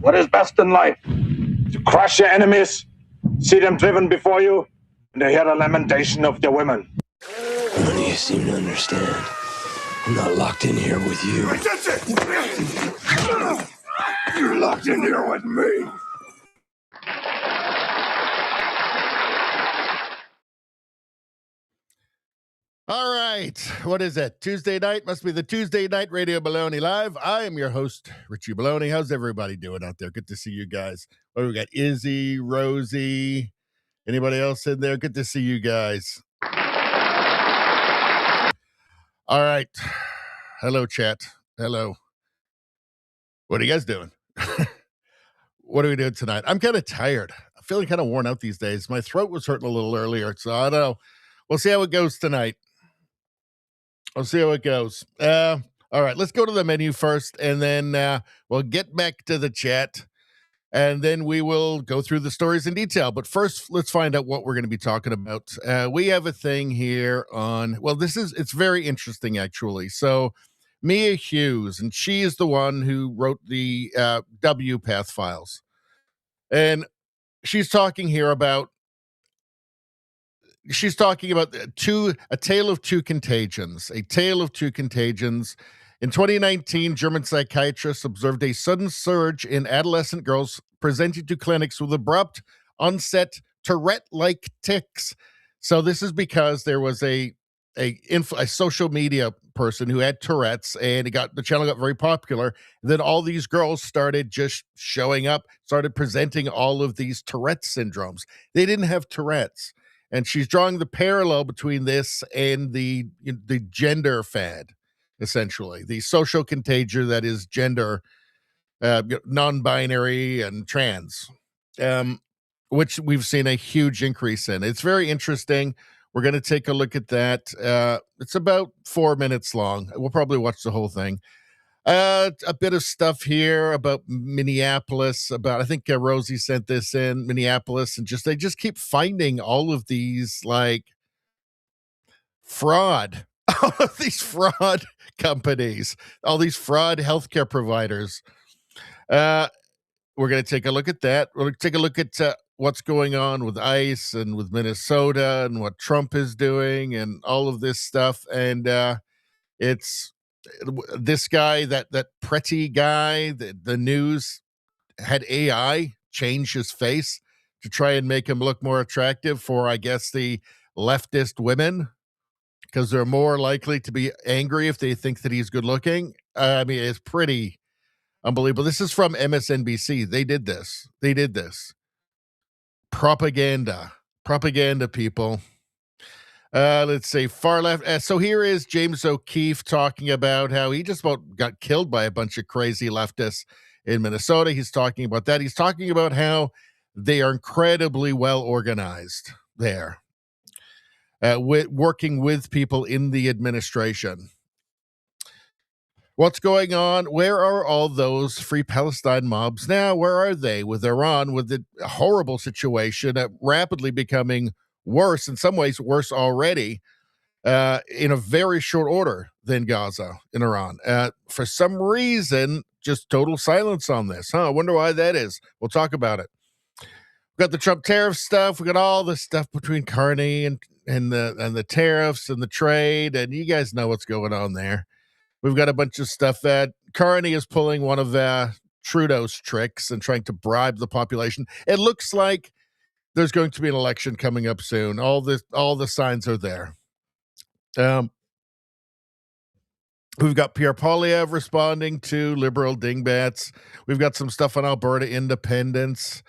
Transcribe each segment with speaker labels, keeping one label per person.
Speaker 1: What is best in life? To crush your enemies, see them driven before you, and to hear the lamentation of their women.
Speaker 2: None of you seem to understand. I'm not locked in here with you.
Speaker 1: You're locked in here with me.
Speaker 3: All right. What is it? Tuesday night? Must be the Tuesday Night Radio Baloney Live. I am your host, Richie Baloney. How's everybody doing out there? Good to see you guys. Oh, we got Izzy, Rosie. Anybody else in there? Good to see you guys. All right. Hello, chat. Hello. What are you guys doing? What are we doing tonight? I'm kind of tired. I'm feeling kind of worn out these days. My throat was hurting a little earlier, so I don't know. We'll see how it goes tonight. I'll see how it goes. All right, let's go to the menu first, and then we'll get back to the chat, and then we will go through the stories in detail. But first, let's find out what we're going to be talking about. We have a thing here on, well, it's very interesting, actually. So Mia Hughes, and she is the one who wrote the WPATH files. And she's talking here about a tale of two contagions. A tale of two contagions. In 2019, German psychiatrists observed a sudden surge in adolescent girls presenting to clinics with abrupt onset Tourette-like tics. So this is because there was a social media person who had Tourette's, and the channel got very popular. Then all these girls started just showing up, started presenting all of these Tourette syndromes. They didn't have Tourette's. And she's drawing the parallel between this and the gender fad, essentially. The social contagion that is gender, non-binary and trans, which we've seen a huge increase in. It's very interesting. We're going to take a look at that. It's about 4 minutes long. We'll probably watch the whole thing. A bit of stuff here about Minneapolis, I think Rosie sent this in, Minneapolis, and they just keep finding all of these fraud, all of these fraud companies, all these fraud healthcare providers. We're going to take a look at that. We're going to take a look at what's going on with ICE and with Minnesota and what Trump is doing and all of this stuff. And it's this guy, that pretty guy, the news had AI change his face to try and make him look more attractive for, I guess, the leftist women, because they're more likely to be angry if they think that he's good looking. I mean, it's pretty unbelievable. This is from MSNBC. They did this. Propaganda, people. Let's see, far left. So here is James O'Keefe talking about how he just about got killed by a bunch of crazy leftists in Minnesota. He's talking about that. He's talking about how they are incredibly well organized there, working with people in the administration. What's going on? Where are all those Free Palestine mobs now? Where are they with Iran, with the horrible situation rapidly becoming worse, in some ways worse already, in a very short order than Gaza in Iran? For some reason, just total silence on this. I wonder why that is. We'll talk about it. We've got the Trump tariff stuff. We got all the stuff between Carney and the tariffs and the trade, and you guys know what's going on there. We've got a bunch of stuff that Carney is pulling one of Trudeau's tricks and trying to bribe the population. It looks like there's going to be an election coming up soon. All the signs are there. We've got Pierre Poilievre responding to liberal dingbats. We've got some stuff on Alberta independence.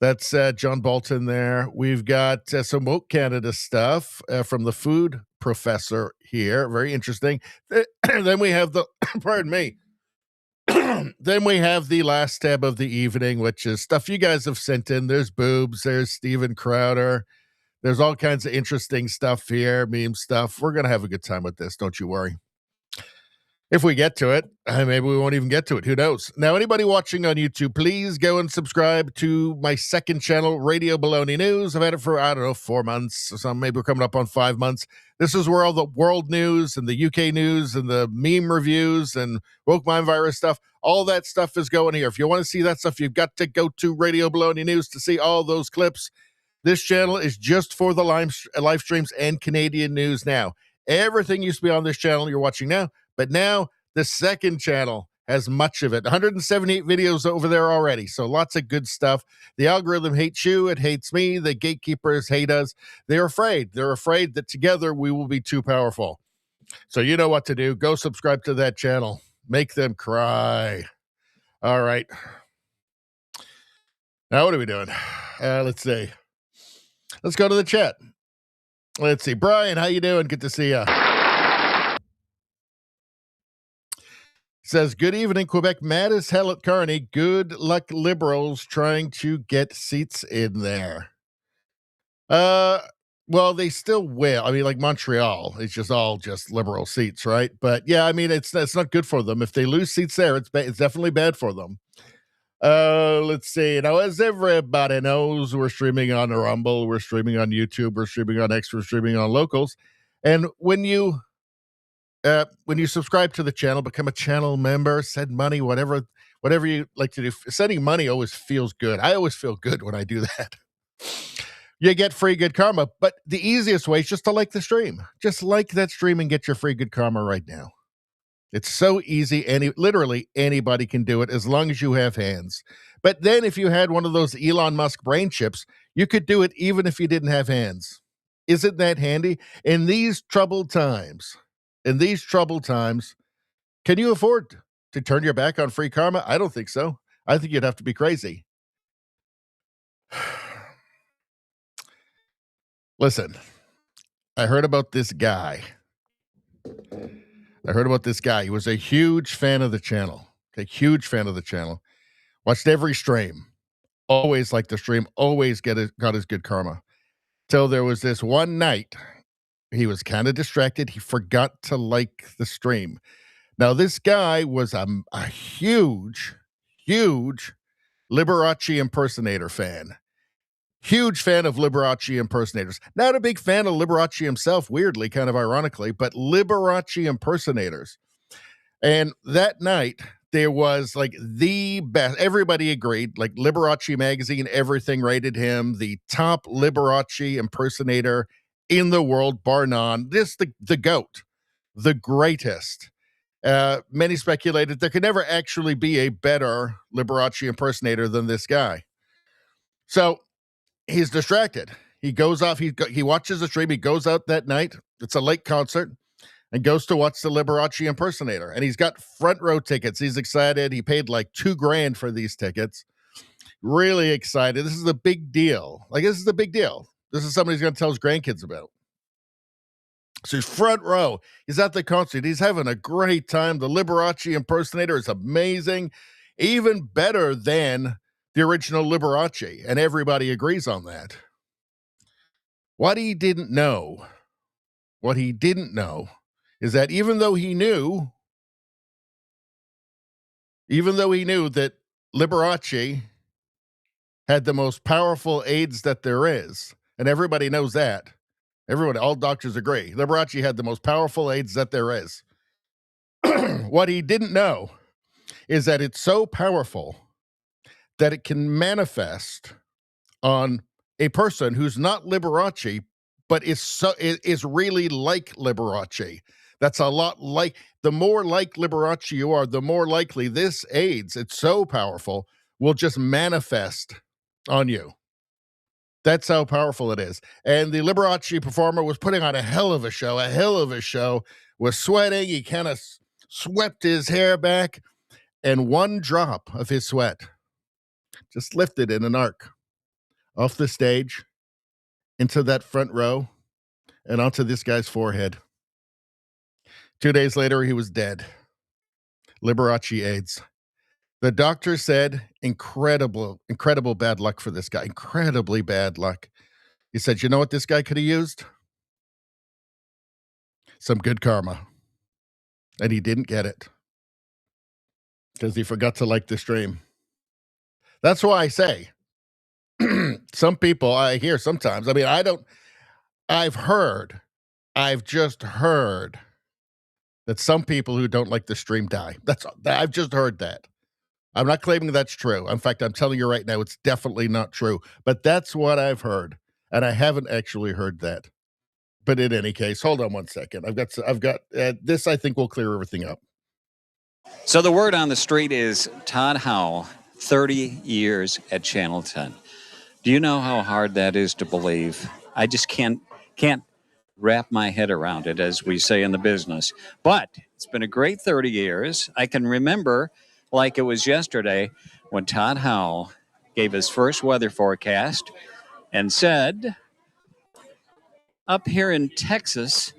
Speaker 3: That's John Bolton there. We've got some woke Canada stuff from the food professor here. Very interesting. Then we have the, pardon me. Then we have the last tab of the evening, which is stuff you guys have sent in. There's boobs. There's Steven Crowder. There's all kinds of interesting stuff here, meme stuff. We're going to have a good time with this. Don't you worry. If we get to it, maybe we won't even get to it. Who knows? Now, anybody watching on YouTube, please go and subscribe to my second channel, Radio Baloney News. I've had it for, 4 months or something. Maybe we're coming up on 5 months. This is where all the world news and the UK news and the meme reviews and woke mind virus stuff, all that stuff is going here. If you want to see that stuff, you've got to go to Radio Baloney News to see all those clips. This channel is just for the live streams and Canadian news now. Everything used to be on this channel you're watching now. But now the second channel has much of it. 178 videos over there already. So lots of good stuff. The algorithm hates you. It hates me. The gatekeepers hate us. They're afraid. They're afraid that together we will be too powerful. So you know what to do. Go subscribe to that channel. Make them cry. All right. Now what are we doing? Let's see. Let's go to the chat. Let's see. Brian, how you doing? Good to see you. Says, good evening, Quebec. Mad as hell at Carney. Good luck, Liberals trying to get seats in there. Well, they still will. I mean, like Montreal, it's just all just Liberal seats, right? But yeah, I mean, it's not good for them. If they lose seats there, it's definitely bad for them. Let's see. Now, as everybody knows, we're streaming on Rumble, we're streaming on YouTube, we're streaming on X, we're streaming on Locals. And when you subscribe to the channel, become a channel member, send money, whatever you like to do. Sending money always feels good. I always feel good when I do that. You get free good karma, but the easiest way is just to like the stream. Just like that stream and get your free good karma right now. It's so easy. Literally anybody can do it as long as you have hands. But then if you had one of those Elon Musk brain chips, you could do it even if you didn't have hands. Isn't that handy? In these troubled times, can you afford to turn your back on free karma? I don't think so. I think you'd have to be crazy. Listen, I heard about this guy. He was a huge fan of the channel. Watched every stream. Always liked the stream. Always got his good karma. Till there was this one night, he was kind of distracted. He forgot to like the stream. Now, this guy was a huge Liberace impersonator fan. Huge fan of Liberace impersonators. Not a big fan of Liberace himself, weirdly, kind of ironically, but Liberace impersonators. And that night, there was like the best. Everybody agreed, like Liberace magazine, everything rated him the top Liberace impersonator in the world, bar none. This the GOAT, the greatest. Many speculated there could never actually be a better Liberace impersonator than this guy. So he's distracted. He goes off. He watches the stream. He goes out that night. It's a late concert, and goes to watch the Liberace impersonator. And he's got front row tickets. He's excited. He paid like $2,000 for these tickets. Really excited. This is a big deal. This is the big deal. This is something he's going to tell his grandkids about. So he's front row. He's at the concert. He's having a great time. The Liberace impersonator is amazing. Even better than the original Liberace. And everybody agrees on that. What he didn't know is that even though he knew that Liberace had the most powerful AIDS that there is, and everybody knows that. All doctors agree. Liberace had the most powerful AIDS that there is. What he didn't know is that it's so powerful that it can manifest on a person who's not Liberace, but is really like Liberace. That's a lot like, the more like Liberace you are, the more likely this AIDS, it's so powerful, will just manifest on you. That's how powerful it is. And the Liberace performer was putting on a hell of a show, was sweating. He kind of swept his hair back, and one drop of his sweat just lifted in an arc off the stage into that front row and onto this guy's forehead. 2 days later, he was dead. Liberace AIDS. The doctor said, incredible bad luck for this guy. Incredibly bad luck. He said, you know what this guy could have used? Some good karma. And he didn't get it because he forgot to like the stream. That's why I say, some people I hear sometimes, I mean, I've just heard that some people who don't like the stream die. I've just heard that. I'm not claiming that's true. In fact, I'm telling you right now, it's definitely not true. But that's what I've heard, and I haven't actually heard that. But in any case, hold on one second. I've got this. I think will clear everything up.
Speaker 4: So the word on the street is Todd Howell, 30 years at Channel 10. Do you know how hard that is to believe? I just can't wrap my head around it, as we say in the business. But it's been a great 30 years. I can remember like it was yesterday when Todd Howell gave his first weather forecast and said, up here in Texas,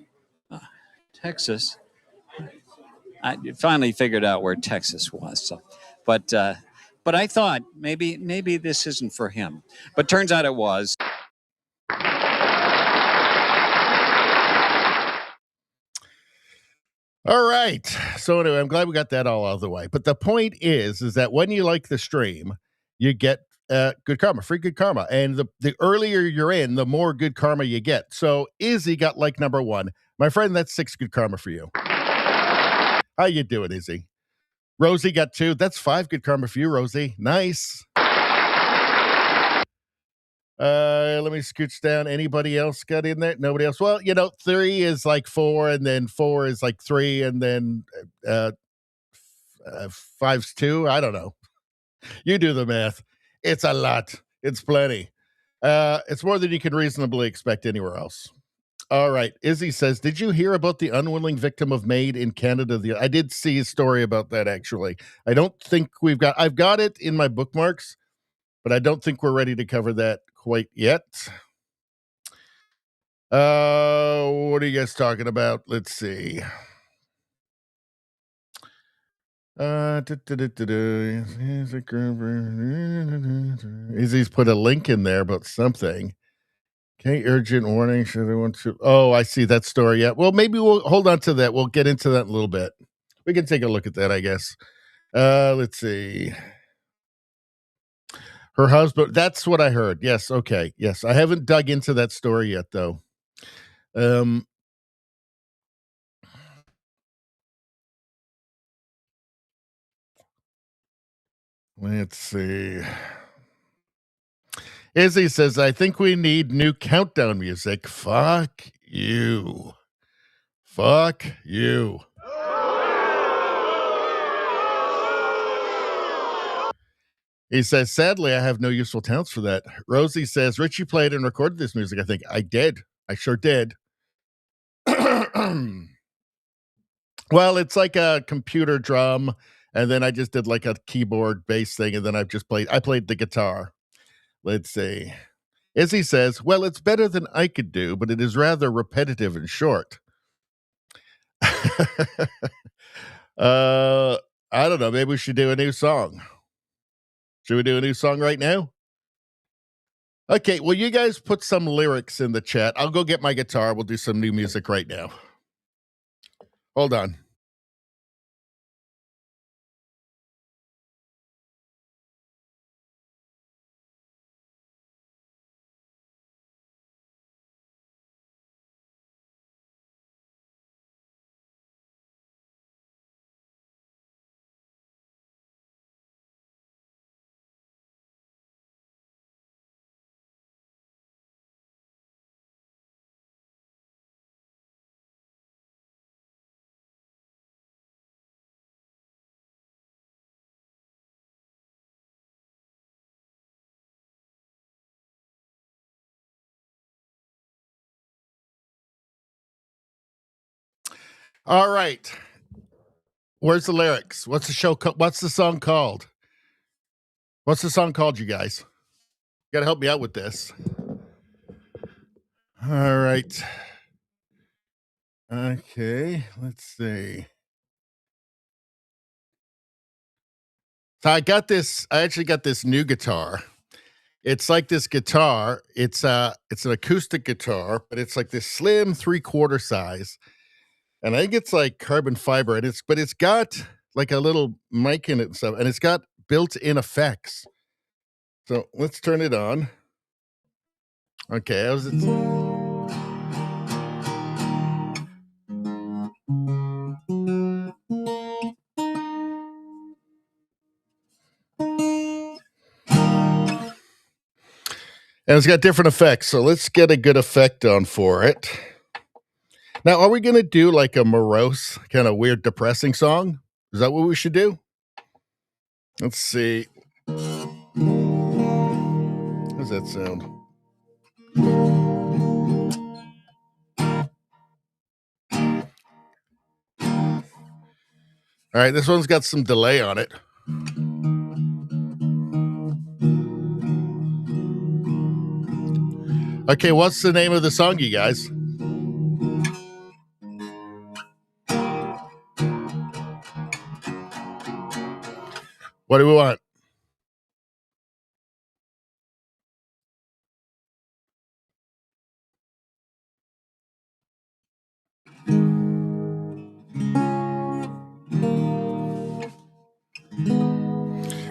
Speaker 4: I finally figured out where Texas was. So, but I thought maybe this isn't for him. But turns out it was.
Speaker 3: All right. So anyway, I'm glad we got that all out of the way. But the point is that when you like the stream, you get good karma, free good karma. And the earlier you're in, the more good karma you get. So Izzy got like number 1. My friend, that's 6 good karma for you. How you doing, Izzy? Rosie got 2. That's 5 good karma for you, Rosie. Nice. Let me scooch down. Anybody else got in there? Nobody else. Well, 3 is like 4, and then 4 is like 3, and then 5's 2. I don't know. You do the math. It's a lot. It's plenty. It's more than you can reasonably expect anywhere else. All right. Izzy says, did you hear about the unwilling victim of MAID in Canada? I did see a story about that, actually. I don't think I've got it in my bookmarks, but I don't think we're ready to cover that quite yet. What are you guys talking about? Let's see. Izzy's put a link in there about something. Okay, urgent warning. Should I want to? Oh, I see that story. Yeah. Well, maybe we'll hold on to that. We'll get into that in a little bit. We can take a look at that, I guess. Let's see. Her husband. That's what I heard. Yes. Okay. Yes. I haven't dug into that story yet, though. Let's see. Izzy says, I think we need new countdown music. Fuck you. Fuck you. He says, sadly, I have no useful talents for that. Rosie says, Richie played and recorded this music. I think I did. I sure did. Well, it's like a computer drum, and then I just did like a keyboard bass thing, and then I played the guitar. Let's see. Izzy says, well, it's better than I could do, but it is rather repetitive and short. I don't know. Maybe we should do a new song. Should we do a new song right now? Okay, well, you guys put some lyrics in the chat. I'll go get my guitar. We'll do some new music right now. Hold on. All right. Where's the lyrics? What's the show? What's the song called? What's the song called, you guys? You got to help me out with this. All right. Okay, let's see. So I actually got this new guitar. It's like this guitar. It's an acoustic guitar, but it's like this slim 3/4 size. And I think it's like carbon fiber, and it's got like a little mic in it and stuff, and it's got built-in effects. So let's turn it on. Okay, how's it? And it's got different effects. So let's get a good effect on for it. Now, are we going to do like a morose, kind of weird, depressing song? Is that what we should do? Let's see. How does that sound? All right, this one's got some delay on it. Okay, what's the name of the song, you guys? What do we want?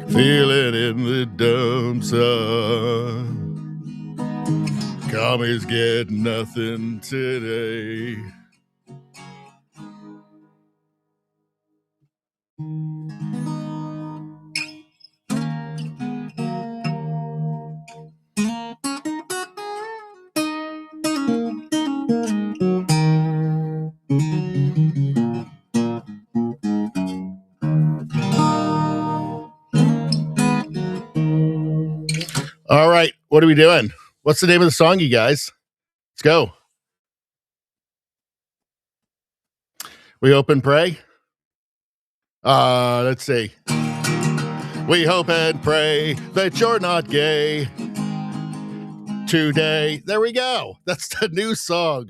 Speaker 3: Feel it in the dumps. Commies get nothing today. All right, what are we doing? What's the name of the song, you guys? Let's go. We hope and pray. Let's see. We hope and pray that you're not gay today. There we go. That's the new song.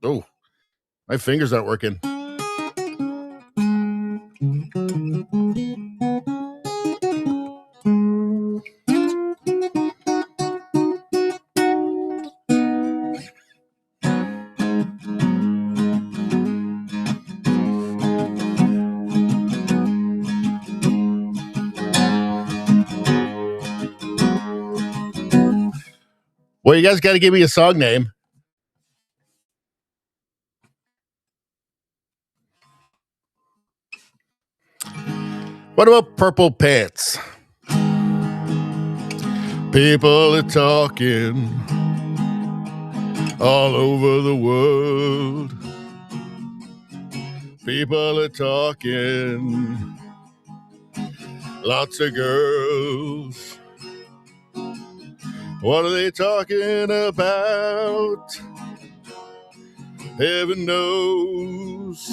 Speaker 3: Oh, my fingers aren't working. Well, you guys got to give me a song name. What about Purple Pants? People are talking all over the world. People are talking, lots of girls. What are they talking about? Heaven knows.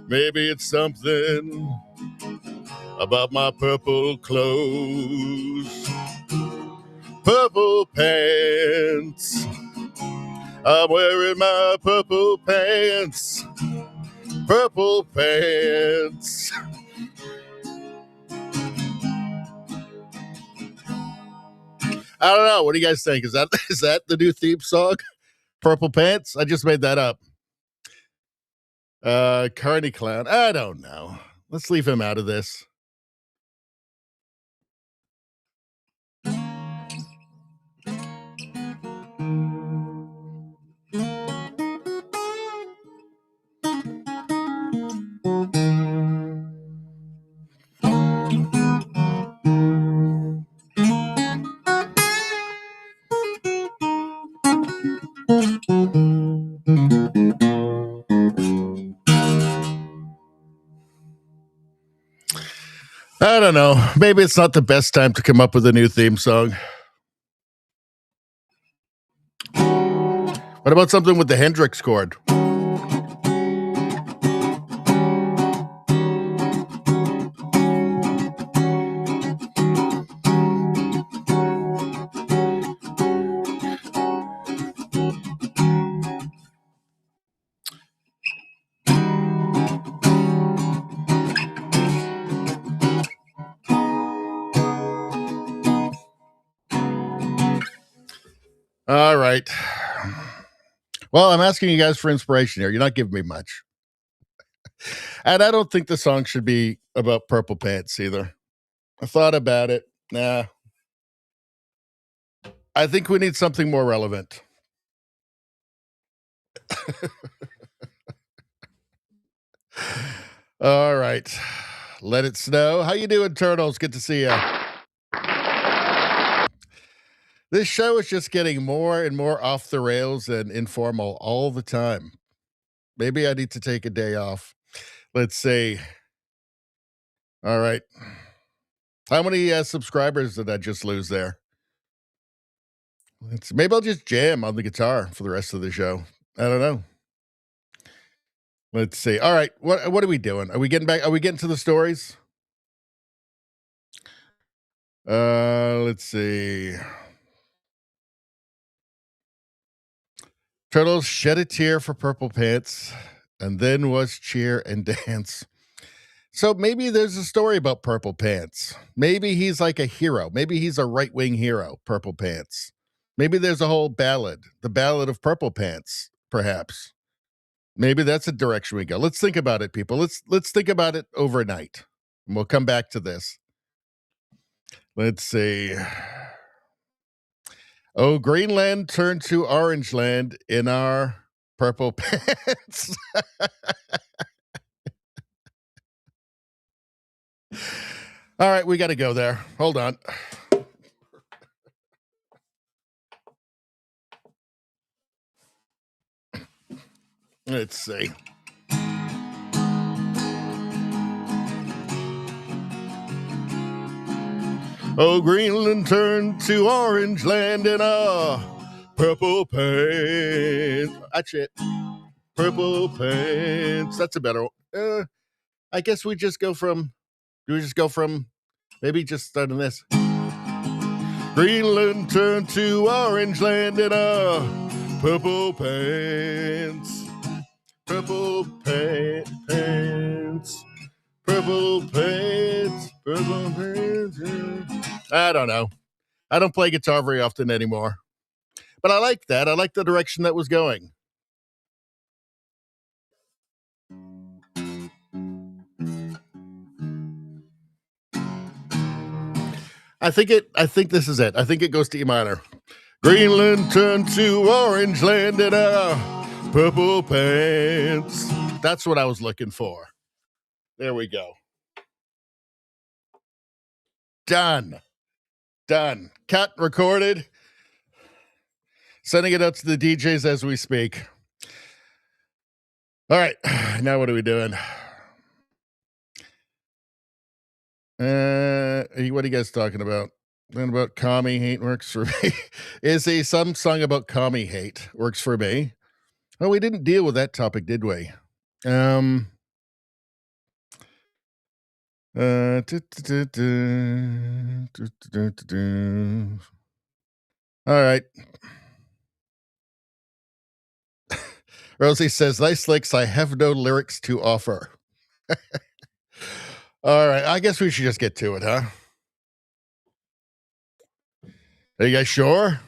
Speaker 3: Maybe it's something about my purple clothes. Purple pants. I'm wearing my purple pants. Purple pants. I don't know. What do you guys think? Is that the new theme song? Purple Pants? I just made that up. Carney Clown. I don't know. Let's leave him out of this. I don't know. Maybe it's not the best time to come up with a new theme song. What about something with the Hendrix chord? All right. Well, I'm asking you guys for inspiration here. You're not giving me much. And I don't think the song should be about purple pants either. I thought about it. Nah. I think we need something more relevant. All right. Let it snow. How you doing, Turtles? Good to see you. This show is just getting more and more off the rails and informal all the time. Maybe I need to take a day off. Let's see. All right. How many subscribers did I just lose there? Maybe I'll just jam on the guitar for the rest of the show. I don't know. Let's see. All right. What are we doing? Are we getting back? Are we getting to the stories? Let's see. Turtles shed a tear for purple pants, and then was cheer and dance. So maybe there's a story about purple pants. Maybe he's like a hero. Maybe he's a right-wing hero, purple pants. Maybe there's a whole ballad, the ballad of purple pants, perhaps. Maybe that's a direction we go. Let's think about it, people. Let's think about it overnight. And we'll come back to this. Let's see. Oh, Greenland turned to Orange Land in our purple pants. All right, we got to go there. Hold on. Let's see. Oh, Greenland turned to Orange Land in a purple pants. That's it. Purple pants. That's a better one. I guess we just go from, maybe just starting this. Greenland turned to Orange Land in a purple pants. Purple pants. Purple pants. Purple pants. I don't know. I don't play guitar very often anymore. But I like that. I like the direction that was going. I think this is it. I think it goes to E minor. Greenland turned to Orange Land in a purple pants. That's what I was looking for. There we go. Done. Cut, recorded. Sending it out to the DJs as we speak. All right. Now what are we doing? What are you guys talking about? Talking about commie hate works for me. Is some song about commie hate works for me. Oh, we didn't deal with that topic, did we? All right. Rosie says, nice licks. I have no lyrics to offer. All right. I guess we should just get to it, huh? Are you guys sure?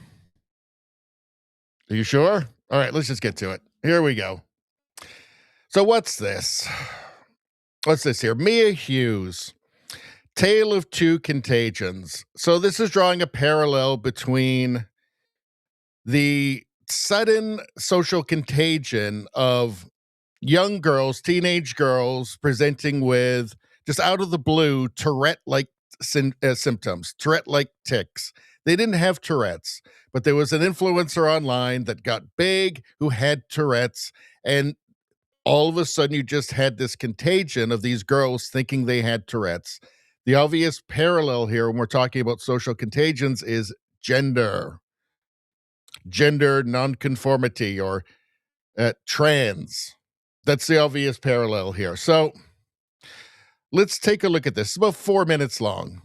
Speaker 3: Are you sure? All right. Let's just get to it. Here we go. So what's this? What's this here? Mia Hughes. Tale of Two Contagions. So this is drawing a parallel between the sudden social contagion of young girls, teenage girls, presenting with, just out of the blue, Tourette-like symptoms, Tourette-like tics. They didn't have Tourette's, but there was an influencer online that got big who had Tourette's, and all of a sudden you just had this contagion of these girls thinking they had Tourette's. The obvious parallel here when we're talking about social contagions is gender. gender nonconformity or trans. That's the obvious parallel here. So let's take a look at this. It's about 4 minutes long.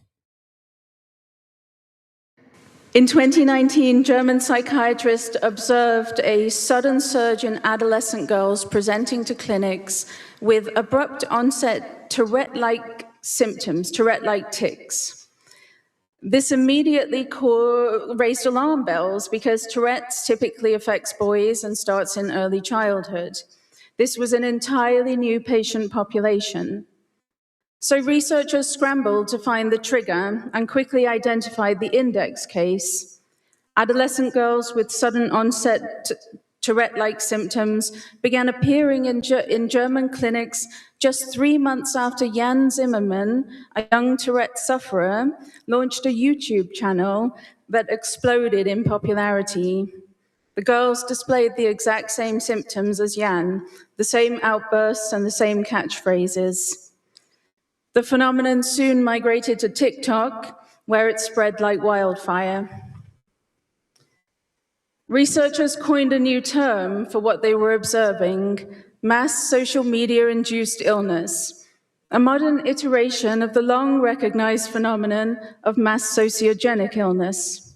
Speaker 5: In 2019, German psychiatrists observed a sudden surge in adolescent girls presenting to clinics with abrupt onset Tourette-like symptoms, Tourette-like tics. This immediately raised alarm bells because Tourette's typically affects boys and starts in early childhood. This was an entirely new patient population. So researchers scrambled to find the trigger and quickly identified the index case. Adolescent girls with sudden onset Tourette-like symptoms began appearing in German clinics just 3 months after Jan Zimmermann, a young Tourette sufferer, launched a YouTube channel that exploded in popularity. The girls displayed the exact same symptoms as Jan, the same outbursts and the same catchphrases. The phenomenon soon migrated to TikTok, where it spread like wildfire. Researchers coined a new term for what they were observing: mass social media-induced illness, a modern iteration of the long-recognized phenomenon of mass sociogenic illness.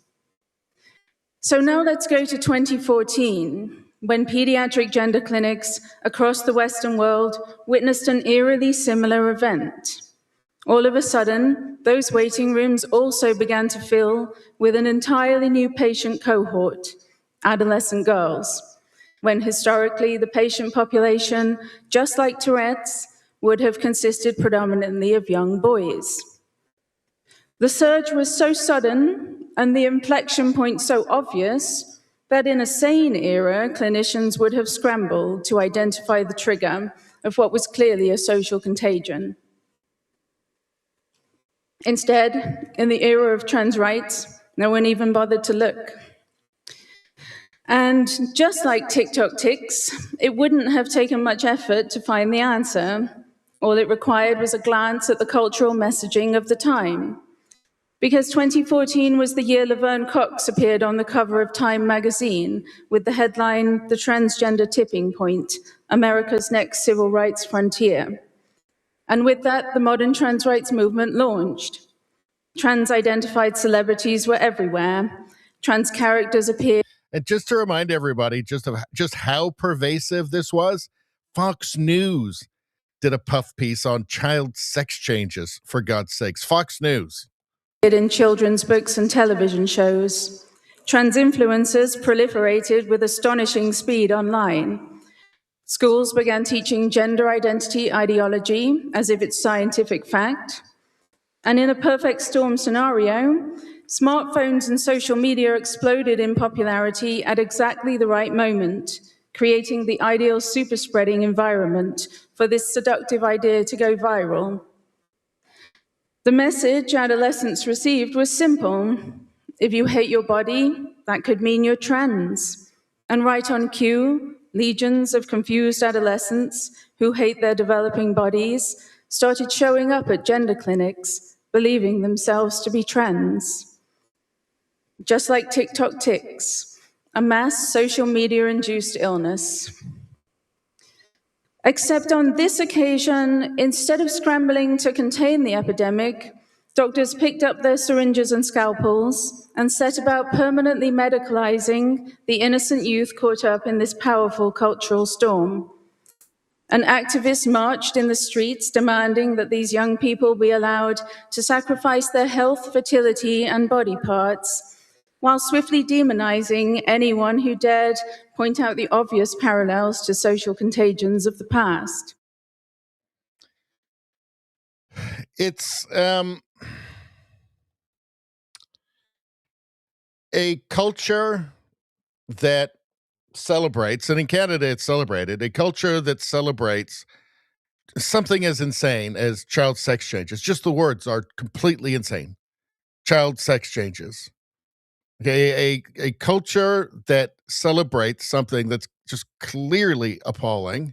Speaker 5: So now let's go to 2014, when pediatric gender clinics across the Western world witnessed an eerily similar event. All of a sudden, those waiting rooms also began to fill with an entirely new patient cohort, adolescent girls, when historically the patient population, just like Tourette's, would have consisted predominantly of young boys. The surge was so sudden and the inflection point so obvious that in a sane era, clinicians would have scrambled to identify the trigger of what was clearly a social contagion. Instead, in the era of trans rights, no one even bothered to look. And just like TikTok tics, it wouldn't have taken much effort to find the answer. All it required was a glance at the cultural messaging of the time. Because 2014 was the year Laverne Cox appeared on the cover of Time magazine with the headline, "The Transgender Tipping Point, America's Next Civil Rights Frontier." And with that, the modern trans rights movement launched. Trans-identified celebrities were everywhere. Trans characters appeared.
Speaker 3: And just to remind everybody just how pervasive this was, Fox News did a puff piece on child sex changes, for God's sakes. Fox News.
Speaker 5: In children's books and television shows. Trans influencers proliferated with astonishing speed online. Schools began teaching gender identity ideology as if it's scientific fact. And in a perfect storm scenario, smartphones and social media exploded in popularity at exactly the right moment, creating the ideal super-spreading environment for this seductive idea to go viral. The message adolescents received was simple. If you hate your body, that could mean you're trans. And right on cue, legions of confused adolescents who hate their developing bodies started showing up at gender clinics, believing themselves to be trans. Just like TikTok tics, a mass social media-induced illness. Except on this occasion, instead of scrambling to contain the epidemic, doctors picked up their syringes and scalpels and set about permanently medicalizing the innocent youth caught up in this powerful cultural storm. And activists marched in the streets demanding that these young people be allowed to sacrifice their health, fertility, and body parts, while swiftly demonizing anyone who dared point out the obvious parallels to social contagions of the past.
Speaker 3: It's a culture that celebrates, and in Canada it's celebrated, a culture that celebrates something as insane as child sex changes. Just the words are completely insane. Child sex changes. Okay, a culture that celebrates something that's just clearly appalling.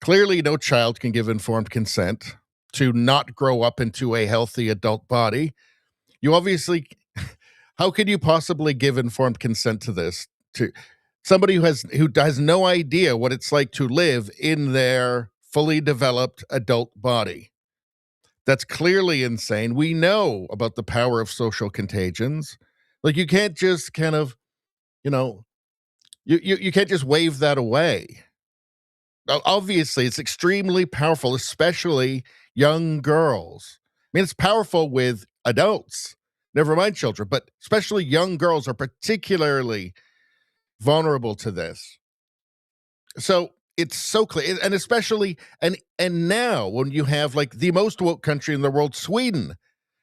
Speaker 3: Clearly no child can give informed consent to not grow up into a healthy adult body. You obviously, how could you possibly give informed consent to this? to somebody who has no idea what it's like to live in their fully developed adult body. That's clearly insane. We know about the power of social contagions. Like, you can't just kind of, you can't just wave that away. Obviously, it's extremely powerful, especially young girls. I mean, it's powerful with adults, never mind children, but especially young girls are particularly vulnerable to this. So it's so clear, and especially, and now when you have like the most woke country in the world, Sweden,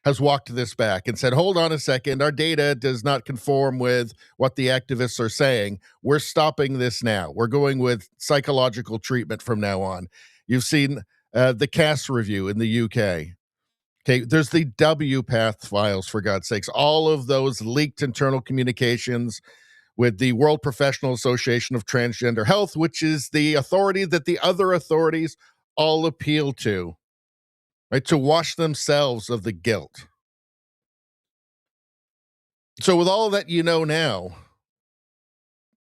Speaker 3: has walked this back and said, hold on a second, our data does not conform with what the activists are saying. We're stopping this now. We're going with psychological treatment from now on. You've seen the CAS review in the UK. Okay, there's the WPATH files, for God's sakes. All of those leaked internal communications with the World Professional Association of Transgender Health, which is the authority that the other authorities all appeal to, right, to wash themselves of the guilt. So with all that now,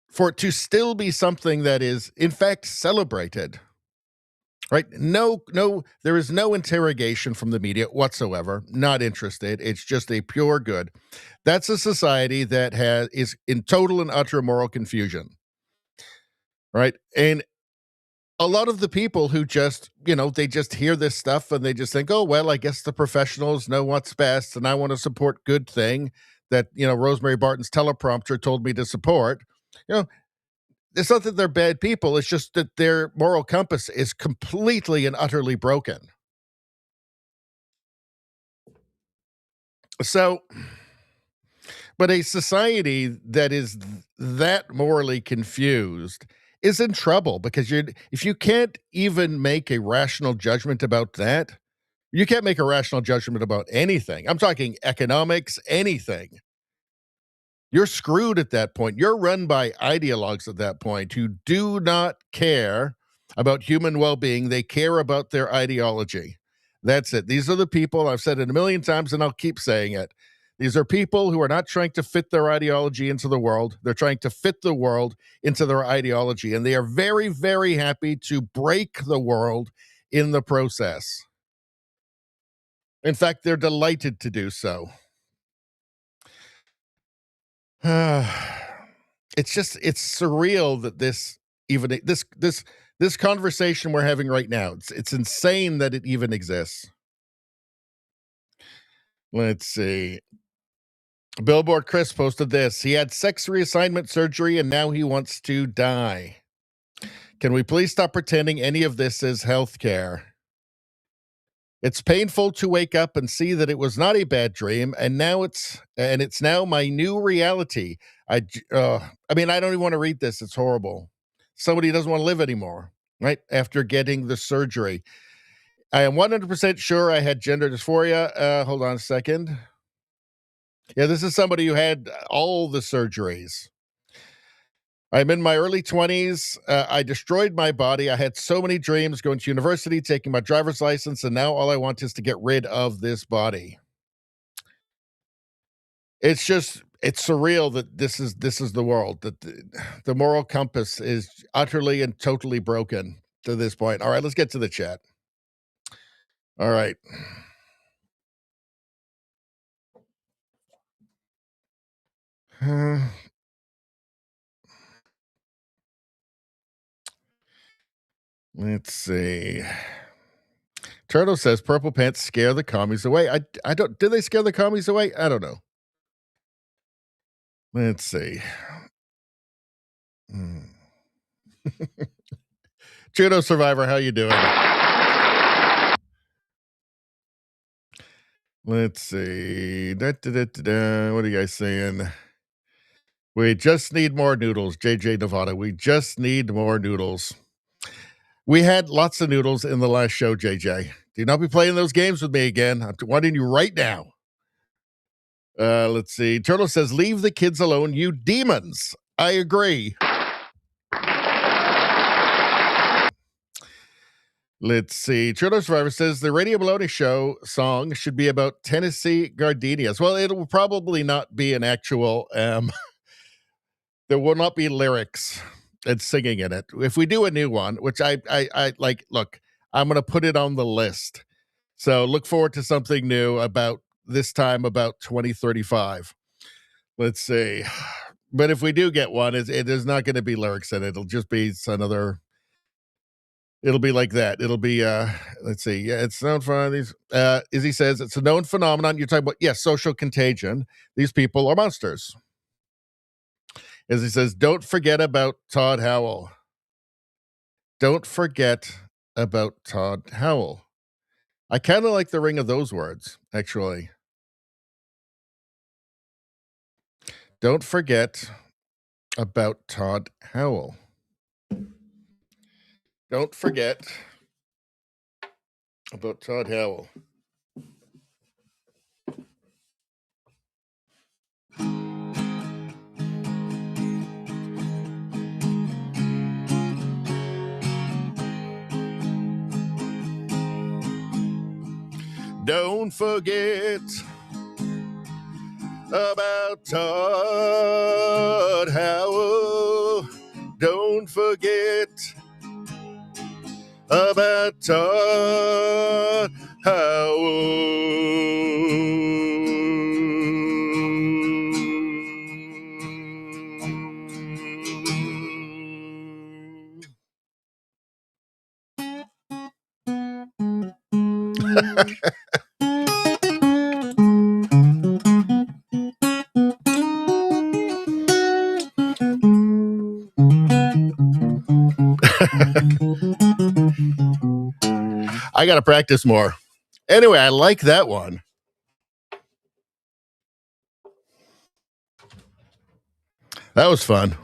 Speaker 3: for it to still be something that is, in fact, celebrated, right? No, there is no interrogation from the media whatsoever. Not interested. It's just a pure good. That's a society that is in total and utter moral confusion, right? And a lot of the people who just, they just hear this stuff and they just think, oh, well, I guess the professionals know what's best, and I want to support good thing that, Rosemary Barton's teleprompter told me to support. It's not that they're bad people. It's just that their moral compass is completely and utterly broken. So, but a society that is that morally confused is in trouble, because if you can't even make a rational judgment about that, you can't make a rational judgment about anything. I'm talking economics, anything. You're screwed at that point. You're run by ideologues at that point who do not care about human well-being. They care about their ideology. That's it. These are the people, I've said it a million times and I'll keep saying it. These are people who are not trying to fit their ideology into the world. They're trying to fit the world into their ideology. And they are very, very happy to break the world in the process. In fact, they're delighted to do so. It's surreal that this conversation we're having right now, it's insane that it even exists. Let's see. Billboard Chris posted this. He had sex reassignment surgery and now he wants to die. Can we please stop pretending any of this is healthcare? It's painful to wake up and see that it was not a bad dream, and it's now my new reality. I mean, I don't even want to read this. It's horrible. Somebody doesn't want to live anymore, right? After getting the surgery. I am 100% sure I had gender dysphoria. Hold on a second. Yeah, this is somebody who had all the surgeries. I'm in my early 20s. I destroyed my body. I had so many dreams, going to university, taking my driver's license, and now all I want is to get rid of this body. It's surreal that this is the world, that the moral compass is utterly and totally broken to this point. All right, let's get to the chat. All right. Let's see. Turtle says purple pants scare the commies away. I don't. Do they scare the commies away? I don't know. Let's see. Judo Survivor, how you doing? Let's see. What are you guys saying? We just need more noodles. JJ Nevada. We just need more noodles. We had lots of noodles in the last show, JJ. Do not be playing those games with me again. I'm wanting you right now. Let's see. Turtle says, leave the kids alone, you demons. I agree. Let's see. Turtle Survivor says, the Radio Baloney show song should be about Tennessee gardenias. Well, it will probably not be an actual... there There will not be lyrics and singing in it. If we do a new one, which I like, look, I'm going to put it on the list. So look forward to something new about this time, about 2035. Let's see. But if we do get one, it is not going to be lyrics in it. It'll just be another. It'll be like that. It'll be, let's see. Yeah, it's known for these. Izzy says it's a known phenomenon. You're talking about, yes, social contagion. These people are monsters. Izzy says, don't forget about Todd Howell. Don't forget about Todd Howell. I kind of like the ring of those words, actually. Don't forget about Todd Howell. Don't forget about Todd Howell. Don't forget about Todd Howell. Don't forget about Todd Howell. I got to practice more. Anyway, I like that one. That was fun.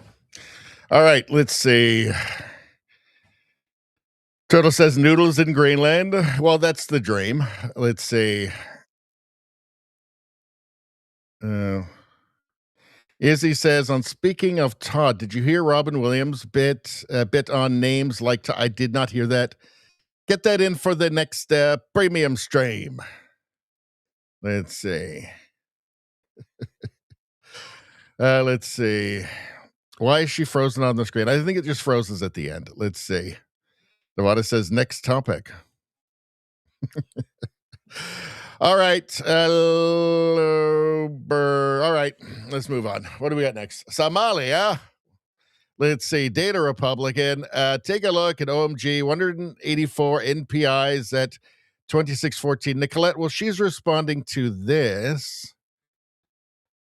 Speaker 3: All right, let's see. Turtle says noodles in Greenland. Well, that's the dream. Let's see. Izzy says, on speaking of Todd, did you hear Robin Williams' bit on names like I did not hear that. Get that in for the next premium stream. Let's see. Let's see. Why is she frozen on the screen? I think it just froze at the end. Let's see. Nevada says, next topic. All right. All right. Let's move on. What do we got next? Somalia. Let's see. Data Republican. Take a look at OMG. 184 NPIs at 2614. Nicolette, well, she's responding to this.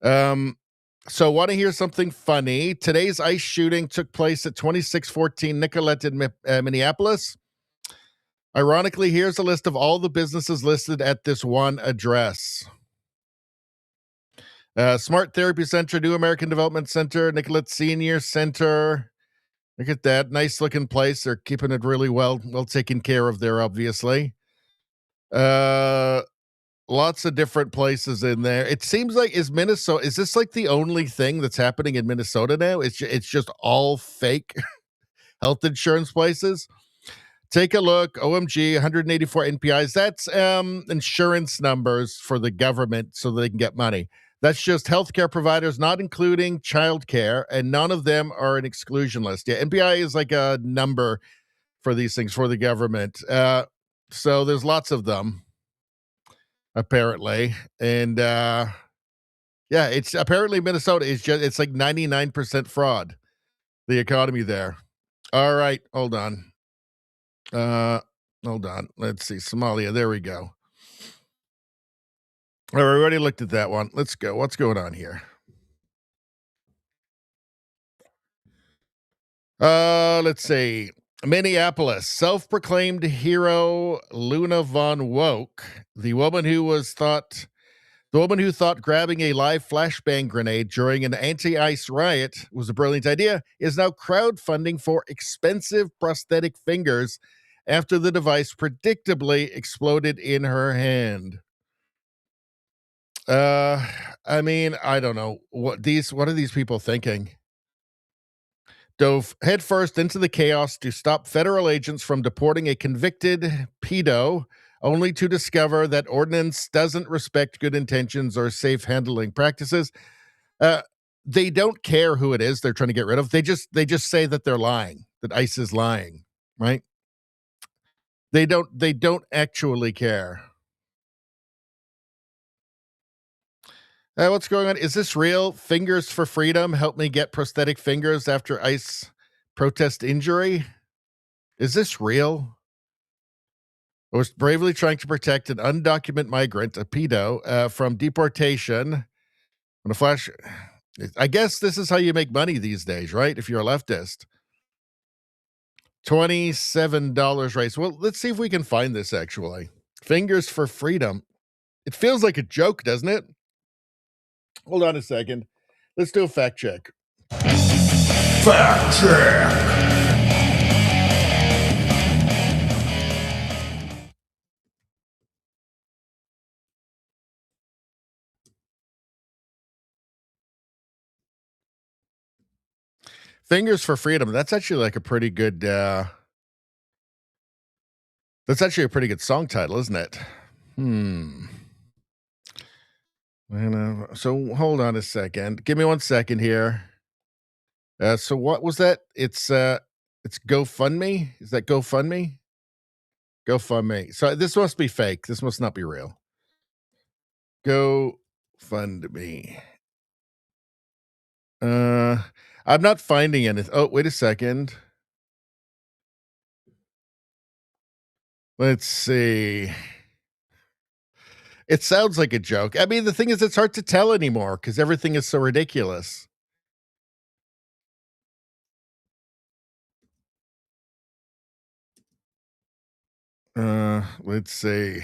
Speaker 3: So want to hear something funny? Today's ICE shooting took place at 2614 Nicolette in Minneapolis. Ironically, here's a list of all the businesses listed at this one address. Smart Therapy Center, New American Development Center, Nicolette Senior Center. Look at that. Nice looking place. They're keeping it really well taken care of there, obviously. Lots of different places in there. It seems like, is this like the only thing that's happening in Minnesota now? It's just all fake health insurance places. Take a look. OMG, 184 NPIs. That's insurance numbers for the government so they can get money. That's just healthcare providers, not including childcare, and none of them are an exclusion list. Yeah, NPI is like a number for these things for the government. So there's lots of them, apparently. And yeah, it's apparently Minnesota is it's like 99% fraud, the economy there. All right, hold on. Hold on. Let's see. Somalia. There we go. All right, we already looked at that one. Let's go. What's going on here? Let's see. Minneapolis. Self-proclaimed hero Luna Von Woke, the woman who thought grabbing a live flashbang grenade during an anti-ICE riot was a brilliant idea, is now crowdfunding for expensive prosthetic fingers after the device predictably exploded in her hand. I mean, I don't know what are these people thinking? Dove headfirst into the chaos to stop federal agents from deporting a convicted pedo, only to discover that ordinance doesn't respect good intentions or safe handling practices. they don't care who it is they're trying to get rid of. They just say that they're lying, that ICE is lying, right? They don't actually care. What's going on? Is this real? Fingers for Freedom. Help me get prosthetic fingers after ICE protest injury. Is this real? I was bravely trying to protect an undocumented migrant, a pedo, from deportation. On a flash, I guess this is how you make money these days, right? If you're a leftist. $27 raise. Well, let's see if we can find this actually. Fingers for Freedom. It feels like a joke, doesn't it? Hold on a second. Let's do a fact check.
Speaker 6: Fact check.
Speaker 3: Fingers for Freedom. That's actually like a pretty good that's actually a pretty good song title, isn't it? So hold on a second. Give me 1 second here. So what was that? It's GoFundMe. Is that GoFundMe? GoFundMe. So this must be fake. This must not be real. GoFundMe. I'm not finding anything. Oh, wait a second. Let's see. It sounds like a joke. I mean, the thing is, it's hard to tell anymore because everything is so ridiculous. Let's see.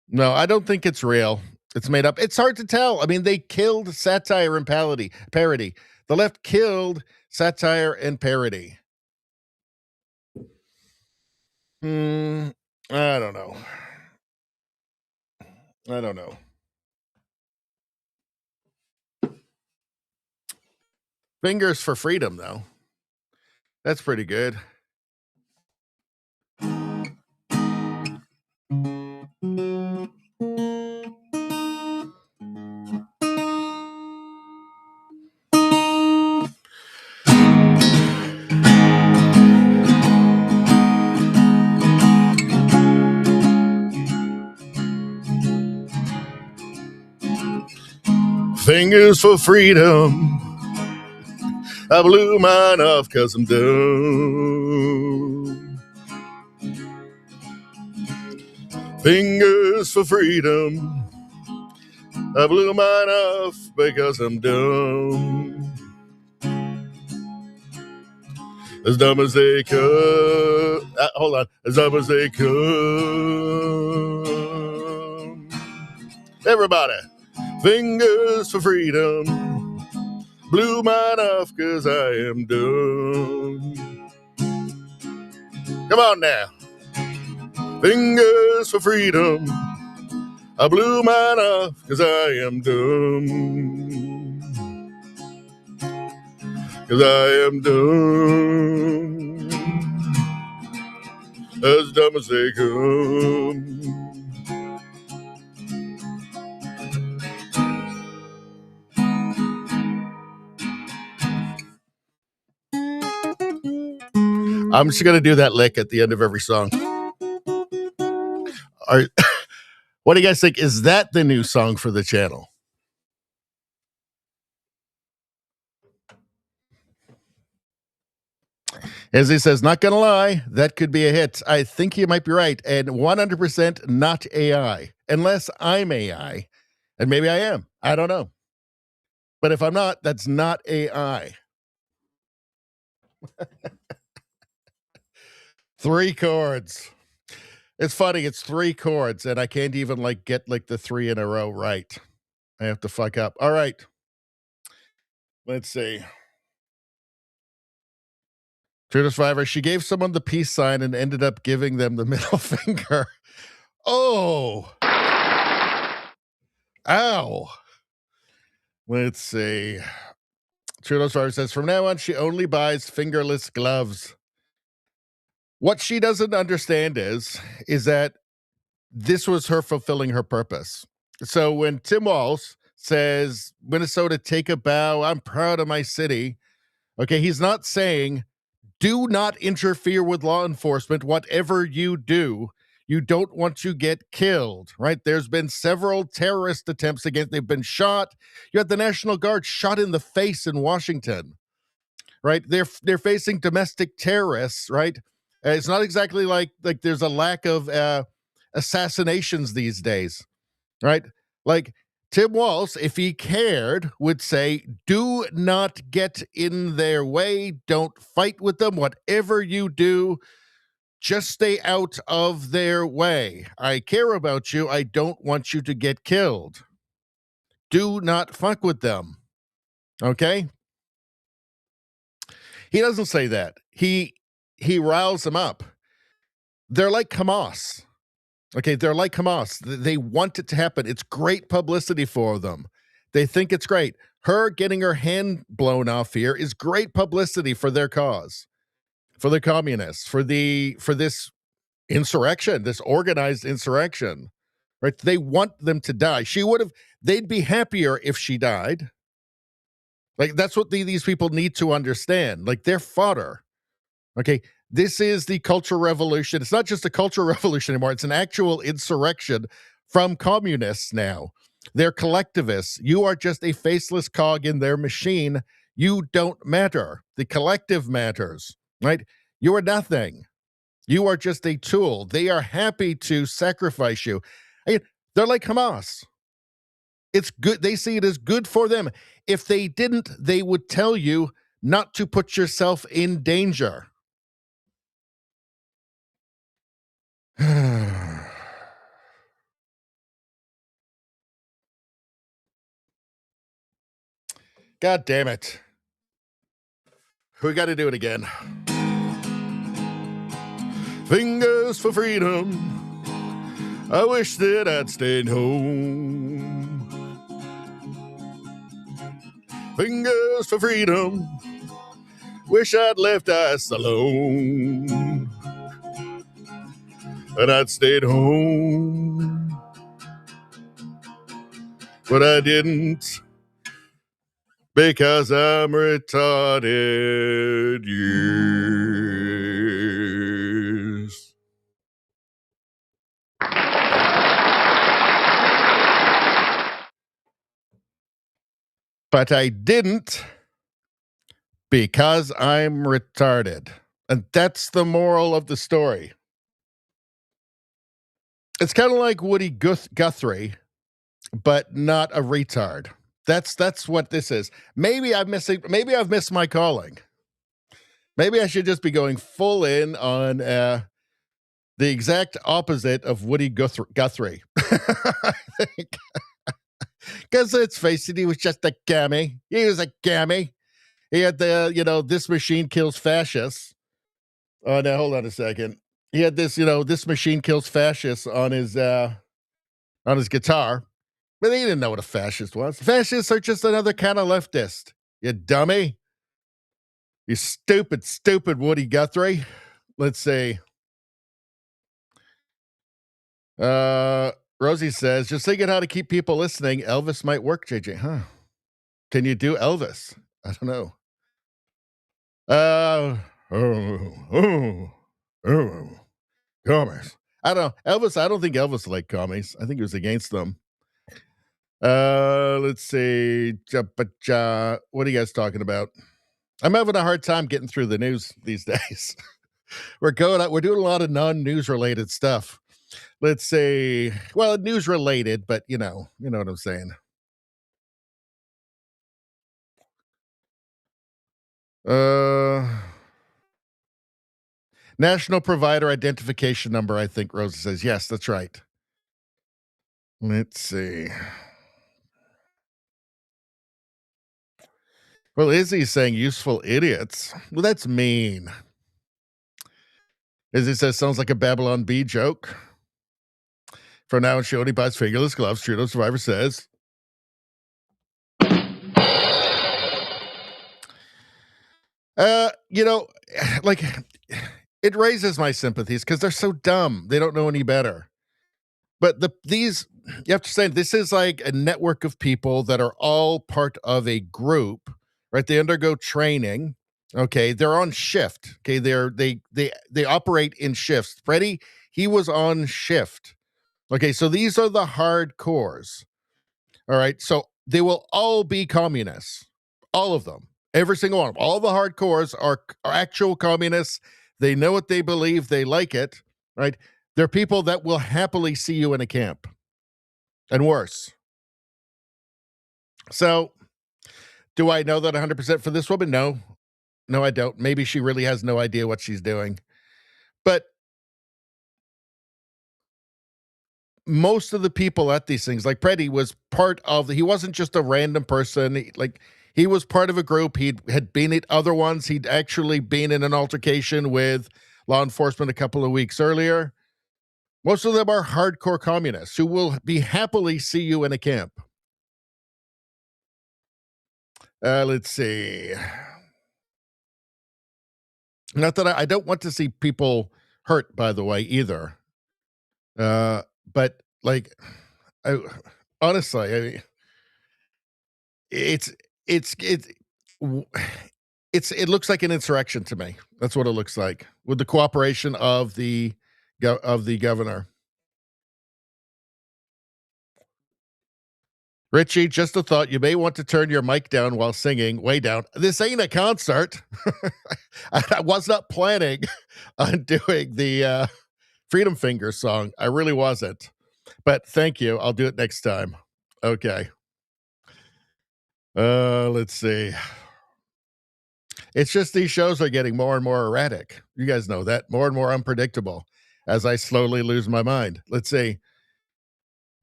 Speaker 3: No, I don't think it's real. It's made up. It's hard to tell. I mean, they killed satire and parody. The left killed satire and parody. I don't know. Fingers for Freedom, though. That's pretty good. Fingers for Freedom. I blew mine off because I'm done. Fingers for Freedom. I blew mine off because I'm dumb. As dumb as they come. Hold on. As dumb as they come. Everybody. Fingers for Freedom. Blew mine off because I am dumb. Come on now. Fingers for Freedom. I blew mine off because I am dumb. Because I am dumb. As dumb as they come. I'm just going to do that lick at the end of every song. What do you guys think? Is that the new song for the channel? As he says, not going to lie, that could be a hit. I think he might be right. And 100% not AI. Unless I'm AI. And maybe I am. I don't know. But if I'm not, that's not AI. 3 chords. It's funny. It's 3 chords, and I can't even get the 3 in a row right. I have to fuck up. All right. Let's see. True Survivor. She gave someone the peace sign and ended up giving them the middle finger. Oh. Ow. Let's see. True Survivor says, from now on, she only buys fingerless gloves. What she doesn't understand is that this was her fulfilling her purpose. So when Tim Walz says, Minnesota, take a bow. I'm proud of my city. Okay, he's not saying, do not interfere with law enforcement. Whatever you do, you don't want to get killed, right? There's been several terrorist attempts against, they've been shot. You had the National Guard shot in the face in Washington, right? They're facing domestic terrorists, right? It's not exactly like there's a lack of assassinations these days, right? Like Tim Walz, if he cared, would say, do not get in their way. Don't fight with them. Whatever you do, just stay out of their way. I care about you. I don't want you to get killed. Do not fuck with them. Okay? He doesn't say that. He riles them up. They're like Hamas. Okay, they're like Hamas. They want it to happen. It's great publicity for them. They think it's great. Her getting her hand blown off here is great publicity for their cause, for the communists, for this insurrection, this organized insurrection. Right? They want them to die. They'd be happier if she died. Like, that's what these people need to understand. Like, they're fodder. Okay, this is the cultural revolution. It's not just a cultural revolution anymore. It's an actual insurrection from communists now. They're collectivists. You are just a faceless cog in their machine. You don't matter. The collective matters, right? You are nothing. You are just a tool. They are happy to sacrifice you. They're like Hamas. It's good. They see it as good for them. If they didn't, they would tell you not to put yourself in danger. God damn it. We got to do it again. Fingers for freedom. I wish that I'd stayed home. Fingers for freedom. Wish I'd left us alone. And I'd stayed home. But I didn't. Because I'm retarded. Yes. But I didn't because I'm retarded. And that's the moral of the story. It's kind of like Woody Guthrie, but not a retard. That's what this is. Maybe I've missed my calling. Maybe I should just be going full in on the exact opposite of Woody Guthrie. I think. Because let's face it, he was just a gammy. He was a gammy. He had the, this machine kills fascists. Oh, now hold on a second. He had this, this machine kills fascists on his guitar. But he didn't know what a fascist was. Fascists are just another kind of leftist. You dummy. You stupid Woody Guthrie. Let's see. Rosie says, just thinking how to keep people listening. Elvis might work, JJ. Huh? Can you do Elvis? I don't know. Commies. I don't know. Elvis, I don't think Elvis liked commies. I think he was against them. Let's see. What are you guys talking about? I'm having a hard time getting through the news these days. We're doing a lot of non-news related stuff. Let's say, well, news related, but you know what I'm saying. National provider identification number, I think Rosa says. Yes, that's right. Let's see. Well, Izzy's saying useful idiots. Well, that's mean. Izzy says, sounds like a Babylon Bee joke. For now, she only buys fingerless gloves. Trudeau Survivor says. Like, it raises my sympathies because they're so dumb. They don't know any better. But these you have to say this is like a network of people that are all part of a group, right? They undergo training. Okay, they're on shift. Okay, they operate in shifts. Freddie, he was on shift. Okay, so these are the hardcores. All right, so they will all be communists, all of them, every single one of them. All the hardcores are actual communists. They know what they believe. They like it, right? They're people that will happily see you in a camp, and worse. So, do I know that 100% for this woman? No, no, I don't. Maybe she really has no idea what she's doing, but most of the people at these things, like Preddy, was part of he wasn't just a random person. He was part of a group. He had been at other ones. He'd actually been in an altercation with law enforcement a couple of weeks earlier. Most of them are hardcore communists who will be happily see you in a camp. Let's see. Not that I don't want to see people hurt, by the way, either. But like, honestly, I mean, it's it looks like an insurrection to me. That's what it looks like, with the cooperation of the governor. Richie, just a thought. You may want to turn your mic down while singing. Way down. This ain't a concert. I was not planning on doing the Freedom Finger song. I really wasn't. But thank you. I'll do it next time. Okay. Let's see. It's just these shows are getting more and more erratic. You guys know that. More and more unpredictable as I slowly lose my mind. Let's see.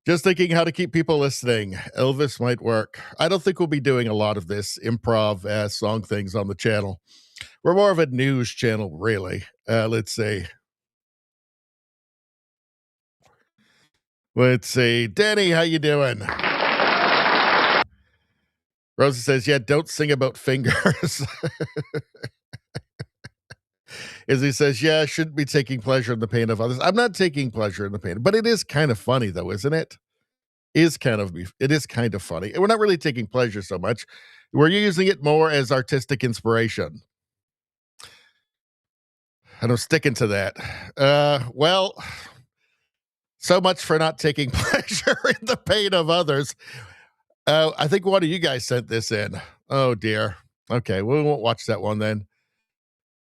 Speaker 3: Just thinking how to keep people listening. Elvis might work. I don't think we'll be doing a lot of this improv song things on the channel. We're more of a news channel, really. Let's see. Let's see. Danny, how you doing? Rosa says, yeah, don't sing about fingers. Izzy says, yeah, I shouldn't be taking pleasure in the pain of others. I'm not taking pleasure in the pain, but it is kind of funny, though, isn't it? It is kind of funny. We're not really taking pleasure so much. We're using it more as artistic inspiration. And I'm sticking to that. Well, so much for not taking pleasure in the pain of others. I think one of you guys sent this in. Oh, dear. Okay, we won't watch that one then.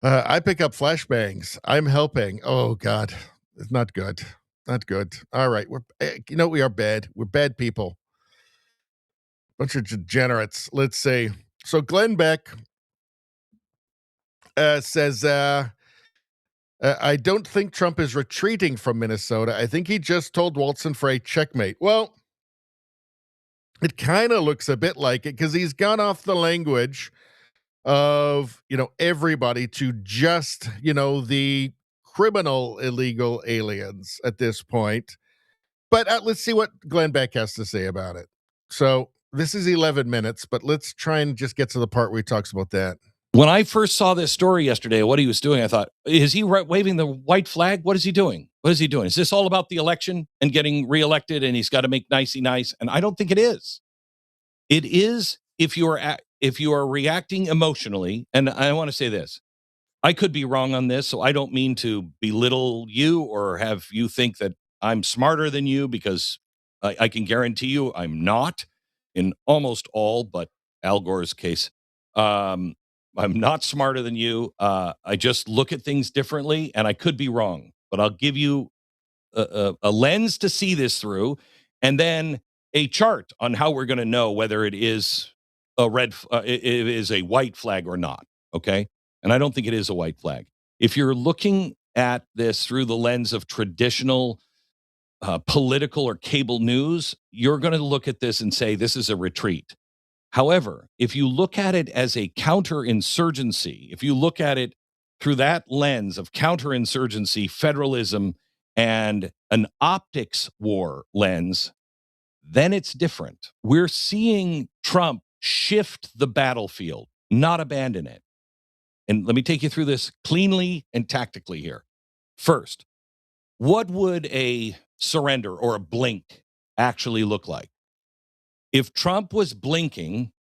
Speaker 3: I pick up flashbangs. I'm helping. Oh, God. It's not good. Not good. All right. We are bad. We're bad people. Bunch of degenerates. Let's see. So Glenn Beck says, I don't think Trump is retreating from Minnesota. I think he just told Walton for a checkmate. Well, it kind of looks a bit like it because he's gone off the language of, everybody to just, the criminal illegal aliens at this point. But let's see what Glenn Beck has to say about it. So this is 11 minutes, but let's try and just get to the part where he talks about that.
Speaker 7: When I first saw this story yesterday, what he was doing, I thought, is he waving the white flag? What is he doing? What is he doing? Is this all about the election and getting reelected and he's got to make nicey nice? And I don't think it is. It is if you are reacting emotionally, and I want to say this. I could be wrong on this, so I don't mean to belittle you or have you think that I'm smarter than you, because I can guarantee you I'm not in almost all but Al Gore's case. I'm not smarter than you. I just look at things differently, and I could be wrong, but I'll give you a lens to see this through, and then a chart on how we're going to know whether it is it is a white flag or not. Okay. And I don't think it is a white flag. If you're looking at this through the lens of traditional political or cable news, you're going to look at this and say, this is a retreat. However, if you look at it as a counterinsurgency, if you look at it through that lens of counterinsurgency, federalism, and an optics war lens, then it's different. We're seeing Trump shift the battlefield, not abandon it. And let me take you through this cleanly and tactically here. First, what would a surrender or a blink actually look like? If Trump was blinking,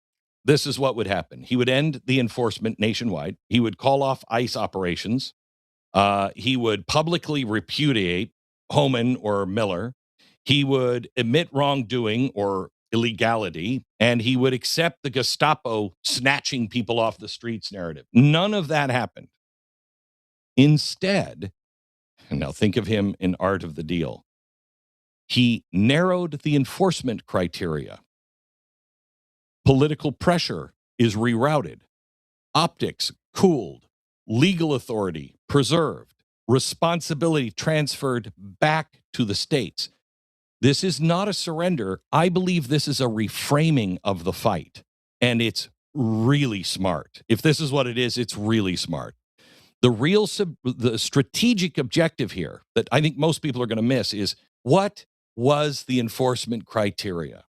Speaker 7: this is what would happen. He would end the enforcement nationwide. He would call off ICE operations. He would publicly repudiate Homan or Miller. He would admit wrongdoing or illegality, and he would accept the Gestapo snatching people off the streets narrative. None of that happened. Instead, and now think of him in Art of the Deal, he narrowed the enforcement criteria. Political pressure is rerouted. Optics cooled. Legal authority preserved. Responsibility transferred back to the states. This is not a surrender. I believe this is a reframing of the fight, and it's really smart. If this is what it is, it's really smart. The strategic objective here that I think most people are going to miss is, what was the enforcement criteria?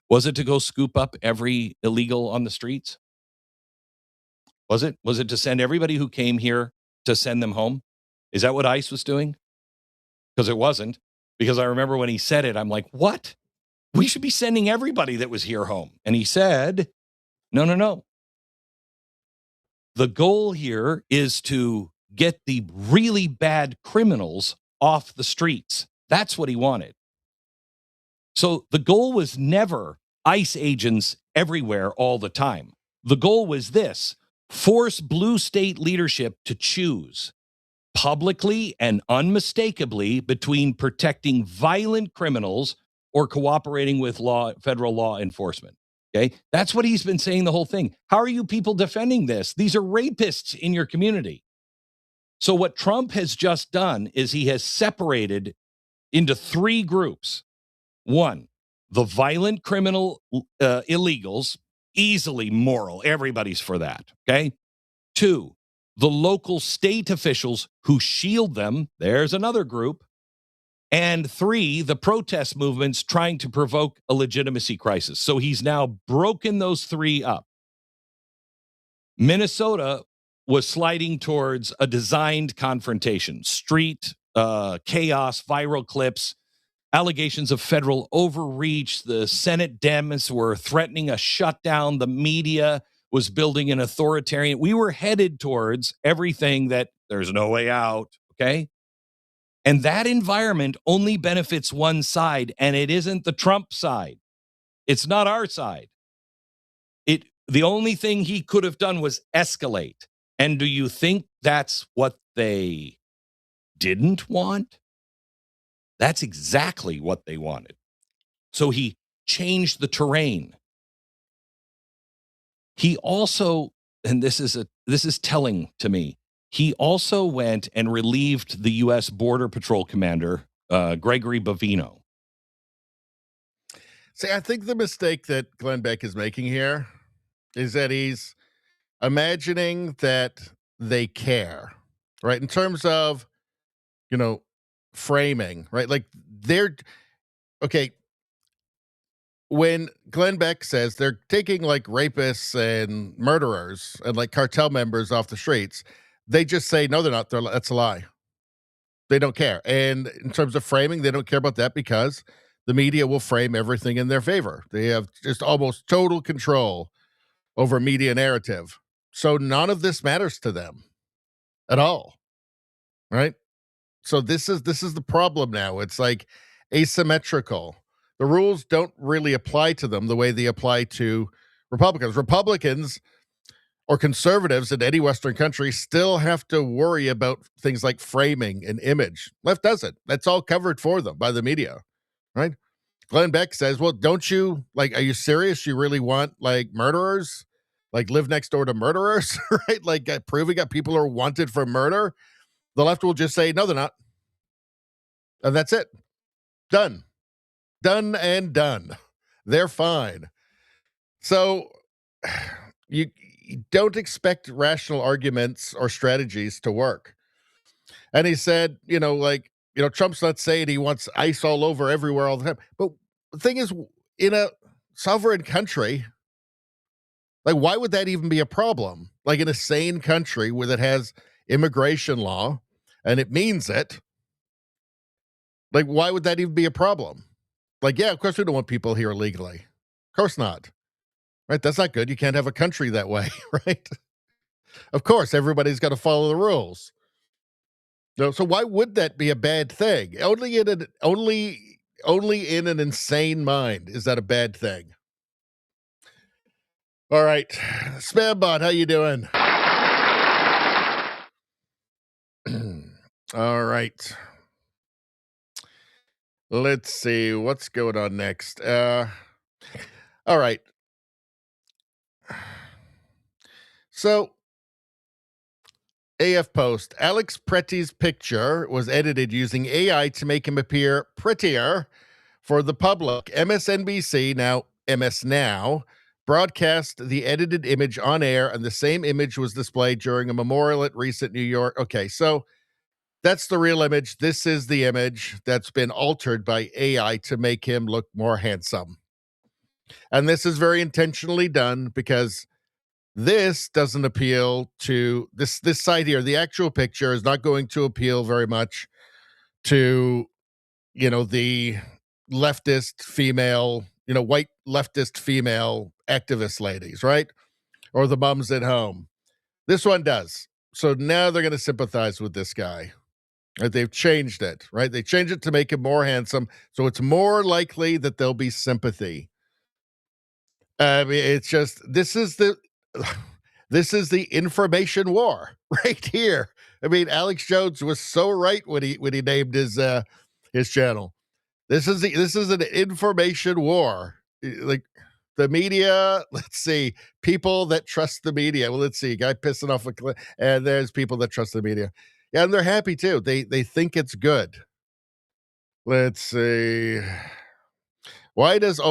Speaker 7: Was it to go scoop up every illegal on the streets? Was it to send everybody who came here, to send them home? Is that what ICE was doing? Because it wasn't. Because I remember when he said it, I'm like, what? We should be sending everybody that was here home. And he said, no. The goal here is to get the really bad criminals off the streets. That's what he wanted. So the goal was never ICE agents everywhere all the time. The goal was this: force blue state leadership to choose publicly and unmistakably between protecting violent criminals or cooperating with federal law enforcement. Okay, that's what he's been saying the whole thing. How are you people defending this? These are rapists in your community. So what Trump has just done is he has separated into three groups. One, the violent criminal illegals, easily moral. Everybody's for that. Okay. Two, the local state officials who shield them. There's another group. And three, the protest movements trying to provoke a legitimacy crisis. So he's now broken those three up. Minnesota was sliding towards a designed confrontation, street chaos, viral clips, allegations of federal overreach. The Senate Dems were threatening a shutdown. The media was building an authoritarian. We were headed towards everything that there's no way out, okay? And that environment only benefits one side, and it isn't the Trump side. It's not our side. The only thing he could have done was escalate. And do you think that's what they didn't want? That's exactly what they wanted. So he changed the terrain. He also, and this is telling to me, he also went and relieved the U.S. Border Patrol commander, Gregory Bovino.
Speaker 3: See, I think the mistake that Glenn Beck is making here is that he's imagining that they care, right? In terms of, framing, right? Like okay. When Glenn Beck says they're taking like rapists and murderers and like cartel members off the streets, they just say, no, they're not. That's a lie. They don't care. And in terms of framing, they don't care about that because the media will frame everything in their favor. They have just almost total control over media narrative. So none of this matters to them at all. Right? So this is the problem now. It's like asymmetrical. The rules don't really apply to them the way they apply to Republicans. Republicans or conservatives in any Western country still have to worry about things like framing and image. Left doesn't. That's all covered for them by the media, right? Glenn Beck says, well, don't you, are you serious? You really want, murderers? Live next door to murderers, right? Proving that people are wanted for murder? The left will just say, no, they're not. And that's it. Done. Done and done. They're fine. So you don't expect rational arguments or strategies to work. And he said, Trump's not saying he wants ICE all over everywhere all the time. But the thing is, in a sovereign country, why would that even be a problem? In a sane country where it has immigration law and it means it, why would that even be a problem? Like, yeah, of course we don't want people here illegally. Of course not. Right? That's not good. You can't have a country that way, right? Of course, everybody's got to follow the rules. No, so why would that be a bad thing? Only in an insane mind is that a bad thing. All right, Spambot, how you doing? All right. Let's see what's going on next. All right. So, AF Post, Alex Pretty's picture was edited using AI to make him appear prettier for the public. MSNBC, now MS Now, broadcast the edited image on air, and the same image was displayed during a memorial at recent New York. Okay, so that's the real image. This is the image that's been altered by AI to make him look more handsome. And this is very intentionally done because this doesn't appeal to this side here. The actual picture is not going to appeal very much to, the leftist female, white leftist female activist ladies, right? Or the mums at home. This one does. So now they're going to sympathize with this guy. Right? They've changed it, right? They changed it to make him more handsome. So it's more likely that there'll be sympathy. I mean, it's just, this is the information war right here. I mean, Alex Jones was so right when he named his channel. This is an information war. Like the media, let's see, people that trust the media. Well, let's see, guy pissing off and there's people that trust the media. Yeah, and they're happy too. They think it's good. Let's see. Why does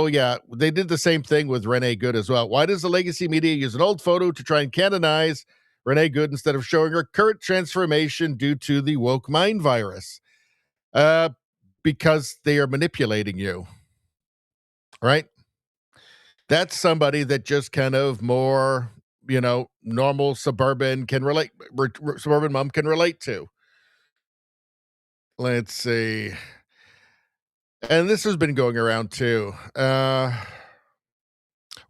Speaker 3: they did the same thing with Renee Good as well. Why does the legacy media use an old photo to try and canonize Renee Good instead of showing her current transformation due to the woke mind virus? Because they are manipulating you. Right? That's somebody that just kind of more, normal suburban suburban mom can relate to. Let's see. And this has been going around too. Well,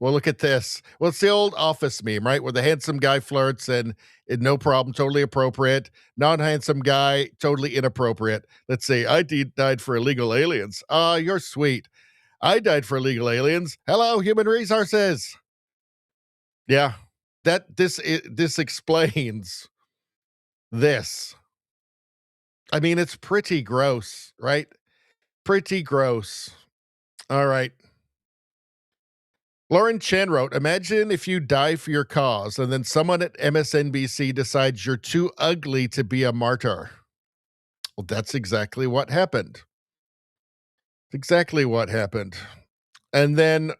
Speaker 3: look at this. Well, it's the old Office meme, right? Where the handsome guy flirts and no problem, totally appropriate. Non-handsome guy, totally inappropriate. Let's see. I died for illegal aliens. You're sweet. I died for illegal aliens. Hello, human resources. Yeah, this explains this. I mean, it's pretty gross, right? Pretty gross. All right. Lauren Chen wrote, imagine if you die for your cause and then someone at MSNBC decides you're too ugly to be a martyr. Well, that's exactly what happened. Exactly what happened. And then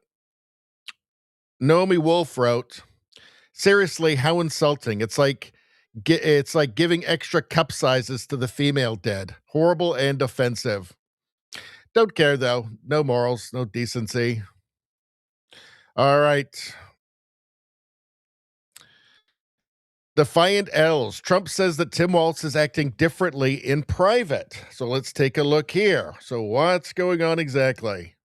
Speaker 3: Naomi Wolf wrote, seriously, how insulting. It's like giving extra cup sizes to the female dead. Horrible and offensive. Don't care, though. No morals, no decency. All right. Defiant L's. Trump says that Tim Walz is acting differently in private. So let's take a look here. So what's going on exactly?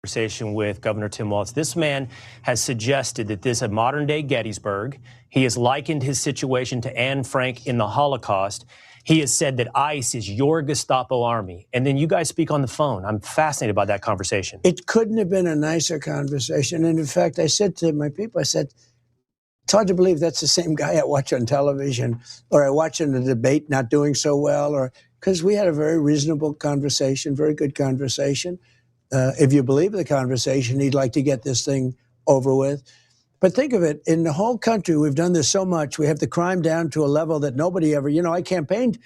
Speaker 8: Conversation with Governor Tim Walz. This man has suggested that this is a modern-day Gettysburg. He has likened his situation to Anne Frank in the Holocaust. He has said that ICE is your Gestapo army. And then you guys speak on the phone. I'm fascinated by that conversation.
Speaker 9: It couldn't have been a nicer conversation. And in fact, I said to my people, I said, it's hard to believe that's the same guy I watch on television or I watch in a debate not doing so well, or because we had a very reasonable conversation, very good conversation. If you believe the conversation, he'd like to get this thing over with. But think of it, in the whole country, we've done this so much. We have the crime down to a level that nobody ever, I campaigned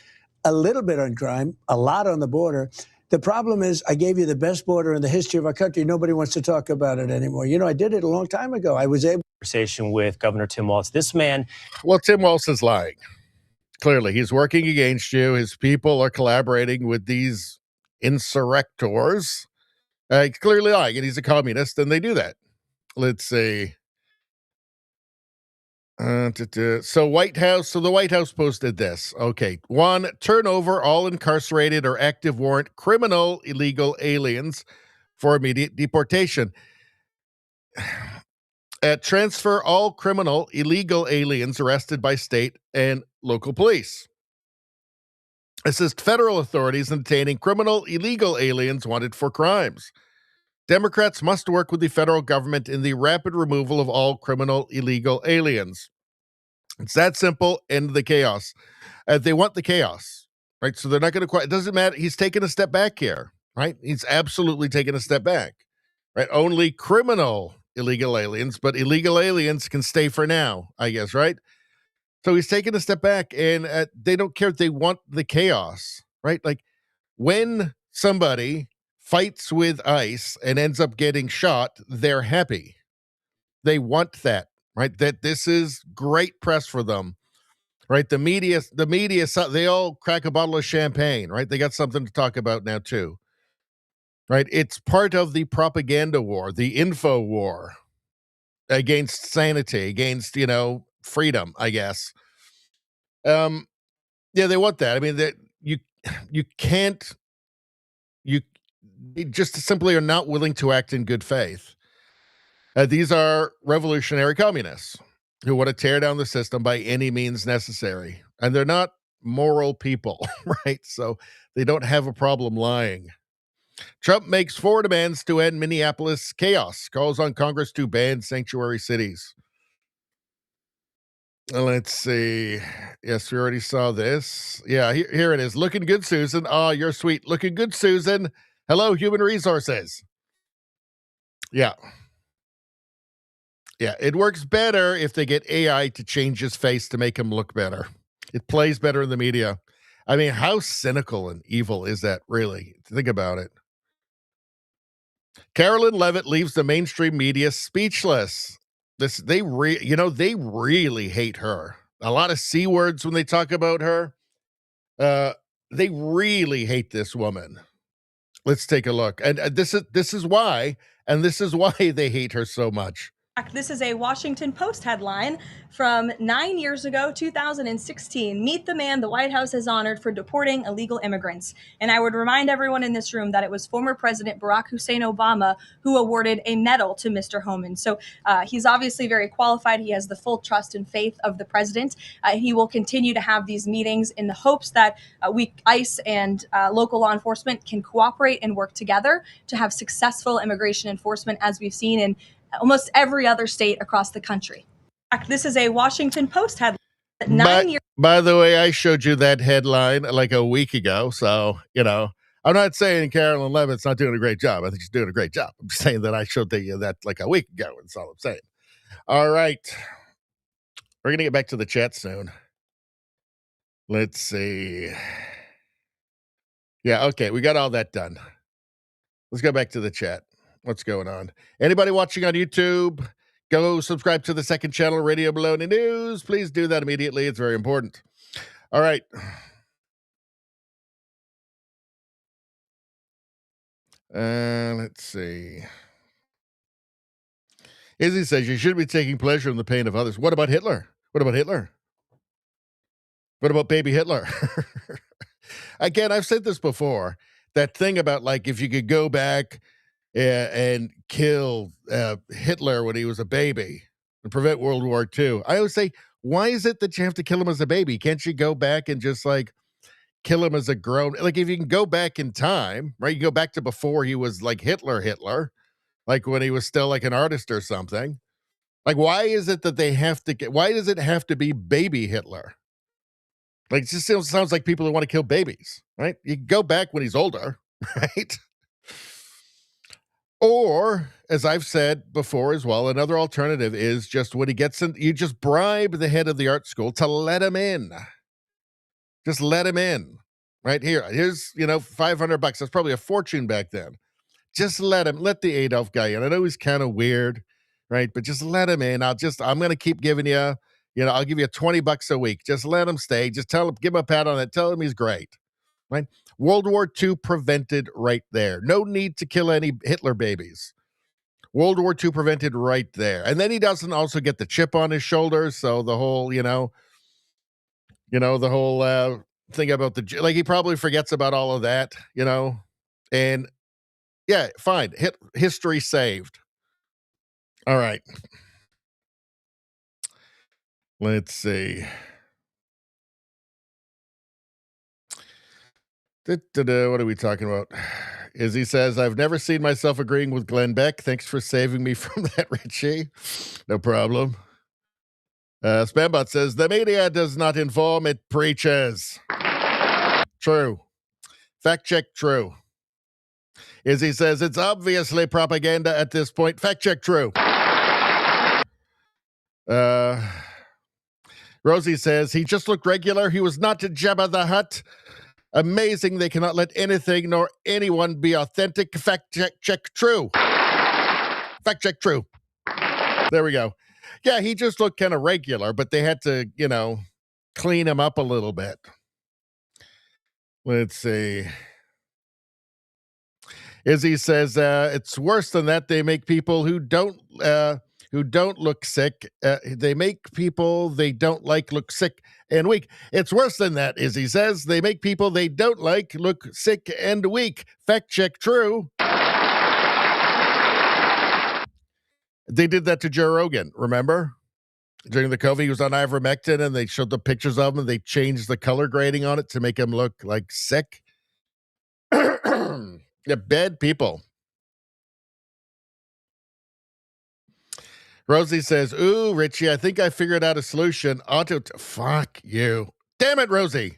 Speaker 9: a little bit on crime, a lot on the border. The problem is I gave you the best border in the history of our country. Nobody wants to talk about it anymore. I did it a long time ago. I was able.
Speaker 8: Conversation with Governor Tim Walz. This man.
Speaker 3: Well, Tim Walz is lying. Clearly, he's working against you. His people are collaborating with these insurrectors. He's clearly lying, and he's a communist, and they do that. Let's see. So the White House posted this. Okay. 1, turn over all incarcerated or active warrant criminal illegal aliens for immediate deportation. Transfer all criminal illegal aliens arrested by state and local police. Assist federal authorities in detaining criminal illegal aliens wanted for crimes. Democrats must work with the federal government in the rapid removal of all criminal illegal aliens. It's that simple. End the chaos. They want the chaos, right? So they're not going to it doesn't matter. He's taking a step back here, right? He's absolutely taking a step back, right? Only criminal illegal aliens, but illegal aliens can stay for now, I guess, right? So he's taking a step back, and they don't care. They want the chaos, right? Like when somebody fights with ICE and ends up getting shot, they're happy. They want that, right? That this is great press for them, right? The media, they all crack a bottle of champagne, right? They got something to talk about now too, right? It's part of the propaganda war, the info war against sanity, against, freedom, I guess. Yeah, they want that. I mean, that you can't, they just simply are not willing to act in good faith. These are revolutionary communists who want to tear down the system by any means necessary. And they're not moral people, right? So they don't have a problem lying. Trump makes 4 demands to end Minneapolis chaos, calls on Congress to ban sanctuary cities. Let's see. Yes, we already saw this. Yeah, here it is. Looking good, Susan. Oh, you're sweet. Looking good, Susan. Hello, Human Resources. Yeah. Yeah, it works better if they get AI to change his face to make him look better. It plays better in the media. I mean, how cynical and evil is that, really? Think about it. Carolyn Leavitt leaves the mainstream media speechless. They really hate her. A lot of C words when they talk about her. They really hate this woman. Let's take a look. And this is why they hate her so much.
Speaker 10: This is a Washington Post headline from 9 years ago, 2016. Meet the man the White House has honored for deporting illegal immigrants. And I would remind everyone in this room that it was former President Barack Hussein Obama who awarded a medal to Mr. Homan. So he's obviously very qualified. He has the full trust and faith of the president. He will continue to have these meetings in the hopes that ICE and local law enforcement can cooperate and work together to have successful immigration enforcement, as we've seen in almost every other state across the country. This is a Washington Post headline.
Speaker 3: By the way, I showed you that headline like a week ago. So, I'm not saying Carolyn Leavitt's not doing a great job. I think she's doing a great job. I'm just saying that I showed you that like a week ago. That's all I'm saying. All right. We're going to get back to the chat soon. Let's see. Yeah, okay. We got all that done. Let's go back to the chat. What's going on? Anybody watching on YouTube, go subscribe to the second channel, Radio Baloney News. Please do that immediately. It's very important. All right. Let's see. Izzy says you should be taking pleasure in the pain of others. What about Hitler? What about Hitler? What about baby Hitler? Again, I've said this before. That thing about like if you could go back and kill Hitler when he was a baby and prevent World War II. I always say, why is it that you have to kill him as a baby? Can't you go back and just like kill him as a grown? Like if you can go back in time, right? You go back to before he was like Hitler, like when he was still like an artist or something. Like why is it that they have to get? Why does it have to be baby Hitler? Like it just sounds like people who want to kill babies, right? You can go back when he's older, right? Or, as I've said before as well, another alternative is just when he gets in, you just bribe the head of the art school to let him in. Just let him in. Right here. Here's, $500. That's probably a fortune back then. Just let the Adolf guy in. I know he's kind of weird, right? But just let him in. I'm going to keep giving you, I'll give you $20 a week. Just let him stay. Just give him a pat on it. Tell him he's great. Right? World War II prevented right there. No need to kill any Hitler babies. World War II prevented right there. And then he doesn't also get the chip on his shoulder. So the whole, the whole thing about like he probably forgets about all of that, and yeah, fine. History saved. All right. Let's see. What are we talking about? Izzy says, I've never seen myself agreeing with Glenn Beck. Thanks for saving me from that, Richie. No problem. Spambot says, the media does not inform, it preaches. True. Fact check, true. Izzy says, it's obviously propaganda at this point. Fact check, true. Rosie says, he just looked regular. He was not Jabba the Hutt. Amazing they cannot let anything nor anyone be authentic. Fact check, true. Fact check, true. There we go. Yeah, he just looked kind of regular, but they had to, clean him up a little bit. Let's see. Izzy says, it's worse than that. They make people who don't look sick. They make people they don't like look sick and weak. It's worse than that, Izzy says. They make people they don't like look sick and weak. Fact check, true. They did that to Joe Rogan, remember? During the COVID, he was on ivermectin, and they showed the pictures of him, and they changed the color grading on it to make him look like sick. Yeah, bad people. Rosie says, ooh, Richie, I think I figured out a solution. Fuck you. Damn it, Rosie.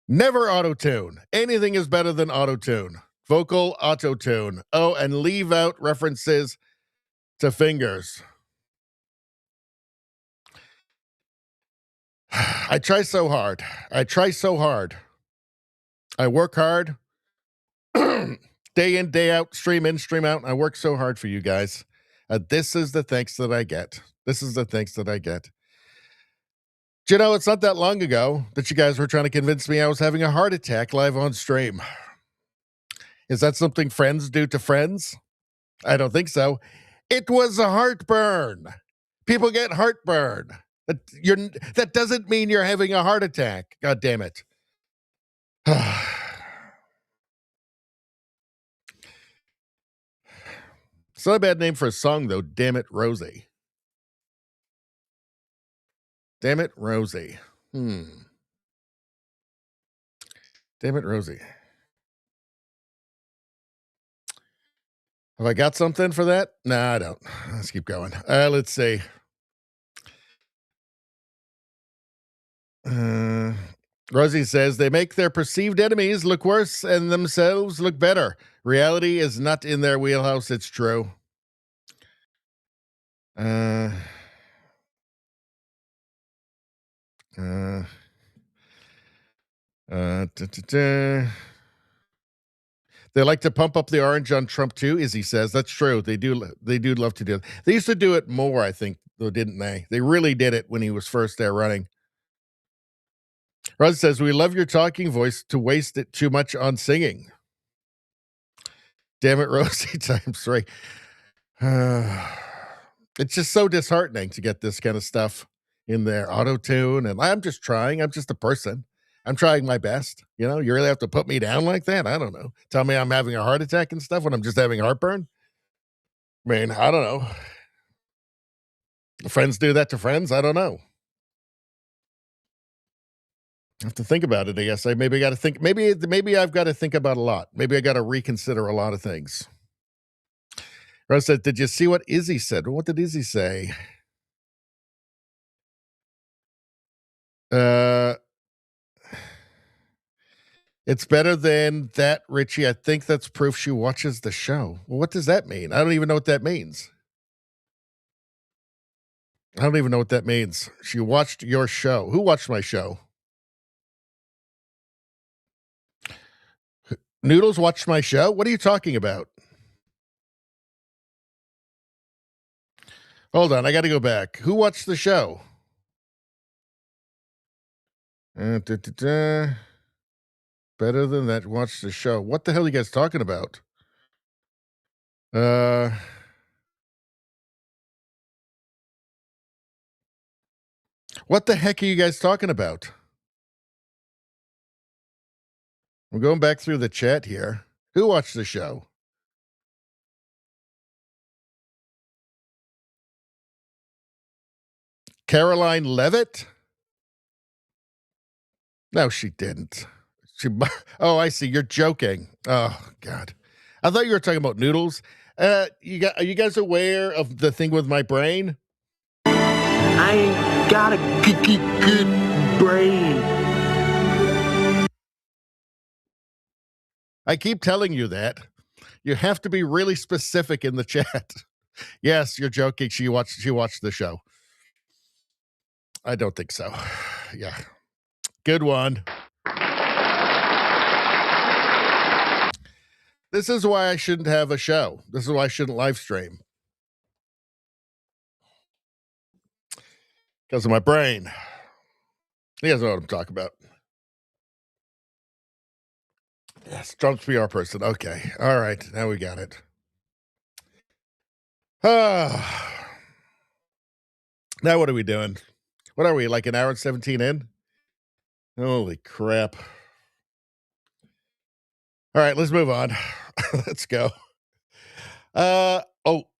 Speaker 3: Never auto-tune. Anything is better than auto-tune. Vocal auto-tune. Oh, and leave out references to fingers. I try so hard. I work hard. Day in, day out, stream in, stream out. I work so hard for you guys. This is the thanks that I get. Do you know, it's not that long ago that you guys were trying to convince me I was having a heart attack live on stream. Is that something friends do to friends? I don't think so. It was a heartburn. People get heartburn. That doesn't mean you're having a heart attack. God damn it. It's not a bad name for a song, though. Damn it, Rosie. Damn it, Rosie. Damn it, Rosie. Have I got something for that? Nah, I don't. Let's keep going. Let's see. Rosie says they make their perceived enemies look worse and themselves look better. Reality is not in their wheelhouse. It's true. They like to pump up the orange on Trump too, Izzy says. That's true. They do love to do it. They used to do it more, I think, though, didn't they? They really did it when he was first there running. Rosie says, we love your talking voice to waste it too much on singing. Damn it, Rosie, times 3. It's just so disheartening to get this kind of stuff in there. Auto-tune, and I'm just trying. I'm just a person. I'm trying my best. You really have to put me down like that? I don't know. Tell me I'm having a heart attack and stuff when I'm just having heartburn? I mean, I don't know. Friends do that to friends? I don't know. I have to think about it, I guess. I maybe got to think. Maybe I've got to think about a lot. Maybe I got to reconsider a lot of things. Rose said, did you see what Izzy said? What did Izzy say? It's better than that, Richie. I think that's proof she watches the show. Well, what does that mean? I don't even know what that means. She watched your show. Who watched my show? Noodles watched my show? What are you talking about? Hold on, I got to go back. Who watched the show? Better than that, watch the show. What the hell are you guys talking about? What the heck are you guys talking about? I'm going back through the chat here. Who watched the show? Caroline Levitt? No, she didn't. Oh, I see. You're joking. Oh, God. I thought you were talking about noodles. Are you guys aware of the thing with my brain?
Speaker 6: I ain't got a good brain.
Speaker 3: I keep telling you that. You have to be really specific in the chat. Yes, you're joking. She watched the show. I don't think so. Yeah. Good one. This is why I shouldn't have a show. This is why I shouldn't live stream. Because of my brain. You guys know what I'm talking about. Yes, Trump's PR person. Okay. All right. Now we got it. Now what are we doing? What are we, like an hour and 17 in? Holy crap. All right, let's move on. Let's go.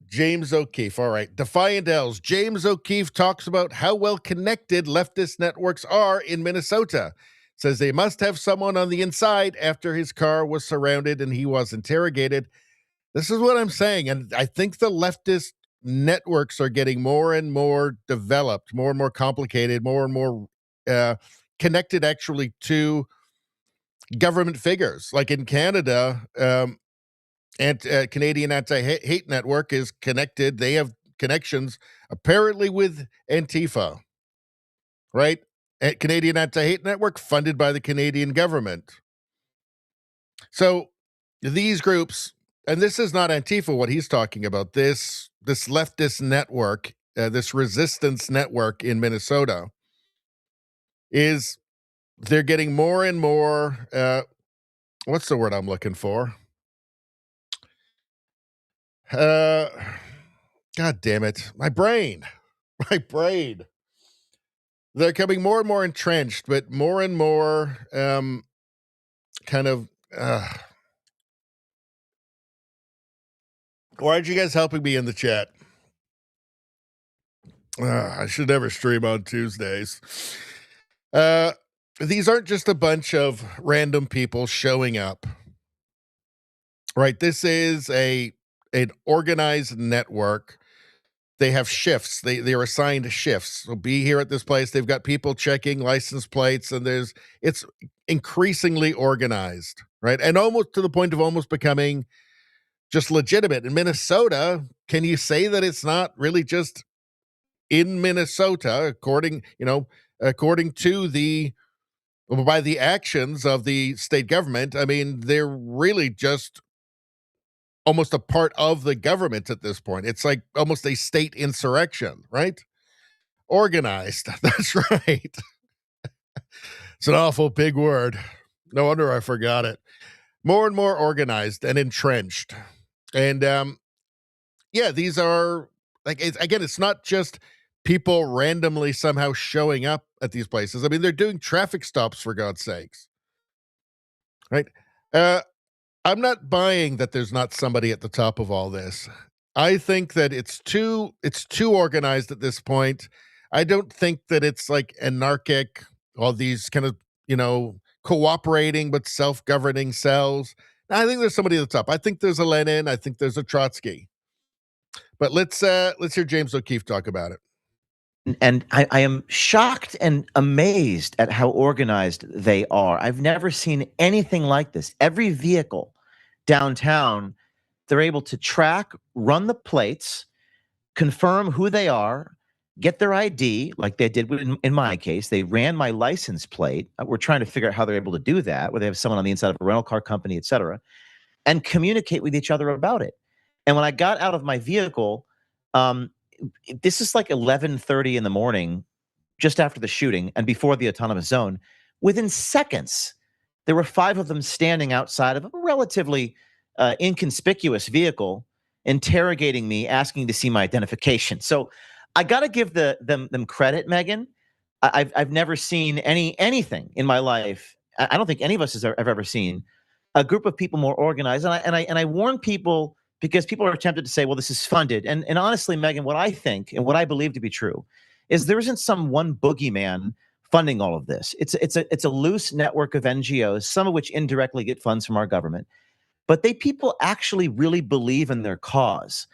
Speaker 3: James O'Keefe. All right. Defiant L's. James O'Keefe talks about how well connected leftist networks are in Minnesota. Says they must have someone on the inside after his car was surrounded and he was interrogated. This is what I'm saying. And I think the leftist networks are getting more and more developed, more and more complicated, more and more connected actually to government figures. Like in Canada, Canadian Anti-Hate Network is connected. They have connections apparently with Antifa, right? Canadian Anti-Hate Network funded by the Canadian government. So these groups, and this is not Antifa, what he's talking about, this leftist network, this resistance network in Minnesota, is they're getting more and more, what's the word I'm looking for? God damn it. My brain. They're becoming more and more entrenched, but more and more kind of. Why aren't you guys helping me in the chat? I should never stream on Tuesdays. These aren't just a bunch of random people showing up. Right? This is an organized network. They have shifts. They're assigned shifts. So be here at this place. They've got people checking license plates, and it's increasingly organized, right? And almost to the point of almost becoming just legitimate. In Minnesota, can you say that it's not really just in Minnesota, according to by the actions of the state government? I mean, they're really just almost a part of the government at this point. It's like almost a state insurrection, right? Organized. That's right. It's an awful big word. No wonder I forgot it. More and more organized and entrenched. And these are it's not just people randomly somehow showing up at these places. I mean, they're doing traffic stops, for God's sakes. Right? I'm not buying that there's not somebody at the top of all this. I think that it's too organized at this point. I don't think that it's like anarchic, all these kind of, cooperating but self-governing cells. I think there's somebody at the top. I think there's a Lenin. I think there's a Trotsky. But let's hear James O'Keefe talk about it.
Speaker 11: And I am shocked and amazed at how organized they are. I've never seen anything like this. Every vehicle downtown, they're able to track, run the plates, confirm who they are, get their ID, like they did in my case. They ran my license plate. We're trying to figure out how they're able to do that, where they have someone on the inside of a rental car company, et cetera, and communicate with each other about it. And when I got out of my vehicle, this is like 11:30 in the morning, just after the shooting and before the autonomous zone. Within seconds, there were 5 of them standing outside of a relatively inconspicuous vehicle, interrogating me, asking to see my identification. So I got to give them credit, Megan. I've never seen anything in my life. I don't think any of us have ever seen a group of people more organized. And I warn people, because people are tempted to say, well, this is funded. And honestly, Megan, what I think and what I believe to be true is there isn't some one boogeyman funding all of this. It's a loose network of NGOs, some of which indirectly get funds from our government. But people actually really believe in their cause.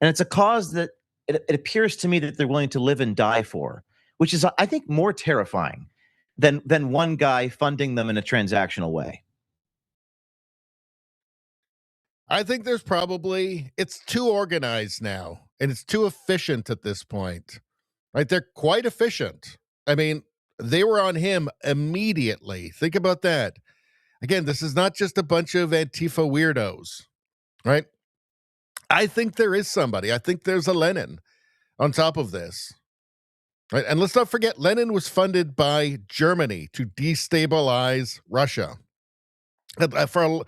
Speaker 11: And it's a cause that it appears to me that they're willing to live and die for, which is, I think, more terrifying than one guy funding them in a transactional way.
Speaker 3: I think it's too organized now, and it's too efficient at this point, right? They're quite efficient. I mean, they were on him immediately. Think about that. Again, this is not just a bunch of Antifa weirdos, right? I think there is somebody. I think there's a Lenin on top of this, right? And let's not forget, Lenin was funded by Germany to destabilize Russia. For a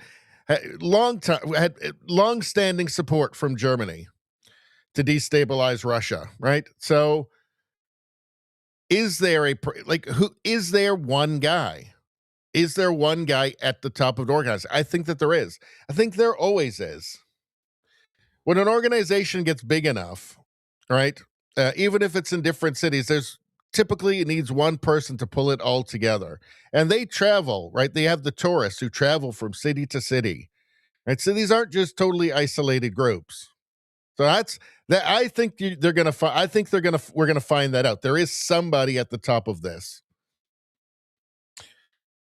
Speaker 3: long time, had long-standing support from Germany to destabilize Russia, right? So is there is there one guy? Is there one guy at the top of the organization? I think that there is. I think there always is. When an organization gets big enough, right, even if it's in different cities, there's typically it needs one person to pull it all together. And they travel, right? They have the tourists who travel from city to city, right? So these aren't just totally isolated groups. So that's that. I think they're going to find. I think we're going to find that out. There is somebody at the top of this.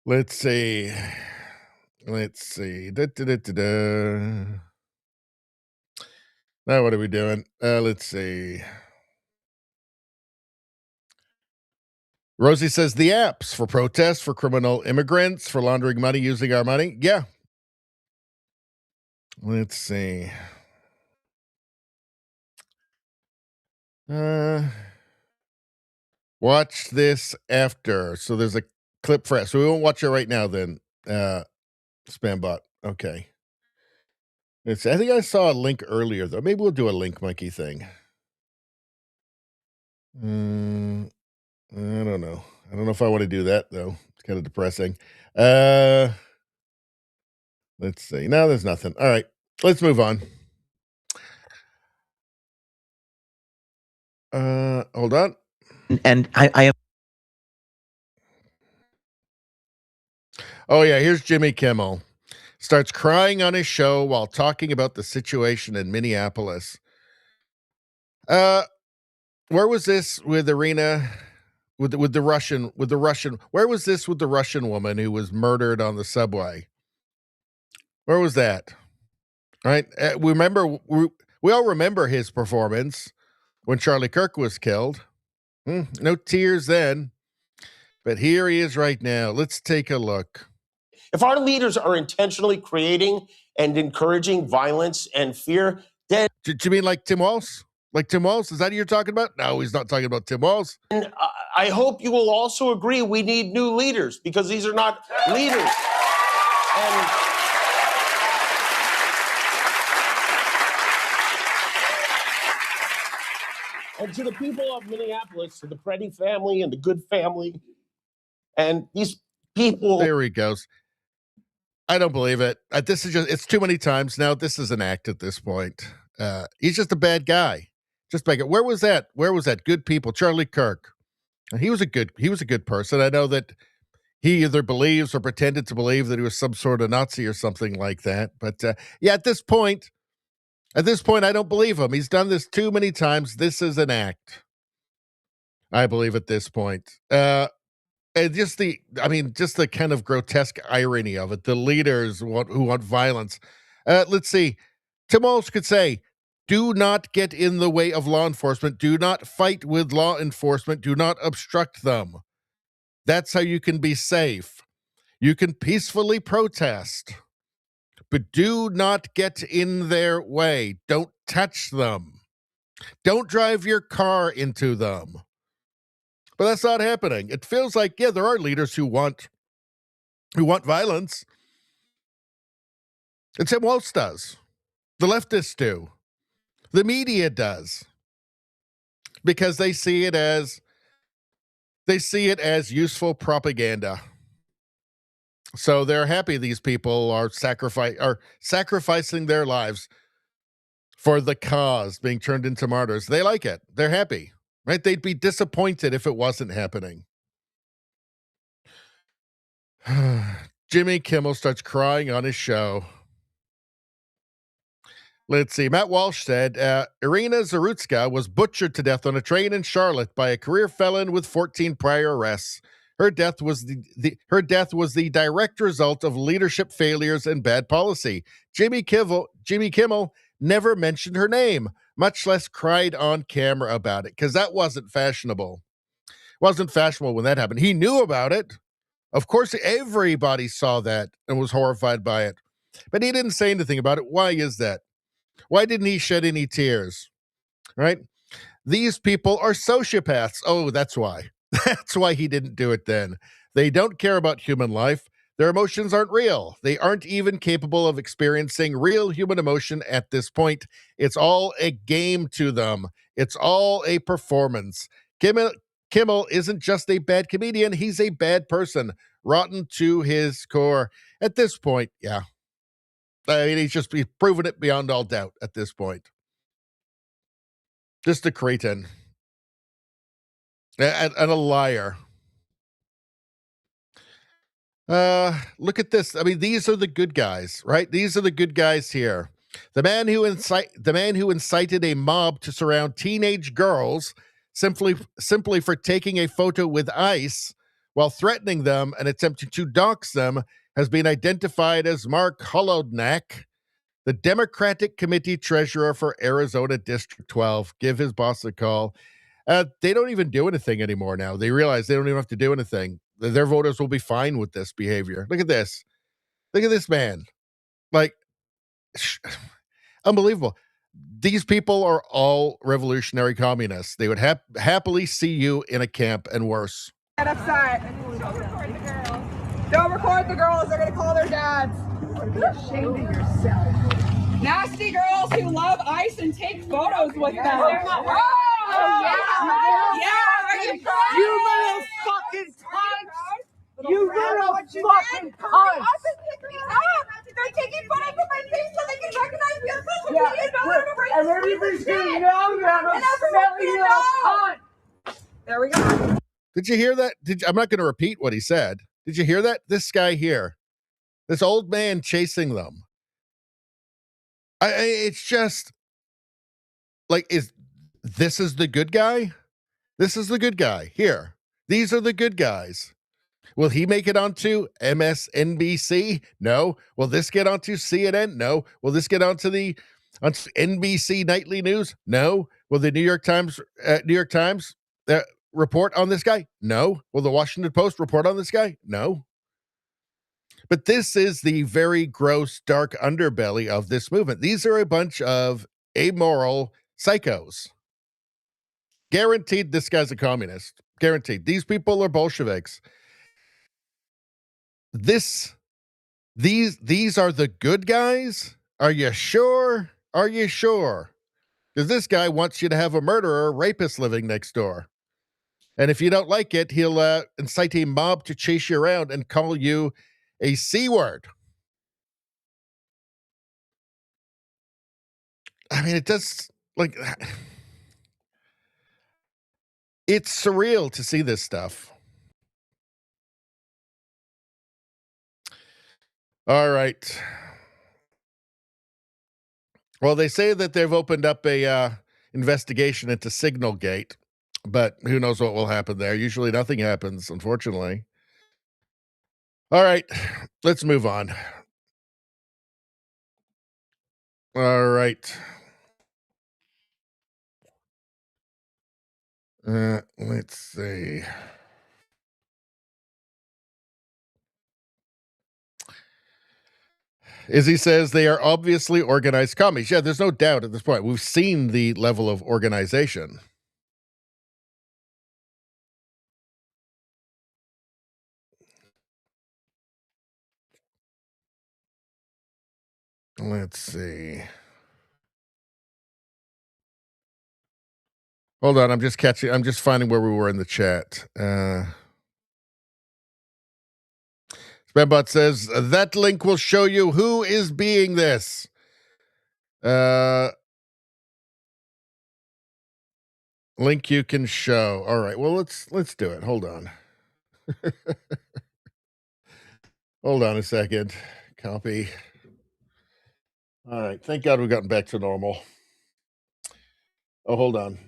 Speaker 3: Let's see. Now what are we doing? Let's see. Rosie says the apps for protests, for criminal immigrants, for laundering money using our money. Yeah. Let's see. Watch this after. So there's a clip for it. So we won't watch it right now then. Spambot. Okay. I think I saw a link earlier though. Maybe we'll do a link monkey thing. I don't know. I don't know if I want to do that though. It's kind of depressing. Let's see. No, there's nothing. All right. Let's move on. Hold on.
Speaker 11: And I am.
Speaker 3: Oh yeah, here's Jimmy Kimmel. Starts crying on his show while talking about the situation in Minneapolis. Where was this with Irina? With the Russian? Where was this with the Russian woman who was murdered on the subway? Where was that? Right? We all remember his performance when Charlie Kirk was killed. No tears then, but here he is right now. Let's take a look.
Speaker 12: If our leaders are intentionally creating and encouraging violence and fear, then...
Speaker 3: Do you mean like Tim Walz? Like Tim Walz? Is that who you're talking about? No, he's not talking about Tim Walz.
Speaker 12: And I hope you will also agree we need new leaders, because these are not leaders. And to the people of Minneapolis, to the Preddy family and the Good family, and these people...
Speaker 3: There he goes. I don't believe it. This is it's too many times now. This is an act at this point. He's just a bad guy. Just bad guy. Where was that? Good people. Charlie Kirk. He was a good person. I know that he either believes or pretended to believe that he was some sort of Nazi or something like that. But yeah, at this point, I don't believe him. He's done this too many times. This is an act. I believe at this point. And just the kind of grotesque irony of it. The leaders who want violence. Let's see. Tim Walz could say, do not get in the way of law enforcement. Do not fight with law enforcement. Do not obstruct them. That's how you can be safe. You can peacefully protest, but do not get in their way. Don't touch them. Don't drive your car into them. But that's not happening. It feels like, yeah, there are leaders who want violence. And Tim Walz does. The leftists do. The media does, because they see it as useful propaganda. So they're happy these people are sacrificing their lives for the cause, being turned into martyrs. They like it. They're happy, right? They'd be disappointed if it wasn't happening. Jimmy Kimmel starts crying on his show. Let's see. Matt Walsh said Irina Zarutska was butchered to death on a train in Charlotte by a career felon with 14 prior arrests. Her death was the direct result of leadership failures and bad policy. Jimmy Kimmel never mentioned her name, much less cried on camera about it, because that wasn't fashionable. Wasn't fashionable when that happened. He knew about it. Of course, everybody saw that and was horrified by it, but he didn't say anything about it. Why is that? Why didn't he shed any tears? Right? These people are sociopaths. Oh, that's why. That's why he didn't do it then. They don't care about human life. Their emotions aren't real. They aren't even capable of experiencing real human emotion at this point. It's all a game to them. It's all a performance. Kimmel isn't just a bad comedian. He's a bad person, rotten to his core. At this point, yeah. I mean, he's proven it beyond all doubt at this point. Just a cretin. And a liar. Look at this. I mean, these are the good guys, right? These are the good guys here. The man who incited a mob to surround teenage girls simply for taking a photo with ICE while threatening them and attempting to dox them has been identified as Mark Holodnack, the Democratic Committee Treasurer for Arizona District 12. Give his boss a call. They don't even do anything anymore now. They realize they don't even have to do anything. Their voters will be fine with this behavior. Look at this. Look at this man. Like, unbelievable. These people are all revolutionary communists. They would happily see you in a camp and worse.
Speaker 13: Get upset. Don't record the girls. They're going to call their dads. Be ashamed of yourself. Nasty girls who love ICE and take photos with them.
Speaker 6: You little fucking cunt! You little fucking cunt!
Speaker 13: They're taking photos of my face so they can recognize me on social media.
Speaker 6: And everybody's gonna know you're a silly little cunt!
Speaker 13: There we go.
Speaker 3: Did you hear that? I'm not going to repeat what he said. Did you hear that? This guy here, this old man chasing them. It's just like, this is the good guy? This is the good guy here. These are the good guys. Will he make it onto MSNBC? No. Will this get onto CNN? No. Will this get onto NBC Nightly News? No. Will the New York Times report on this guy? No. Will the Washington Post report on this guy? No. But this is the very gross, dark underbelly of this movement. These are a bunch of amoral psychos. Guaranteed this guy's a communist. Guaranteed. These people are Bolsheviks. These are the good guys? Are you sure? Are you sure? Because this guy wants you to have a murderer, rapist living next door. And if you don't like it, he'll incite a mob to chase you around and call you a C word. I mean, it does, like, it's surreal to see this stuff. All right. Well, they say that they've opened up a investigation into Signalgate, but who knows what will happen there. Usually nothing happens, unfortunately. All right, let's move on. All right. Let's see. Izzy says they are obviously organized commies. Yeah, there's no doubt at this point. We've seen the level of organization. Let's see. Hold on, I'm just finding where we were in the chat. Spambot says, that link will show you who is being this. Link you can show. All right, well, let's do it. Hold on. Hold on a second. Copy. All right, thank God we've gotten back to normal. Oh, hold on.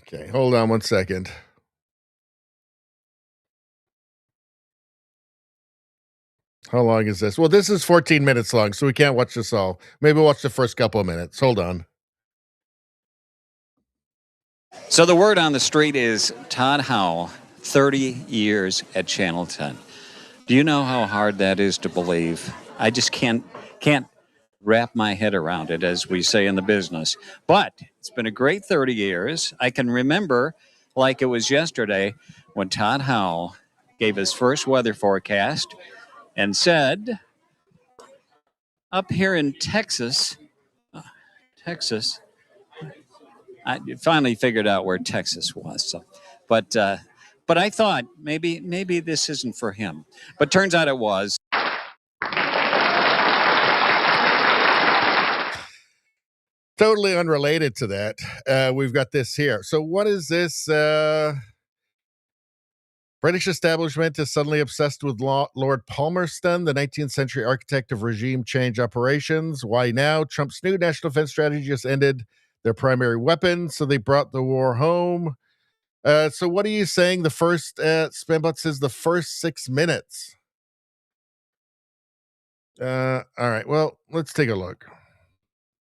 Speaker 3: Okay, hold on one second. How long is this? Well, this is 14 minutes long, so we can't watch this all. Maybe watch the first couple of minutes. Hold on.
Speaker 4: So the word on the street is Todd Howell, 30 years at Channel 10. Do you know how hard that is to believe? I just can't wrap my head around it, as we say in the business. But it's been a great 30 years. I can remember like it was yesterday when Todd Howell gave his first weather forecast and said, up here in Texas, I finally figured out where Texas was. So, but I thought maybe this isn't for him. But turns out it was.
Speaker 3: Totally unrelated to that. We've got this here. So what is this? British establishment is suddenly obsessed with Lord Palmerston, the 19th century architect of regime change operations. Why now? Trump's new national defense strategy just ended their primary weapon, so they brought the war home. So what are you saying? The first, Spambot says the first 6 minutes. All right, well, let's take a look.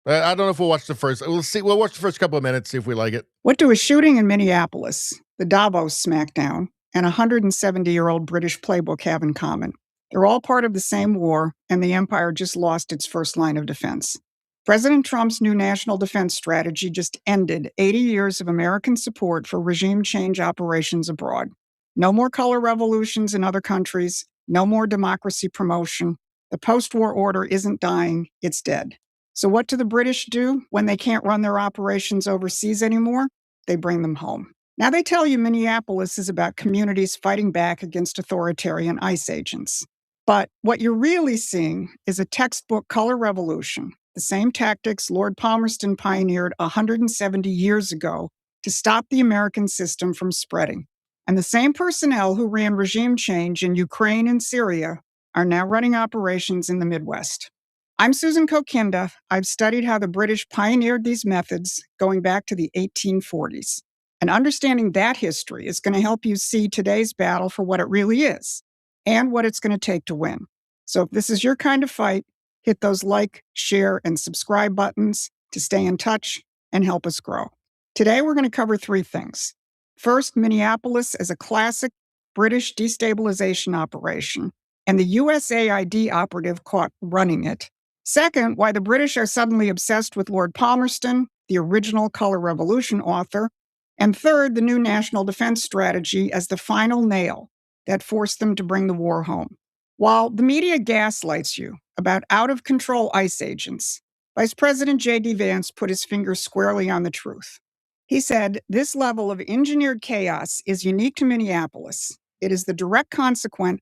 Speaker 3: I don't know if we'll watch the first. We'll watch the first couple of minutes, see if we like it.
Speaker 14: What do a shooting in Minneapolis, the Davos smackdown, and a 170-year-old British playbook have in common? They're all part of the same war, and the empire just lost its first line of defense. President Trump's new national defense strategy just ended 80 years of American support for regime change operations abroad. No more color revolutions in other countries, no more democracy promotion. The post-war order isn't dying, it's dead. So what do the British do when they can't run their operations overseas anymore? They bring them home. Now they tell you Minneapolis is about communities fighting back against authoritarian ICE agents. But what you're really seeing is a textbook color revolution, the same tactics Lord Palmerston pioneered 170 years ago to stop the American system from spreading. And the same personnel who ran regime change in Ukraine and Syria are now running operations in the Midwest. I'm Susan Kokinda. I've studied how the British pioneered these methods going back to the 1840s. And understanding that history is going to help you see today's battle for what it really is and what it's going to take to win. So if this is your kind of fight, hit those like, share, and subscribe buttons to stay in touch and help us grow. Today, we're going to cover 3 things. First, Minneapolis as a classic British destabilization operation and the USAID operative caught running it. Second, why the British are suddenly obsessed with Lord Palmerston, the original Color Revolution author. And third, the new national defense strategy as the final nail that forced them to bring the war home. While the media gaslights you about out-of-control ICE agents, Vice President J.D. Vance put his finger squarely on the truth. He said, this level of engineered chaos is unique to Minneapolis. It is the direct consequence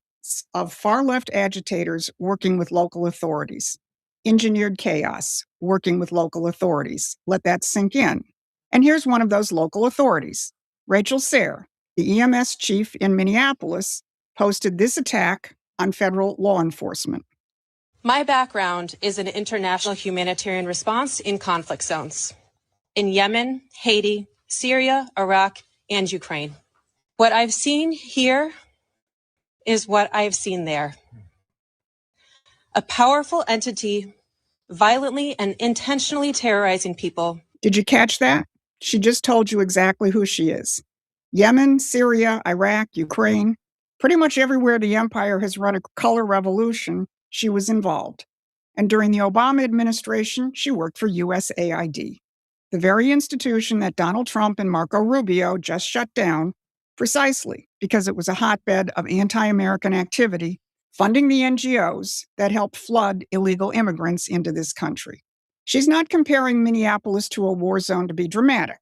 Speaker 14: of far-left agitators working with local authorities. Engineered chaos, working with local authorities. Let that sink in. And here's one of those local authorities. Rachel Sayre, the EMS chief in Minneapolis, posted this attack on federal law enforcement.
Speaker 15: My background is in international humanitarian response in conflict zones. In Yemen, Haiti, Syria, Iraq, and Ukraine. What I've seen here is what I've seen there. A powerful entity violently and intentionally terrorizing people.
Speaker 14: Did you catch that? She just told you exactly who she is. Yemen, Syria, Iraq, Ukraine, pretty much everywhere the empire has run a color revolution, she was involved. And during the Obama administration, she worked for USAID, the very institution that Donald Trump and Marco Rubio just shut down precisely because it was a hotbed of anti-American activity funding the NGOs that help flood illegal immigrants into this country. She's not comparing Minneapolis to a war zone to be dramatic.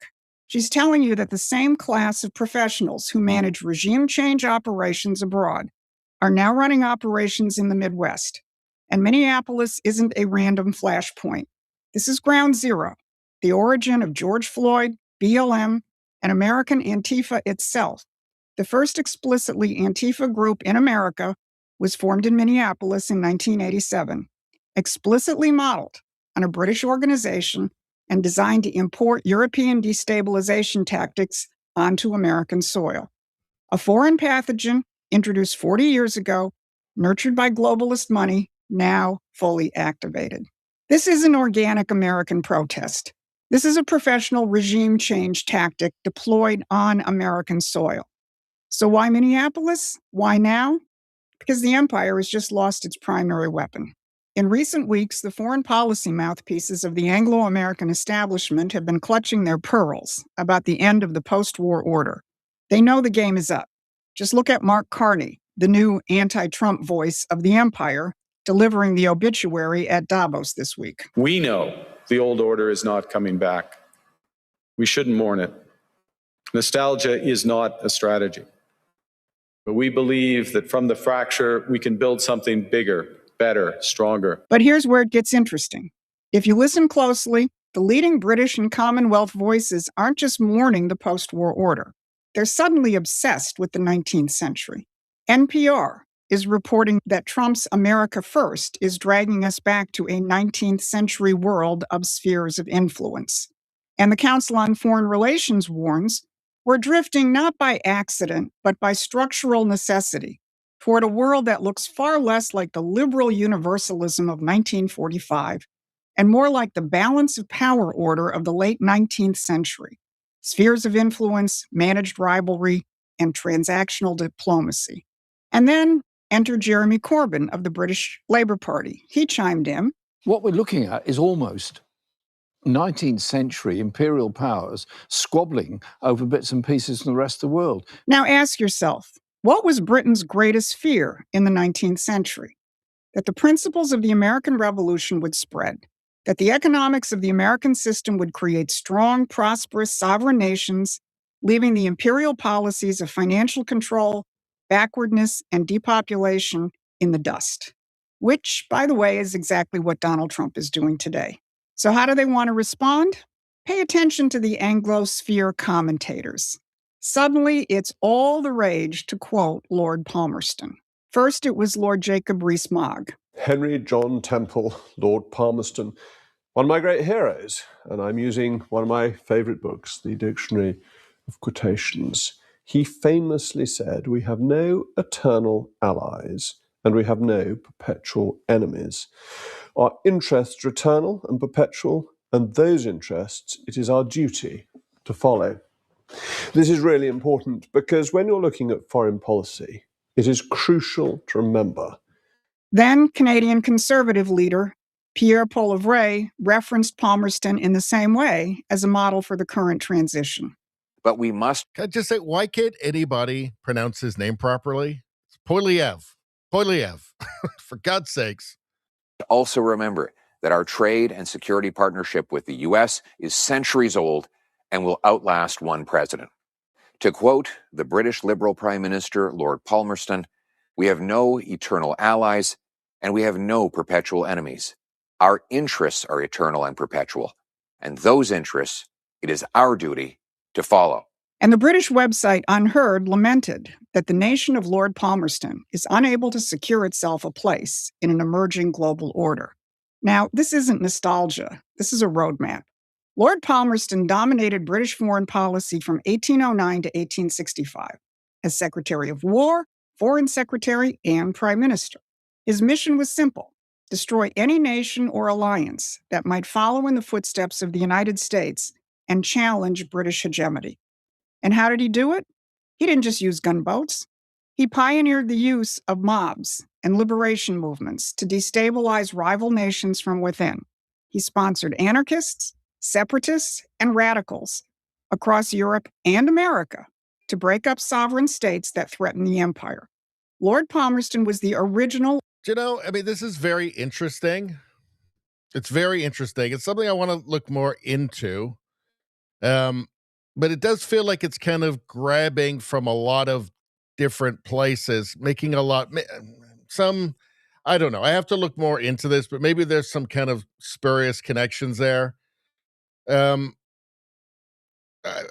Speaker 14: She's telling you that the same class of professionals who manage regime change operations abroad are now running operations in the Midwest. And Minneapolis isn't a random flashpoint. This is ground zero, the origin of George Floyd, BLM, and American Antifa itself. The first explicitly Antifa group in America was formed in Minneapolis in 1987, explicitly modeled on a British organization and designed to import European destabilization tactics onto American soil. A foreign pathogen introduced 40 years ago, nurtured by globalist money, now fully activated. This is an organic American protest. This is a professional regime change tactic deployed on American soil. So why Minneapolis? Why now? Because the empire has just lost its primary weapon. In recent weeks, the foreign policy mouthpieces of the Anglo-American establishment have been clutching their pearls about the end of the post-war order. They know the game is up. Just look at Mark Carney, the new anti-Trump voice of the empire, delivering the obituary at Davos this week.
Speaker 16: We know the old order is not coming back. We shouldn't mourn it. Nostalgia is not a strategy. But we believe that from the fracture, we can build something bigger, better, stronger.
Speaker 14: But here's where it gets interesting. If you listen closely, the leading British and Commonwealth voices aren't just mourning the post-war order. They're suddenly obsessed with the 19th century. NPR is reporting that Trump's America First is dragging us back to a 19th century world of spheres of influence. And the Council on Foreign Relations warns we're drifting not by accident, but by structural necessity toward a world that looks far less like the liberal universalism of 1945 and more like the balance of power order of the late 19th century. Spheres of influence, managed rivalry, and transactional diplomacy. And then enter Jeremy Corbyn of the British Labour Party. He chimed in.
Speaker 17: What we're looking at is almost 19th century imperial powers squabbling over bits and pieces from the rest of the world.
Speaker 14: Now ask yourself, what was Britain's greatest fear in the 19th century? That the principles of the American Revolution would spread, that the economics of the American system would create strong, prosperous, sovereign nations, leaving the imperial policies of financial control, backwardness, and depopulation in the dust. Which, by the way, is exactly what Donald Trump is doing today. So how do they want to respond? Pay attention to the Anglosphere commentators. Suddenly, it's all the rage to quote Lord Palmerston. First, it was Lord Jacob Rees-Mogg.
Speaker 18: Henry John Temple, Lord Palmerston, one of my great heroes, and I'm using one of my favorite books, the Dictionary of Quotations. He famously said, "We have no eternal allies, and we have no perpetual enemies. Our interests are eternal and perpetual, and those interests it is our duty to follow." This is really important because when you're looking at foreign policy, it is crucial to remember.
Speaker 14: Then Canadian Conservative leader Pierre Poilievre referenced Palmerston in the same way as a model for the current transition.
Speaker 19: But we must...
Speaker 3: Can I just say, why can't anybody pronounce his name properly? It's Poilievre. Poilievre. For God's sakes.
Speaker 19: also remember that our trade and security partnership with the U.S. is centuries old and will outlast one president. To quote the British Liberal Prime Minister, Lord Palmerston, "We have no eternal allies and we have no perpetual enemies. Our interests are eternal and perpetual, and those interests it is our duty to follow."
Speaker 14: And the British website Unheard lamented that the nation of Lord Palmerston is unable to secure itself a place in an emerging global order. Now, this isn't nostalgia. This is a roadmap. Lord Palmerston dominated British foreign policy from 1809 to 1865 as Secretary of War, Foreign Secretary, and Prime Minister. His mission was simple: destroy any nation or alliance that might follow in the footsteps of the United States and challenge British hegemony. And how did he do it? He didn't just use gunboats. He pioneered the use of mobs and liberation movements to destabilize rival nations from within. He sponsored anarchists, separatists, and radicals across Europe and America to break up sovereign states that threatened the empire. Lord Palmerston was the original.
Speaker 3: You know, I mean, this is very interesting. It's very interesting. It's something I want to look more into. But it does feel like it's kind of grabbing from a lot of different places, making a lot, some, I don't know. I have to look more into this, but maybe there's some kind of spurious connections there. Um, uh,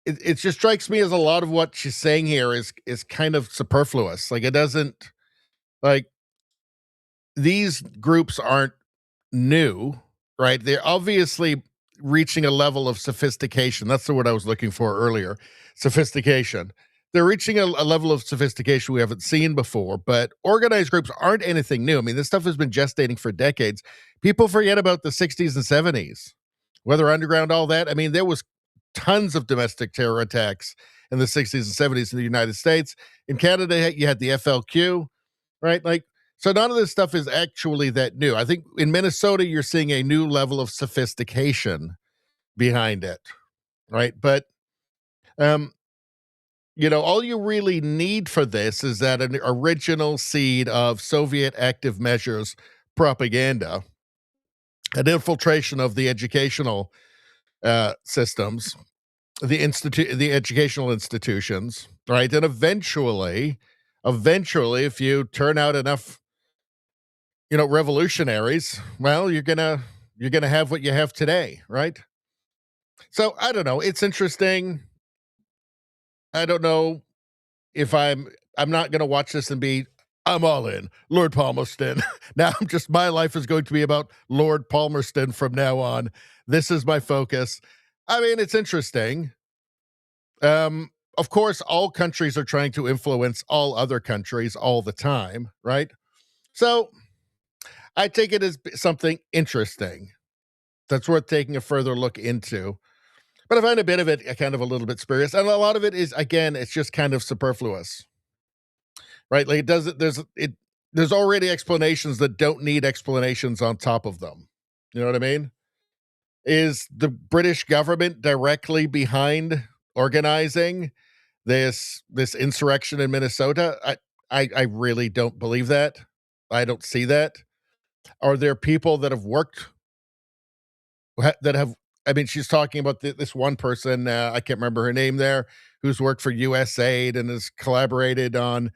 Speaker 3: it just strikes me as a lot of what she's saying here is kind of superfluous. Like it doesn't, like, these groups aren't new, right? They're obviously reaching a level of sophistication. That's the word I was looking for earlier. Sophistication. They're reaching a level of sophistication we haven't seen before, but organized groups aren't anything new. I mean, this stuff has been gestating for decades. People forget about the 60s and 70s, Weather Underground, all that. I mean, there was tons of domestic terror attacks in the 60s and 70s in the United States. In Canada, you had the FLQ, right? Like, so none of this stuff is actually that new. I think in Minnesota, you're seeing a new level of sophistication behind it, right? But, you know, all you really need for this is that an original seed of Soviet active measures propaganda, an infiltration of the educational systems, the educational institutions, right? And eventually, if you turn out enough, you know, revolutionaries, well, you're gonna have what you have today, right? So I don't know. It's interesting. I don't know if I'm not gonna watch this and be, I'm all in. Lord Palmerston. Now I'm just, my life is going to be about Lord Palmerston from now on. This is my focus. I mean, it's interesting. Of course, all countries are trying to influence all other countries all the time, right? So I take it as something interesting that's worth taking a further look into. But I find a bit of it kind of a little bit spurious. And a lot of it is, again, it's just kind of superfluous, right? Like it doesn't, there's already explanations that don't need explanations on top of them. You know what I mean? Is the British government directly behind organizing this insurrection in Minnesota? I really don't believe that. I don't see that. Are there people that have worked that have, I mean, she's talking about this one person, I can't remember her name there, who's worked for USAID and has collaborated in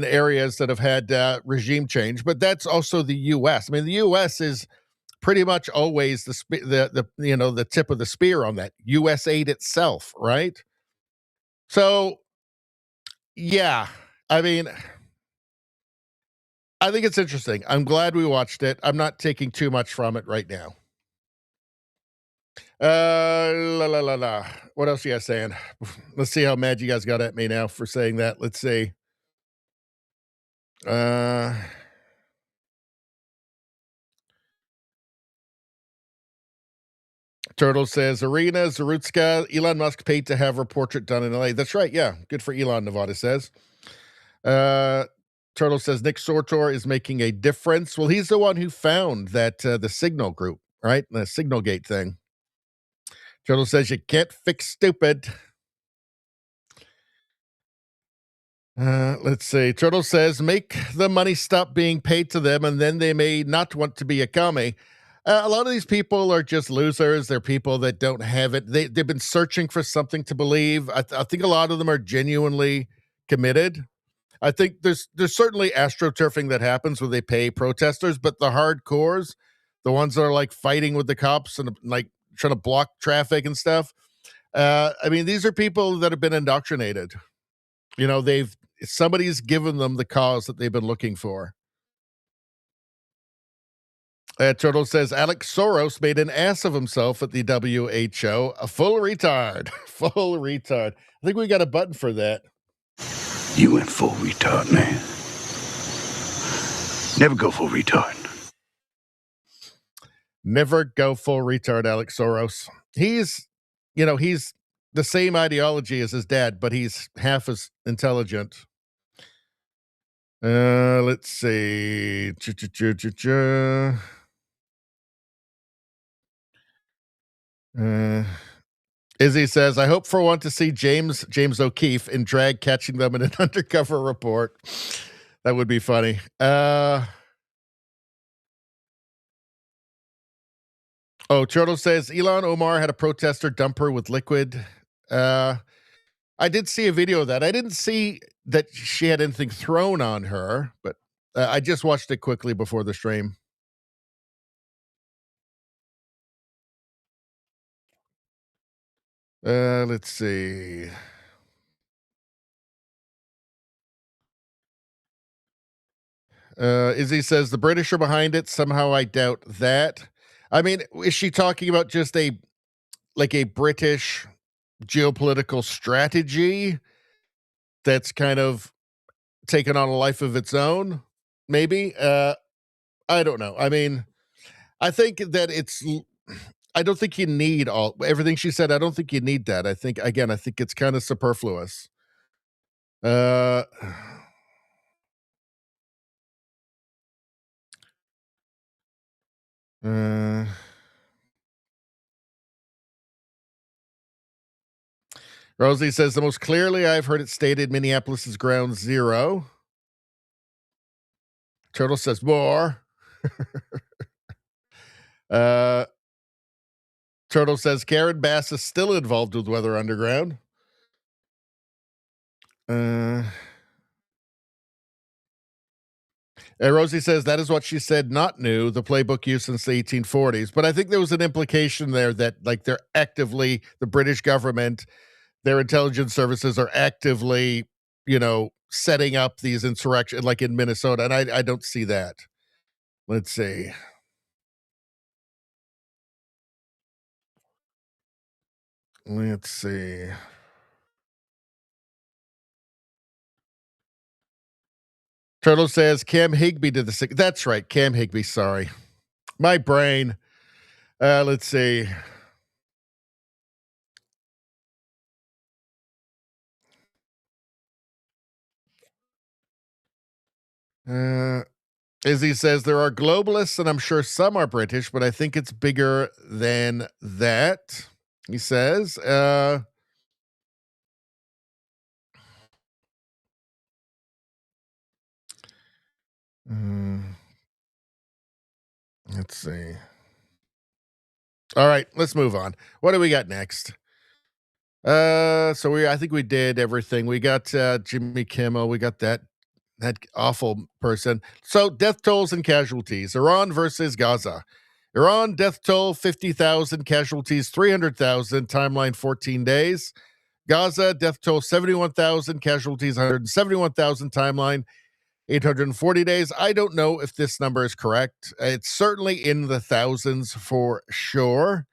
Speaker 3: areas that have had regime change, but that's also the U.S. I mean, the U.S. is pretty much always the you know, the tip of the spear on that. USAID itself, right? So, yeah, I mean, I think it's interesting. I'm glad we watched it. I'm not taking too much from it right now. La la la la. What else you guys saying? Let's see how mad you guys got at me now for saying that. Let's see. Turtle says Arena Zarutska, Elon Musk paid to have her portrait done in LA. That's right. Yeah. Good for Elon, Nevada says. Turtle says Nick Sortor is making a difference. Well, he's the one who found that the Signal group, right? The Signal Gate thing. Turtle says you can't fix stupid. Let's see. Turtle says make the money stop being paid to them, and then they may not want to be a commie. A lot of these people are just losers. They're people that don't have it. They've been searching for something to believe. I think a lot of them are genuinely committed. I think there's certainly astroturfing that happens where they pay protesters, but the hardcores, the ones that are like fighting with the cops and like trying to block traffic and stuff. I mean, these are people that have been indoctrinated. You know, somebody's given them the cause that they've been looking for. Turtle says Alex Soros made an ass of himself at the WHO. A full retard. Full retard. I think we got a button for that.
Speaker 20: You went full retard, man. Never go full retard.
Speaker 3: Never go full retard, Alex Soros. He's the same ideology as his dad, but he's half as intelligent. Let's see. Izzy says, I hope for one to see James O'Keefe in drag catching them in an undercover report. That would be funny. Turtle says, Ilhan Omar had a protester dump her with liquid. I did see a video of that. I didn't see that she had anything thrown on her, but I just watched it quickly before the stream. Let's see. Izzy says the British are behind it. Somehow I doubt that. I mean, is she talking about just a British geopolitical strategy that's kind of taken on a life of its own? Maybe. I don't know. I mean, I think that I don't think you need everything she said. I don't think you need that. I think it's kind of superfluous. Rosie says the most clearly I've heard it stated Minneapolis is ground zero. Turtle says more. Turtle says Karen Bass is still involved with Weather Underground. Rosie says that is what she said, not new, the playbook used since the 1840s. But I think there was an implication there that they're actively, the British government, their intelligence services are actively, setting up these insurrections like in Minnesota. And I don't see that. Let's see. Turtle says Cam Higbee did the. That's right, Cam Higbee. Sorry, my brain. Let's see. Izzy says there are globalists, and I'm sure some are British, but I think it's bigger than that. He says. Let's see. All right, let's move on. What do we got next? I think we did everything. We got Jimmy Kimmel. We got that awful person. So death tolls and casualties. Iran versus Gaza. Iran death toll 50,000, casualties 300,000, timeline 14 days. Gaza death toll 71,000, casualties 171,000, timeline 840 days. I don't know if this number is correct. It's certainly in the thousands for sure.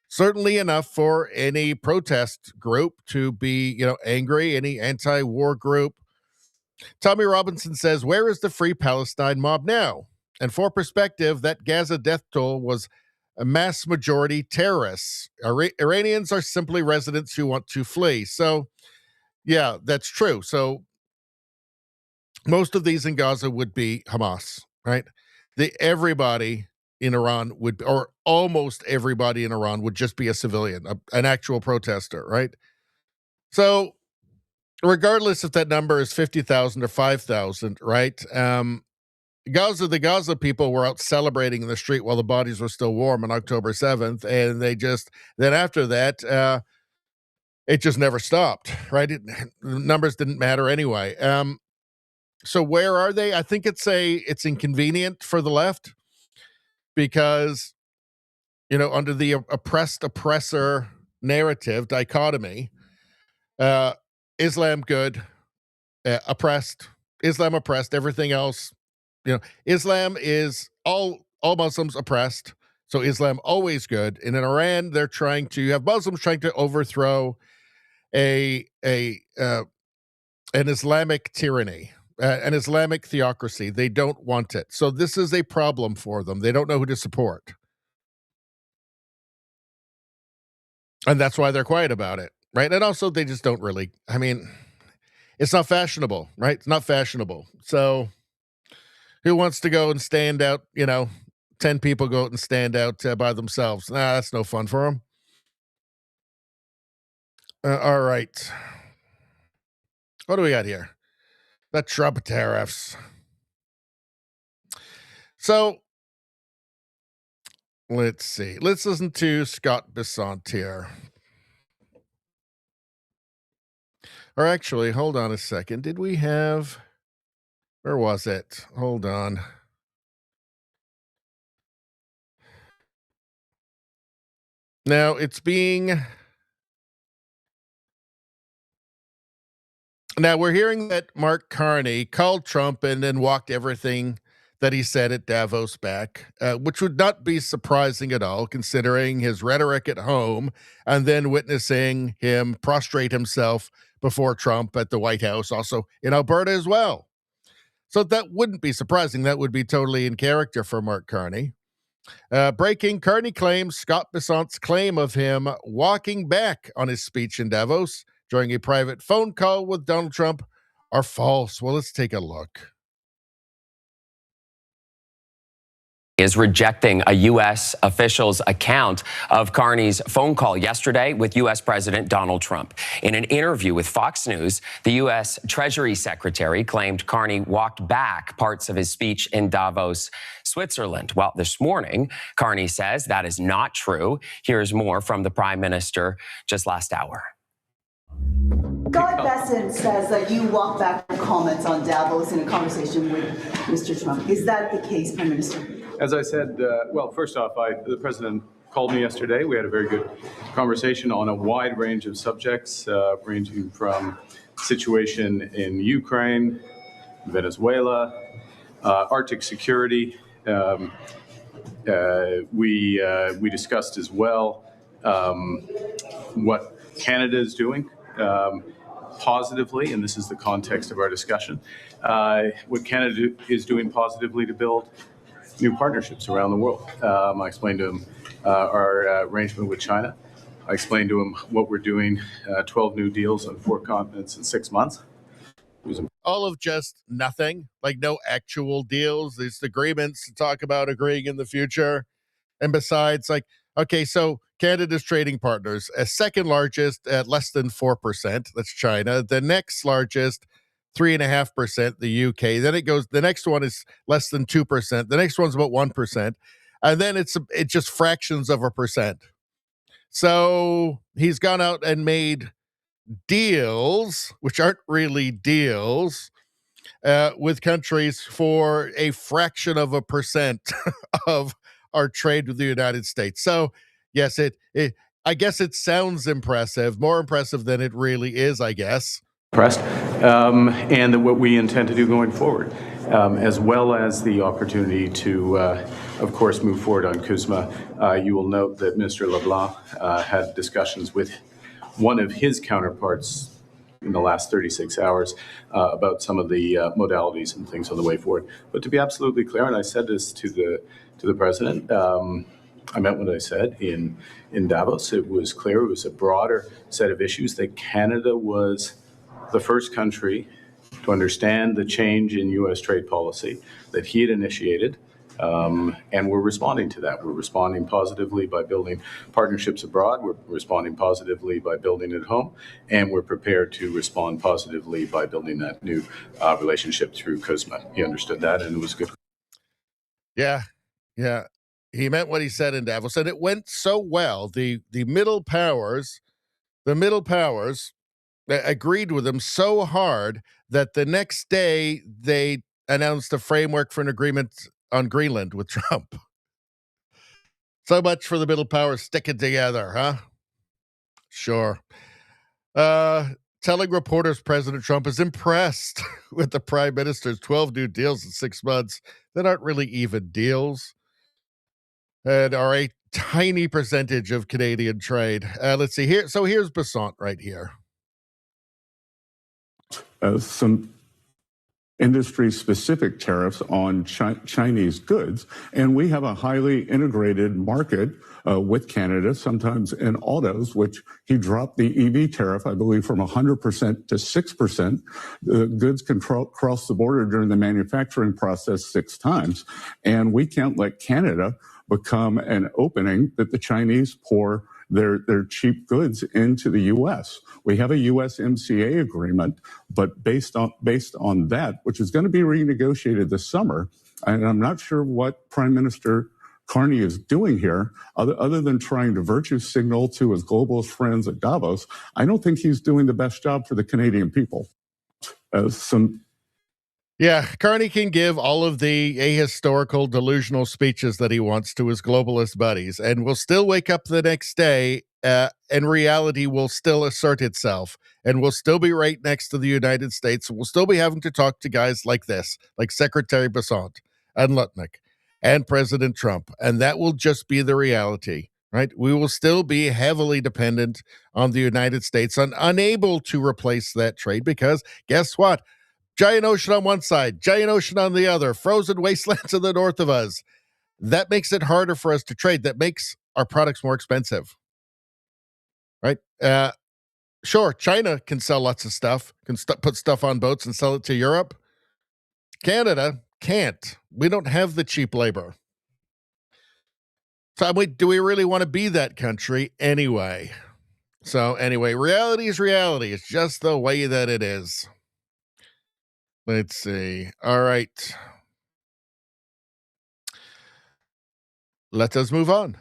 Speaker 3: Certainly enough for any protest group to be, angry, any anti-war group. Tommy Robinson says, where is the Free Palestine mob now? And for perspective, that Gaza death toll was a mass majority terrorists. Iranians are simply residents who want to flee. So, yeah, that's true. So most of these in Gaza would be Hamas, right? Everybody in Iran would, or almost everybody in Iran would just be a civilian, an actual protester, right? So regardless if that number is 50,000 or 5,000, right? The Gaza people were out celebrating in the street while the bodies were still warm on October 7th. And then after that, it just never stopped, right? Numbers didn't matter anyway. So where are they? I think it's inconvenient for the left because, under the oppressor narrative dichotomy, Islam good, oppressed, Islam oppressed, everything else, Islam is all Muslims oppressed. So Islam always good. And in Iran, you have Muslims trying to overthrow an Islamic tyranny. An Islamic theocracy. They don't want it. So this is a problem for them. They don't know who to support. And that's why they're quiet about it, right? And also they just don't really, it's not fashionable, right? It's not fashionable. So who wants to go and stand out, 10 people go out and stand out by themselves? Nah, that's no fun for them. All right. What do we got here? The Trump tariffs. So, let's see. Let's listen to Scott Bessant here. Or actually, hold on a second. Did we have... Where was it? Hold on. Now, it's being... Now, we're hearing that Mark Carney called Trump and then walked everything that he said at Davos back, which would not be surprising at all, considering his rhetoric at home and then witnessing him prostrate himself before Trump at the White House, also in Alberta as well. So that wouldn't be surprising. That would be totally in character for Mark Carney. Breaking, Carney claims Scott Bessant's claim of him walking back on his speech in Davos during a private phone call with Donald Trump are false. Well, let's take a look.
Speaker 21: Is rejecting a U.S. official's account of Carney's phone call yesterday with U.S. President Donald Trump. In an interview with Fox News, the U.S. Treasury Secretary claimed Carney walked back parts of his speech in Davos, Switzerland. Well, this morning, Carney says that is not true. Here's more from the Prime Minister just last hour.
Speaker 22: Scott Bessant says that you walked back your comments on Davos in a conversation with Mr. Trump. Is that the case, Prime Minister?
Speaker 16: As I said, well, first off, the president called me yesterday. We had a very good conversation on a wide range of subjects, ranging from situation in Ukraine, Venezuela, Arctic security. We discussed as well what Canada is doing positively, and this is the context of our discussion, what Canada is doing positively to build new partnerships around the world. I explained to him our arrangement with China. I explained to him what we're doing, 12 new deals on 4 continents in 6 months.
Speaker 3: All of just nothing, like no actual deals. These agreements to talk about agreeing in the future. And besides, like, okay, so Canada's trading partners, a second largest at less than 4%, that's China. The next largest, 3.5%, the UK. Then it goes, the next one is less than 2%. The next one's about 1%. And then it's just fractions of a percent. So he's gone out and made deals, which aren't really deals, with countries for a fraction of a percent of our trade with the United States. So yes, I guess it sounds impressive, more impressive than it really is, I guess.
Speaker 16: Impressed, and what we intend to do going forward, as well as the opportunity to, of course, move forward on CUSMA. You will note that Mr. LeBlanc had discussions with one of his counterparts in the last 36 hours about some of the modalities and things on the way forward. But to be absolutely clear, and I said this to the president, I meant what I said in Davos. It was clear, it was a broader set of issues, that Canada was the first country to understand the change in U.S. trade policy that he had initiated, and we're responding to that. We're responding positively by building partnerships abroad. We're responding positively by building at home, and we're prepared to respond positively by building that new relationship through CUSMA. He understood that, and it was good.
Speaker 3: Yeah. He meant what he said in Davos, and it went so well. The middle powers agreed with him so hard that the next day they announced a framework for an agreement on Greenland with Trump. So much for the middle powers sticking together, huh? Sure. Telling reporters President Trump is impressed with the Prime Minister's 12 new deals in 6 months that aren't really even deals and are a tiny percentage of Canadian trade. Let's see here. So here's Bessant right here.
Speaker 23: Some industry-specific tariffs on Chinese goods, and we have a highly integrated market with Canada, sometimes in autos, which he dropped the EV tariff, I believe, from 100% to 6%. The goods can cross the border during the manufacturing process 6 times, and we can't let Canada become an opening that the Chinese pour their cheap goods into the U.S. We have a USMCA agreement, but based on that, which is going to be renegotiated this summer, and I'm not sure what Prime Minister Carney is doing here, other than trying to virtue signal to his globalist friends at Davos. I don't think he's doing the best job for the Canadian people.
Speaker 3: Yeah, Carney can give all of the ahistorical, delusional speeches that he wants to his globalist buddies, and will still wake up the next day, and reality will still assert itself, and we'll still be right next to the United States. We'll still be having to talk to guys like this, like Secretary Besant and Lutnick and President Trump, and that will just be the reality, right? We will still be heavily dependent on the United States, unable to replace that trade, because guess what? Giant ocean on one side, giant ocean on the other, frozen wastelands to the north of us. That makes it harder for us to trade. That makes our products more expensive, right? Sure, China can sell lots of stuff, can put stuff on boats and sell it to Europe. Canada can't. We don't have the cheap labor. So do we really want to be that country anyway? So anyway, reality is reality. It's just the way that it is. Let's see. All right. Let us move on.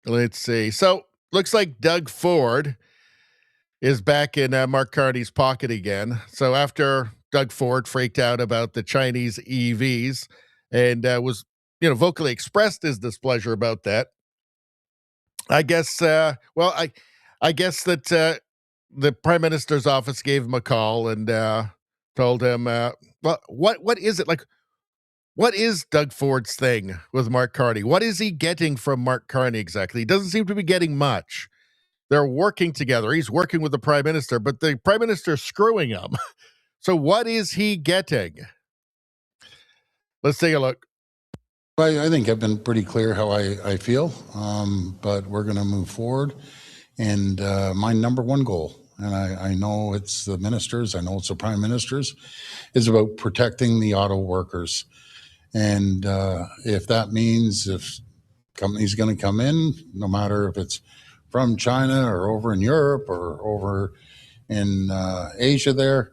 Speaker 3: Let's see. So looks like Doug Ford is back in Mark Carney's pocket again. So after Doug Ford freaked out about the Chinese EVs and was, vocally expressed his displeasure about that, I guess, I guess that the Prime Minister's office gave him a call and told him, well, what is it? Like, what is Doug Ford's thing with Mark Carney? What is he getting from Mark Carney exactly? He doesn't seem to be getting much. They're working together. He's working with the Prime Minister, but the Prime Minister's screwing him. So what is he getting? Let's take a look.
Speaker 1: I think I've been pretty clear how I feel, but we're going to move forward. And my number one goal, and I know it's the ministers, I know it's the prime ministers, is about protecting the auto workers. And if that means if companies going to come in, no matter if it's from China or over in Europe or over in Asia there,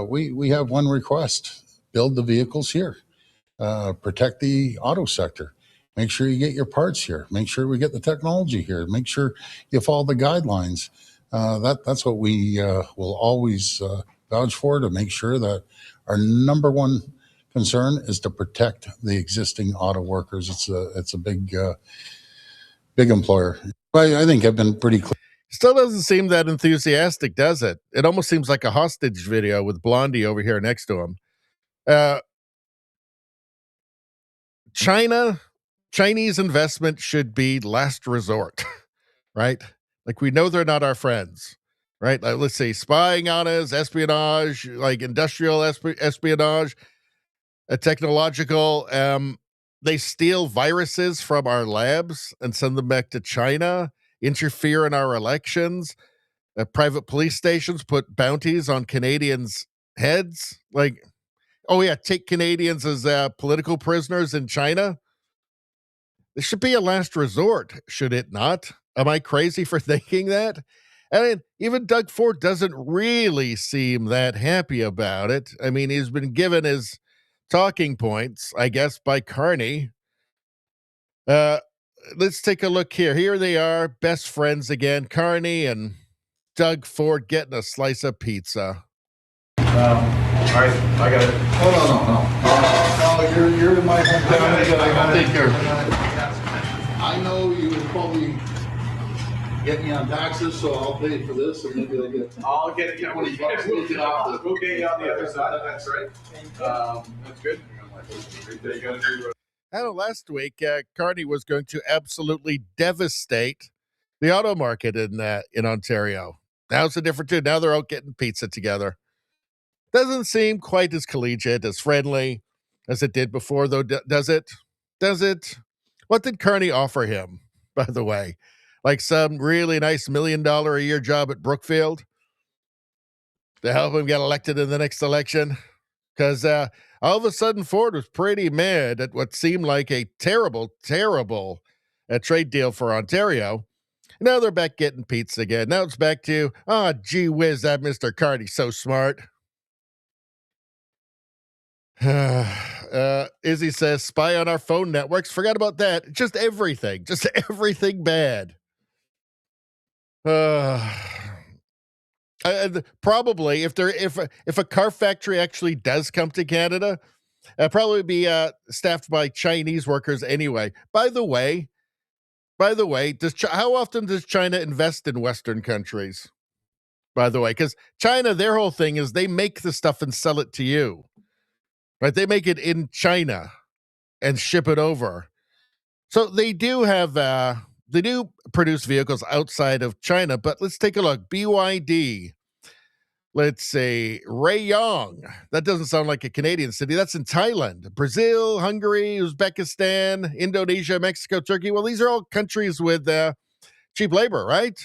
Speaker 1: we have one request: build the vehicles here. Protect the auto sector. Make sure you get your parts here. Make sure we get the technology here. Make sure you follow the guidelines. That's what we will always vouch for, to make sure that our number one concern is to protect the existing auto workers. It's a big employer. I think I've been pretty clear.
Speaker 3: Still doesn't seem that enthusiastic, does it? It almost seems like a hostage video with Blondie over here next to him. Chinese investment should be last resort, right? Like, we know they're not our friends, right? Like, let's say spying on us, espionage, like industrial espionage, technological. They steal viruses from our labs and send them back to China, interfere in our elections. Private police stations put bounties on Canadians' heads. Like, oh yeah, take Canadians as political prisoners in China. This should be a last resort, should it not? Am I crazy for thinking that? I mean, even Doug Ford doesn't really seem that happy about it. I mean, he's been given his talking points, I guess, by Carney. Let's take a look here. Here they are, best friends again. Carney and Doug Ford getting a slice of pizza.
Speaker 2: All right, I got it. No, you're in my hometown. I gotta take care of it. I know you would probably get me on taxes, so I'll pay for this, and maybe I'll get 20 bucks. We'll get you on the other side. That's right. That's good.
Speaker 3: I know last week, Carney was going to absolutely devastate the auto market in Ontario. Now it's a different tune. Now they're out getting pizza together. Doesn't seem quite as collegiate, as friendly as it did before, though, does it? Does it? What did Carney offer him, by the way? Like some really nice $1 million a year job at Brookfield to help him get elected in the next election? Because all of a sudden, Ford was pretty mad at what seemed like a terrible, terrible trade deal for Ontario. Now they're back getting pizza again. Now it's back to, gee whiz, that Mr. Carney's so smart. Izzy says, spy on our phone networks. Forgot about that. Just everything bad. Probably if a car factory actually does come to Canada, probably be staffed by Chinese workers anyway. By the way, how often does China invest in Western countries? By the way, because China, their whole thing is they make the stuff and sell it to you, right? They make it in China and ship it over. So they do produce vehicles outside of China. But let's take a look. BYD. Let's say Rayong. That doesn't sound like a Canadian city. That's in Thailand, Brazil, Hungary, Uzbekistan, Indonesia, Mexico, Turkey. Well, these are all countries with cheap labor, right?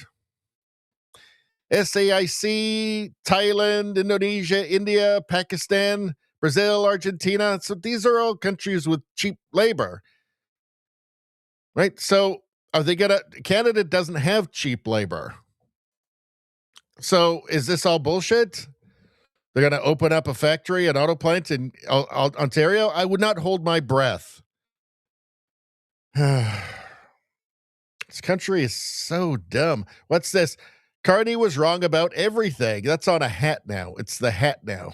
Speaker 3: SAIC, Thailand, Indonesia, India, Pakistan, Brazil, Argentina. So these are all countries with cheap labor, right? So are they Canada doesn't have cheap labor. So is this all bullshit? They're going to open up a factory, an auto plant in Ontario? I would not hold my breath. This country is so dumb. What's this? Carney was wrong about everything. That's on a hat now. It's the hat now.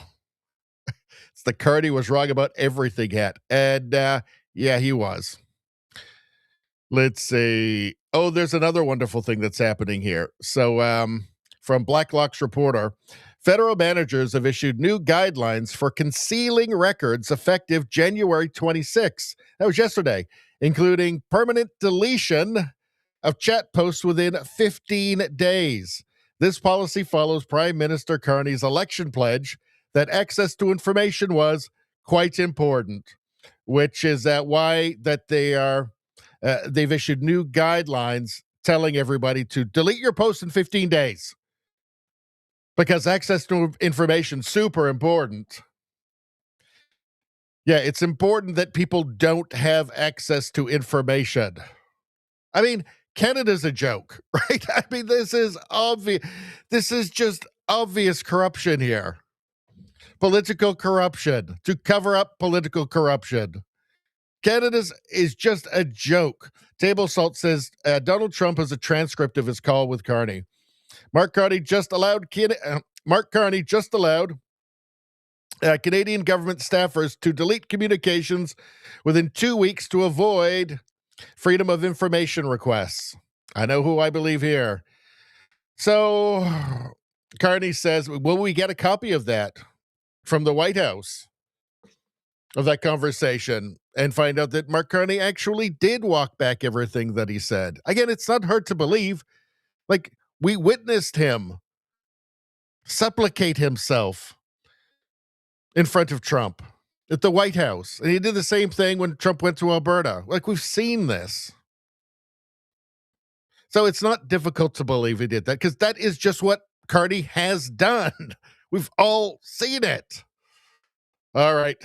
Speaker 3: It's the Carney was wrong about everything hat. And yeah, he was. Let's see. Oh, there's another wonderful thing that's happening here. So from Blacklock's reporter, federal managers have issued new guidelines for concealing records effective January 26. That was yesterday, including permanent deletion of chat posts within 15 days. This policy follows Prime Minister Carney's election pledge that access to information was quite important, which is why that they've issued new guidelines telling everybody to delete your posts in 15 days because access to information is super important. Yeah, it's important that people don't have access to information. I mean, Canada's a joke, right? I mean, this is obvious. This is just obvious corruption here. Political corruption to cover up political corruption. Canada's is just a joke. Table Salt says Donald Trump has a transcript of his call with Carney. Mark Carney just allowed Canadian government staffers to delete communications within 2 weeks to avoid Freedom of Information requests. I know who I believe here. So Carney says, will we get a copy of that from the White House, of that conversation, and find out that Mark Carney actually did walk back everything that he said? Again, it's not hard to believe. Like, we witnessed him supplicate himself in front of Trump at the White House. And he did the same thing when Trump went to Alberta. Like, we've seen this. So it's not difficult to believe he did that, because that is just what Carney has done. We've all seen it. All right.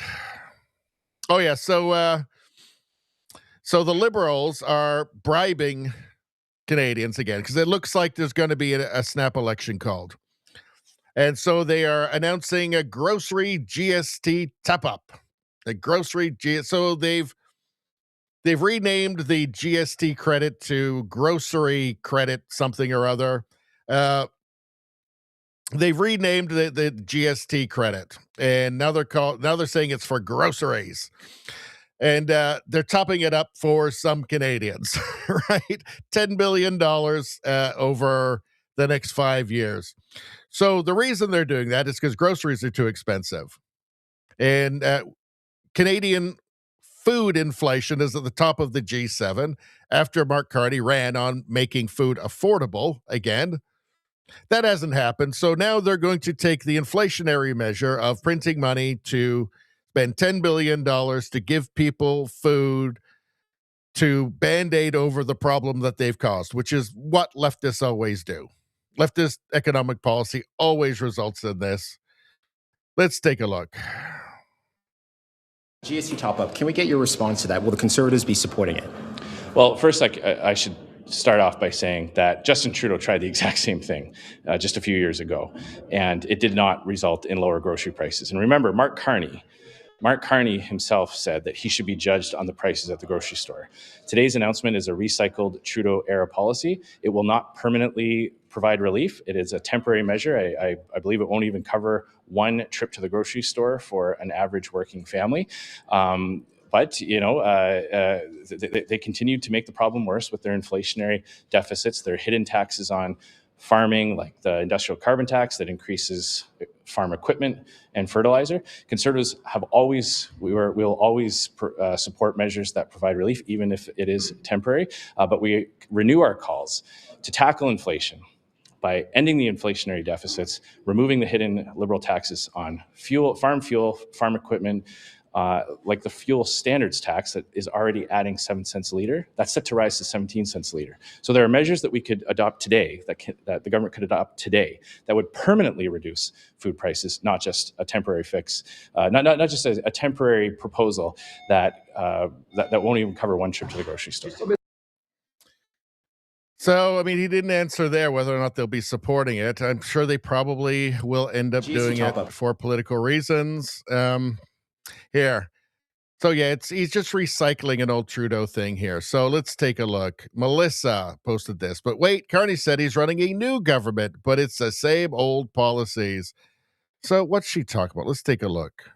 Speaker 3: Oh, yeah. So the Liberals are bribing Canadians again, because it looks like there's going to be a snap election called. And so they are announcing a grocery GST top-up. A grocery GST. So they've renamed the GST credit to grocery credit something or other. They've renamed the GST credit, and now they're saying it's for groceries. And they're topping it up for some Canadians, right? $10 billion over the next 5 years. So the reason they're doing that is because groceries are too expensive. And Canadian food inflation is at the top of the G7 after Mark Carney ran on making food affordable again. That hasn't happened. So now they're going to take the inflationary measure of printing money to spend $10 billion to give people food to Band-Aid over the problem that they've caused, which is what leftists always do. Leftist economic policy always results in this. Let's take a look.
Speaker 5: GST top-up, can we get your response to that? Will the Conservatives be supporting it?
Speaker 7: Well, first, I should
Speaker 5: start off by saying that Justin Trudeau tried the exact same thing just a few years ago, and it did not result in lower grocery prices. And remember, Mark Carney himself said that he should be judged on the prices at the grocery store. Today's announcement is a recycled Trudeau-era policy. It will not permanently provide relief. It is a temporary measure. I believe it won't even cover one trip to the grocery store for an average working family. But they continue to make the problem worse with their inflationary deficits, their hidden taxes on farming, like the industrial carbon tax that increases farm equipment and fertilizer. Conservatives will always support measures that provide relief, even if it is temporary. But we renew our calls to tackle inflation by ending the inflationary deficits, removing the hidden Liberal taxes on fuel, farm equipment, like the fuel standards tax that is already adding 7 cents a liter. That's set to rise to 17 cents a liter. So there are measures that we could adopt today, that the government could adopt today, that would permanently reduce food prices, not just a temporary fix, not just a temporary proposal that won't even cover one trip to the grocery store.
Speaker 3: So, I mean, he didn't answer there whether or not they'll be supporting it. I'm sure they probably will end up doing it for political reasons. Here. So, yeah, he's just recycling an old Trudeau thing here. So let's take a look. Melissa posted this. But wait, Carney said he's running a new government, but it's the same old policies. So what's she talking about? Let's take a look.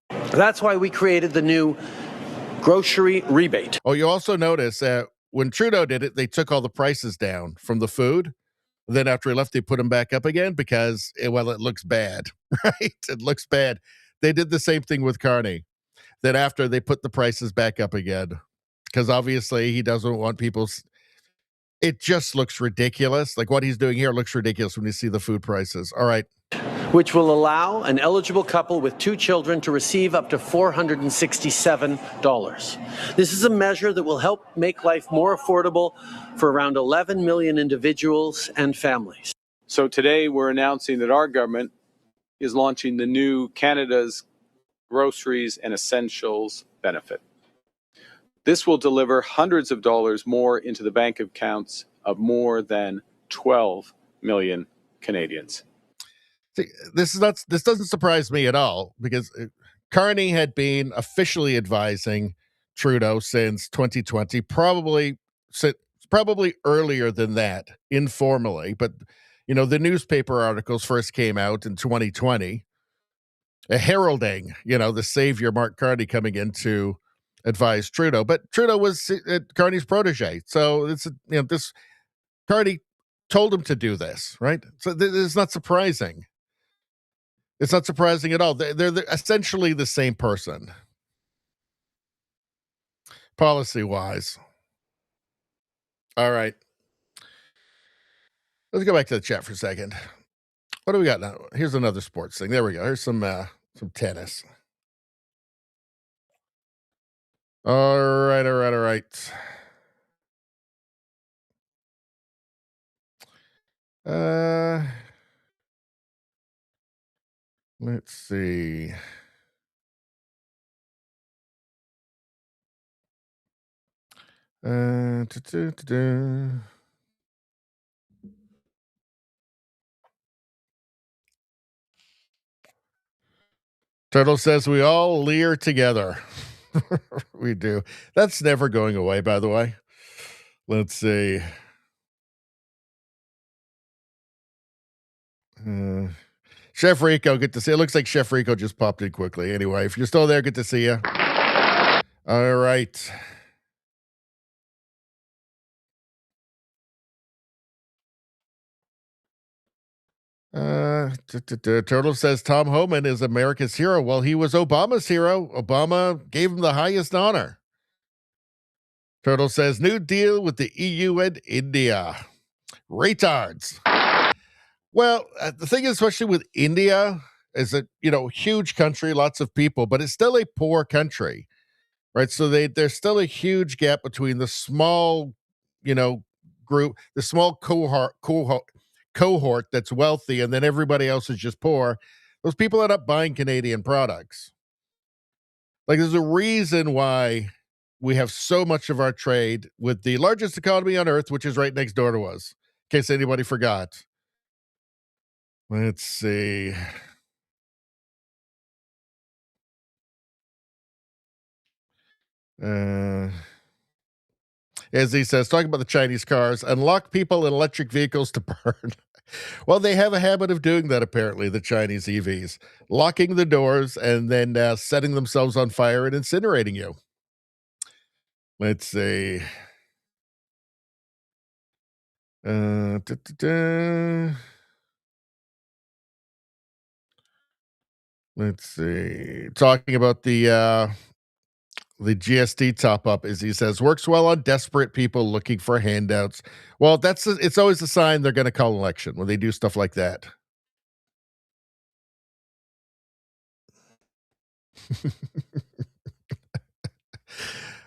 Speaker 7: That's why we created the new grocery rebate.
Speaker 3: Oh, you also notice that when Trudeau did it, they took all the prices down from the food. Then after he left, they put them back up again because, it looks bad, right? It looks bad. They did the same thing with Carney. Then after, they put the prices back up again because obviously he doesn't want people's. It just looks ridiculous. Like what he's doing here looks ridiculous when you see the food prices. All right.
Speaker 7: Which will allow an eligible couple with 2 children to receive up to $467. This is a measure that will help make life more affordable for around 11 million individuals and families.
Speaker 16: So today we're announcing that our government is launching the new Canada's Groceries and Essentials benefit. This will deliver hundreds of dollars more into the bank accounts of more than 12 million Canadians.
Speaker 3: See, this doesn't surprise me at all because Carney had been officially advising Trudeau since 2020, probably earlier than that, informally. But, the newspaper articles first came out in 2020, heralding, the savior Mark Carney coming in to advise Trudeau. But Trudeau was Carney's protege. So this Carney told him to do this, right? So it's not surprising. It's not surprising at all. They're essentially the same person, policy-wise. All right. Let's go back to the chat for a second. What do we got now? Here's another sports thing. There we go. Here's some tennis. All right. Let's see. Turtle says we all leer together. We do. That's never going away, by the way. Let's see. Chef Rico, good to see you. It looks like Chef Rico just popped in quickly. Anyway, if you're still there, good to see you. All right. Turtle says Tom Homan is America's hero. Well, he was Obama's hero. Obama gave him the highest honor. Turtle says new deal with the EU and India. Retards. Well, the thing is, especially with India, is that, huge country, lots of people, but it's still a poor country, right? So there's still a huge gap between the small, group, the small cohort that's wealthy, and then everybody else is just poor. Those people end up buying Canadian products. Like, there's a reason why, we have so much of our trade with the largest economy on earth, which is right next door to us, in case anybody forgot. Let's see. As he says, talking about the Chinese cars, unlock people in electric vehicles to burn. Well, they have a habit of doing that, apparently, the Chinese EVs, locking the doors and then setting themselves on fire and incinerating you. Let's see. Let's see. Talking about the GST top up, as he says, works well on desperate people looking for handouts. Well, it's always a sign they're going to call an election when they do stuff like that.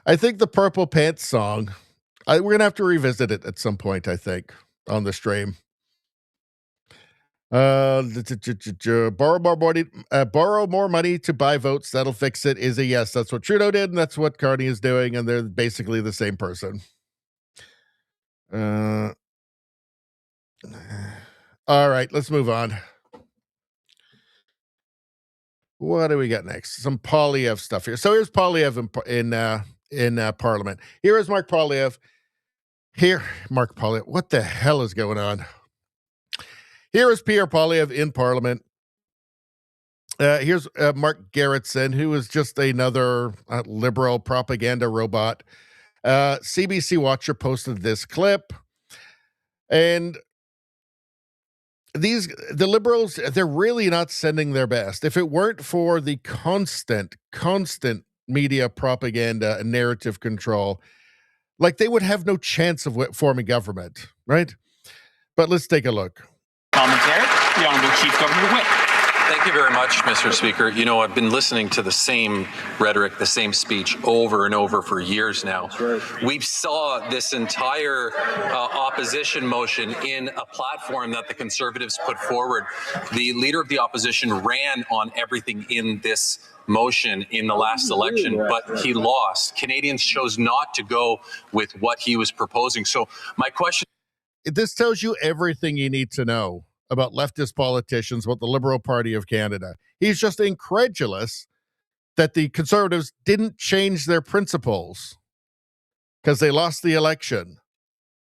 Speaker 3: I think the Purple Pants song, we're going to have to revisit it at some point, I think, on the stream. Borrow more money to buy votes. That'll fix it is a yes. That's what Trudeau did, and that's what Carney is doing, and they're basically the same person. All right, let's move on. What do we got next? Some Poilievre stuff here. So here's Poilievre in Parliament. Here is Mark Poilievre. Mark Poilievre. What the hell is going on? Here is Pierre Poilievre in Parliament. Here's Mark Gerritsen, who is just another liberal propaganda robot. CBC Watcher posted this clip, and the liberals, they're really not sending their best. If it weren't for the constant media propaganda and narrative control, like they would have no chance of forming government, right? But let's take a look.
Speaker 8: Commentary, the Honourable Chief Governor Whip.
Speaker 9: Thank you very much, Mr. Speaker. You know, I've been listening to the same rhetoric, the same speech over and over for years now. We saw this entire opposition motion in a platform that the Conservatives put forward. The Leader of the Opposition ran on everything in this motion in the last election, but he lost. Canadians chose not to go with what he was proposing. So my question...
Speaker 3: This tells you everything you need to know about leftist politicians, about the Liberal Party of Canada. He's just incredulous that the Conservatives didn't change their principles because they lost the election.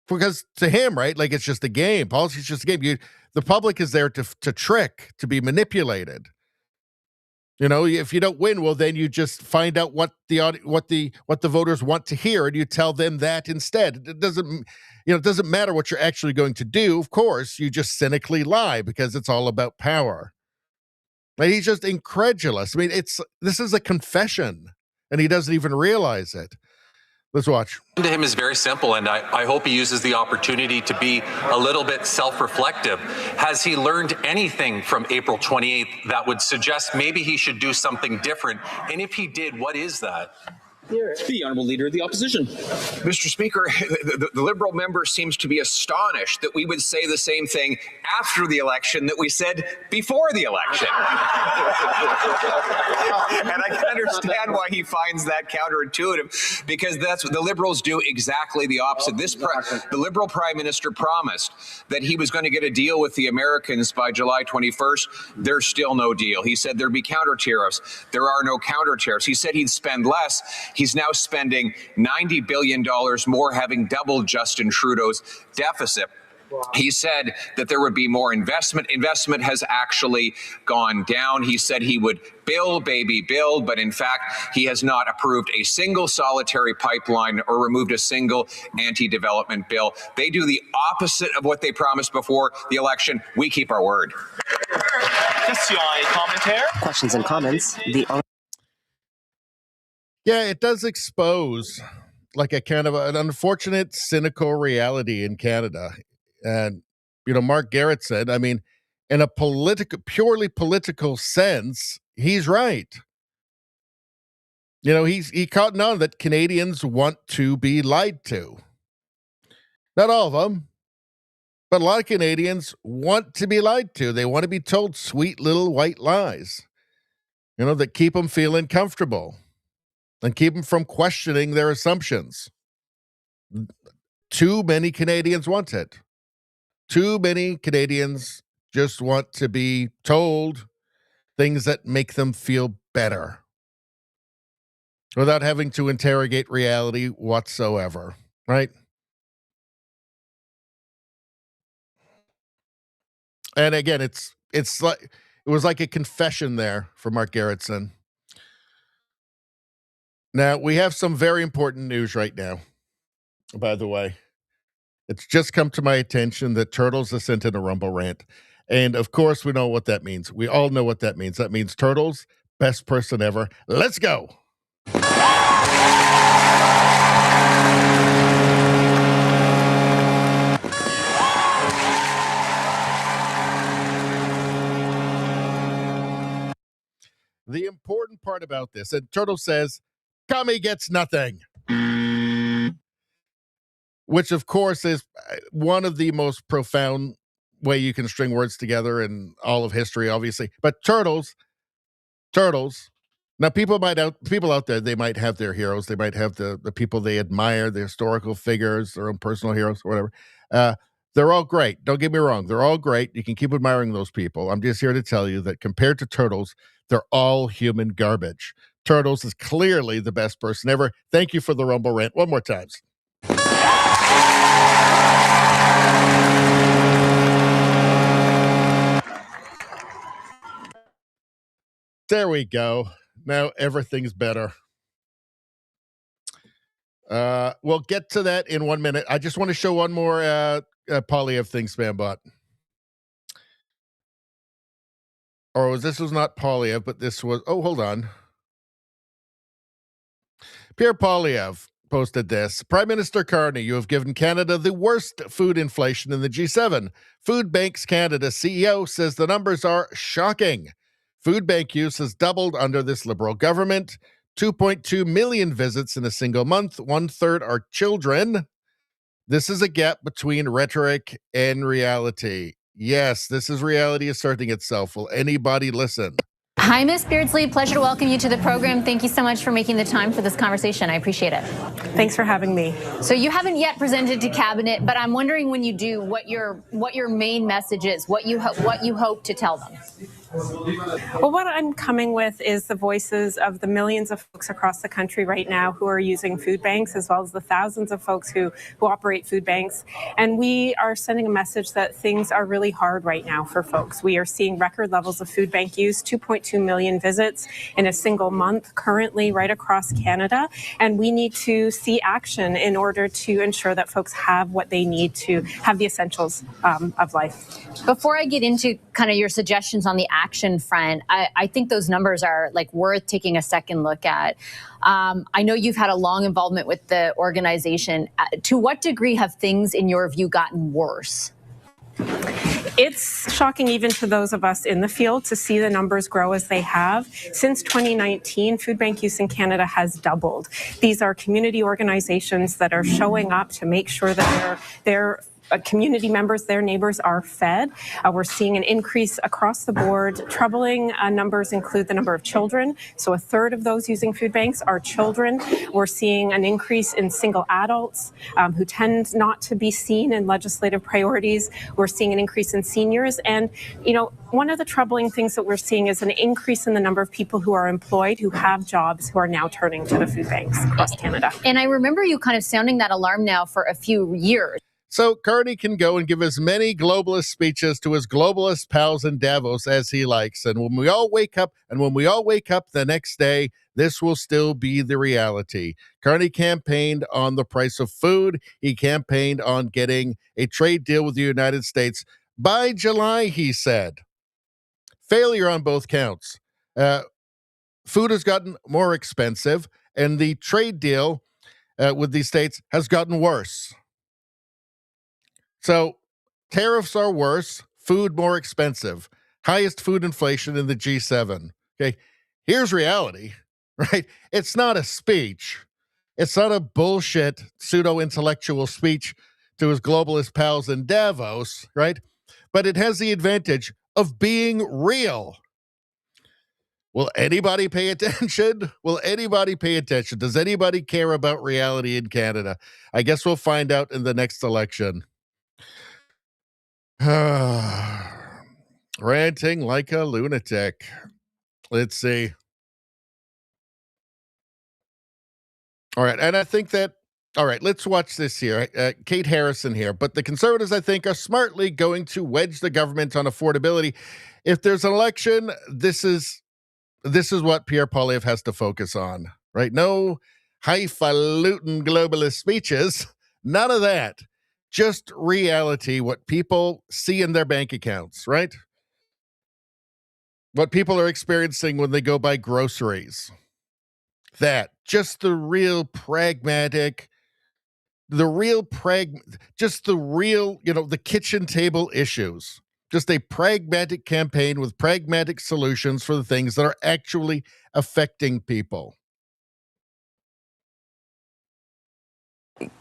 Speaker 3: Because to him, right, like it's just a game. Politics is just a game. The public is there to trick, to be manipulated. You know, if you don't win, well, then you just find out what the voters want to hear, and you tell them that instead. It doesn't matter what you're actually going to do. Of course, you just cynically lie because it's all about power. And he's just incredulous. I mean, this is a confession, and he doesn't even realize it. Let's watch.
Speaker 9: To him is very simple, and I hope he uses the opportunity to be a little bit self-reflective. Has he learned anything from April 28th that would suggest maybe he should do something different? And if he did, what is that?
Speaker 8: The Honourable Leader of the Opposition.
Speaker 19: Mr. Speaker, the Liberal member seems to be astonished that we would say the same thing after the election that we said before the election. And I can understand why he finds that counterintuitive, because that's what the Liberals do, exactly the opposite. The Liberal Prime Minister promised that he was going to get a deal with the Americans by July 21st. There's still no deal. He said there'd be counter tariffs. There are no counter tariffs. He said he'd spend less. He's now spending $90 billion more, having doubled Justin Trudeau's deficit. He said that there would be more investment. Investment has actually gone down. He said he would build, baby, build, but in fact, he has not approved a single solitary pipeline or removed a single anti-development bill. They do the opposite of what they promised before the election. We keep our word.
Speaker 10: Questions and comments.
Speaker 3: Yeah, it does expose like a kind of an unfortunate, cynical reality in Canada. And, Mark Garrett said, I mean, in a purely political sense, he's right. He caught on that Canadians want to be lied to. Not all of them, but a lot of Canadians want to be lied to. They want to be told sweet little white lies, that keep them feeling comfortable. and keep them from questioning their assumptions. Too many Canadians want it. Too many Canadians just want to be told things that make them feel better without having to interrogate reality whatsoever, right? And again, it's like it was like a confession there for Mark Gerritsen. Now, we have some very important news right now, by the way. It's just come to my attention that Turtles has sent in a Rumble rant. And of course, we know what that means. We all know what that means. That means Turtles, best person ever. Let's go. The important part about this, and Turtle says, Kami gets nothing. Which, of course, is one of the most profound way you can string words together in all of history, obviously. But turtles. Now, people out there, they might have their heroes. They might have the people they admire, the historical figures, their own personal heroes, or whatever. They're all great. Don't get me wrong. They're all great. You can keep admiring those people. I'm just here to tell you that compared to Turtles, they're all human garbage. Turtles is clearly the best person ever. Thank you for the Rumble rant. One more time. There we go. Now everything's better. We'll get to that in 1 minute. I just want to show one more Poilievre thing, Spambot. Or this was not Poilievre, but this was, oh, hold on. Pierre Poilievre posted this. Prime Minister Carney, you have given Canada the worst food inflation in the G7. Food Banks Canada CEO says the numbers are shocking. Food bank use has doubled under this Liberal government. 2.2 million visits in a single month. 1/3 are children. This is a gap between rhetoric and reality. Yes, this is reality asserting itself. Will anybody listen?
Speaker 6: Hi, Miss Beardsley. Pleasure to welcome you to the program. Thank you so much for making the time for this conversation. I appreciate it.
Speaker 11: Thanks for having me.
Speaker 6: So you haven't yet presented to cabinet, but I'm wondering when you do, what your main message is, what you hope to tell them.
Speaker 11: Well, what I'm coming with is the voices of the millions of folks across the country right now who are using food banks, as well as the thousands of folks who operate food banks. And we are sending a message that things are really hard right now for folks. We are seeing record levels of food bank use, 2.2 million visits in a single month currently right across Canada. And we need to see action in order to ensure that folks have what they need to have the essentials of life.
Speaker 6: Before I get into kind of your suggestions on the action front, I think those numbers are like worth taking a second look at. I know you've had a long involvement with the organization. To what degree have things, in your view, gotten worse?
Speaker 11: It's shocking even to those of us in the field to see the numbers grow as they have. Since 2019, food bank use in Canada has doubled. These are community organizations that are showing up to make sure that their community members, their neighbors are fed. We're seeing an increase across the board. Troubling numbers include the number of children. So 1/3 of those using food banks are children. We're seeing an increase in single adults who tend not to be seen in legislative priorities. We're seeing an increase in seniors. And, you know, one of the troubling things that we're seeing is an increase in the number of people who are employed, who have jobs, who are now turning to the food banks across Canada.
Speaker 6: And I remember you kind of sounding that alarm now for a few years.
Speaker 3: So Carney can go and give as many globalist speeches to his globalist pals in Davos as he likes. And when we all wake up the next day, this will still be the reality. Carney campaigned on the price of food. He campaigned on getting a trade deal with the United States. By July, he said, failure on both counts. Food has gotten more expensive, and the trade deal with these states has gotten worse. So tariffs are worse, food more expensive, highest food inflation in the G7. Okay, here's reality, right? It's not a speech. It's not a bullshit pseudo-intellectual speech to his globalist pals in Davos, right? But it has the advantage of being real. Will anybody pay attention? Will anybody pay attention? Does anybody care about reality in Canada? I guess we'll find out in the next election. Ranting like a lunatic. Let's see. All right. And I think that, all right, let's watch this here. Kate Harrison here. But the Conservatives, I think, are smartly going to wedge the government on affordability. If there's an election, this is what Pierre Poilievre has to focus on, right? No highfalutin globalist speeches. None of that. Just reality, what people see in their bank accounts, right? What people are experiencing when they go buy groceries. That. Just the real pragmatic, just the real, the kitchen table issues. Just a pragmatic campaign with pragmatic solutions for the things that are actually affecting people.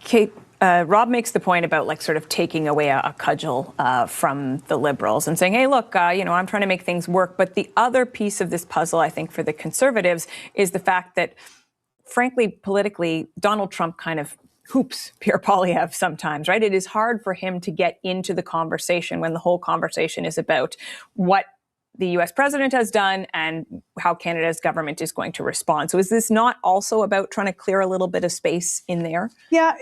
Speaker 4: Kate, Rob makes the point about like sort of taking away a cudgel from the Liberals and saying, hey, look, I'm trying to make things work. But the other piece of this puzzle, I think, for the Conservatives is the fact that, frankly, politically, Donald Trump kind of hoops Pierre Poilievre sometimes, right? It is hard for him to get into the conversation when the whole conversation is about what the U.S. president has done and how Canada's government is going to respond. So is this not also about trying to clear a little bit of space in there?
Speaker 12: Yeah,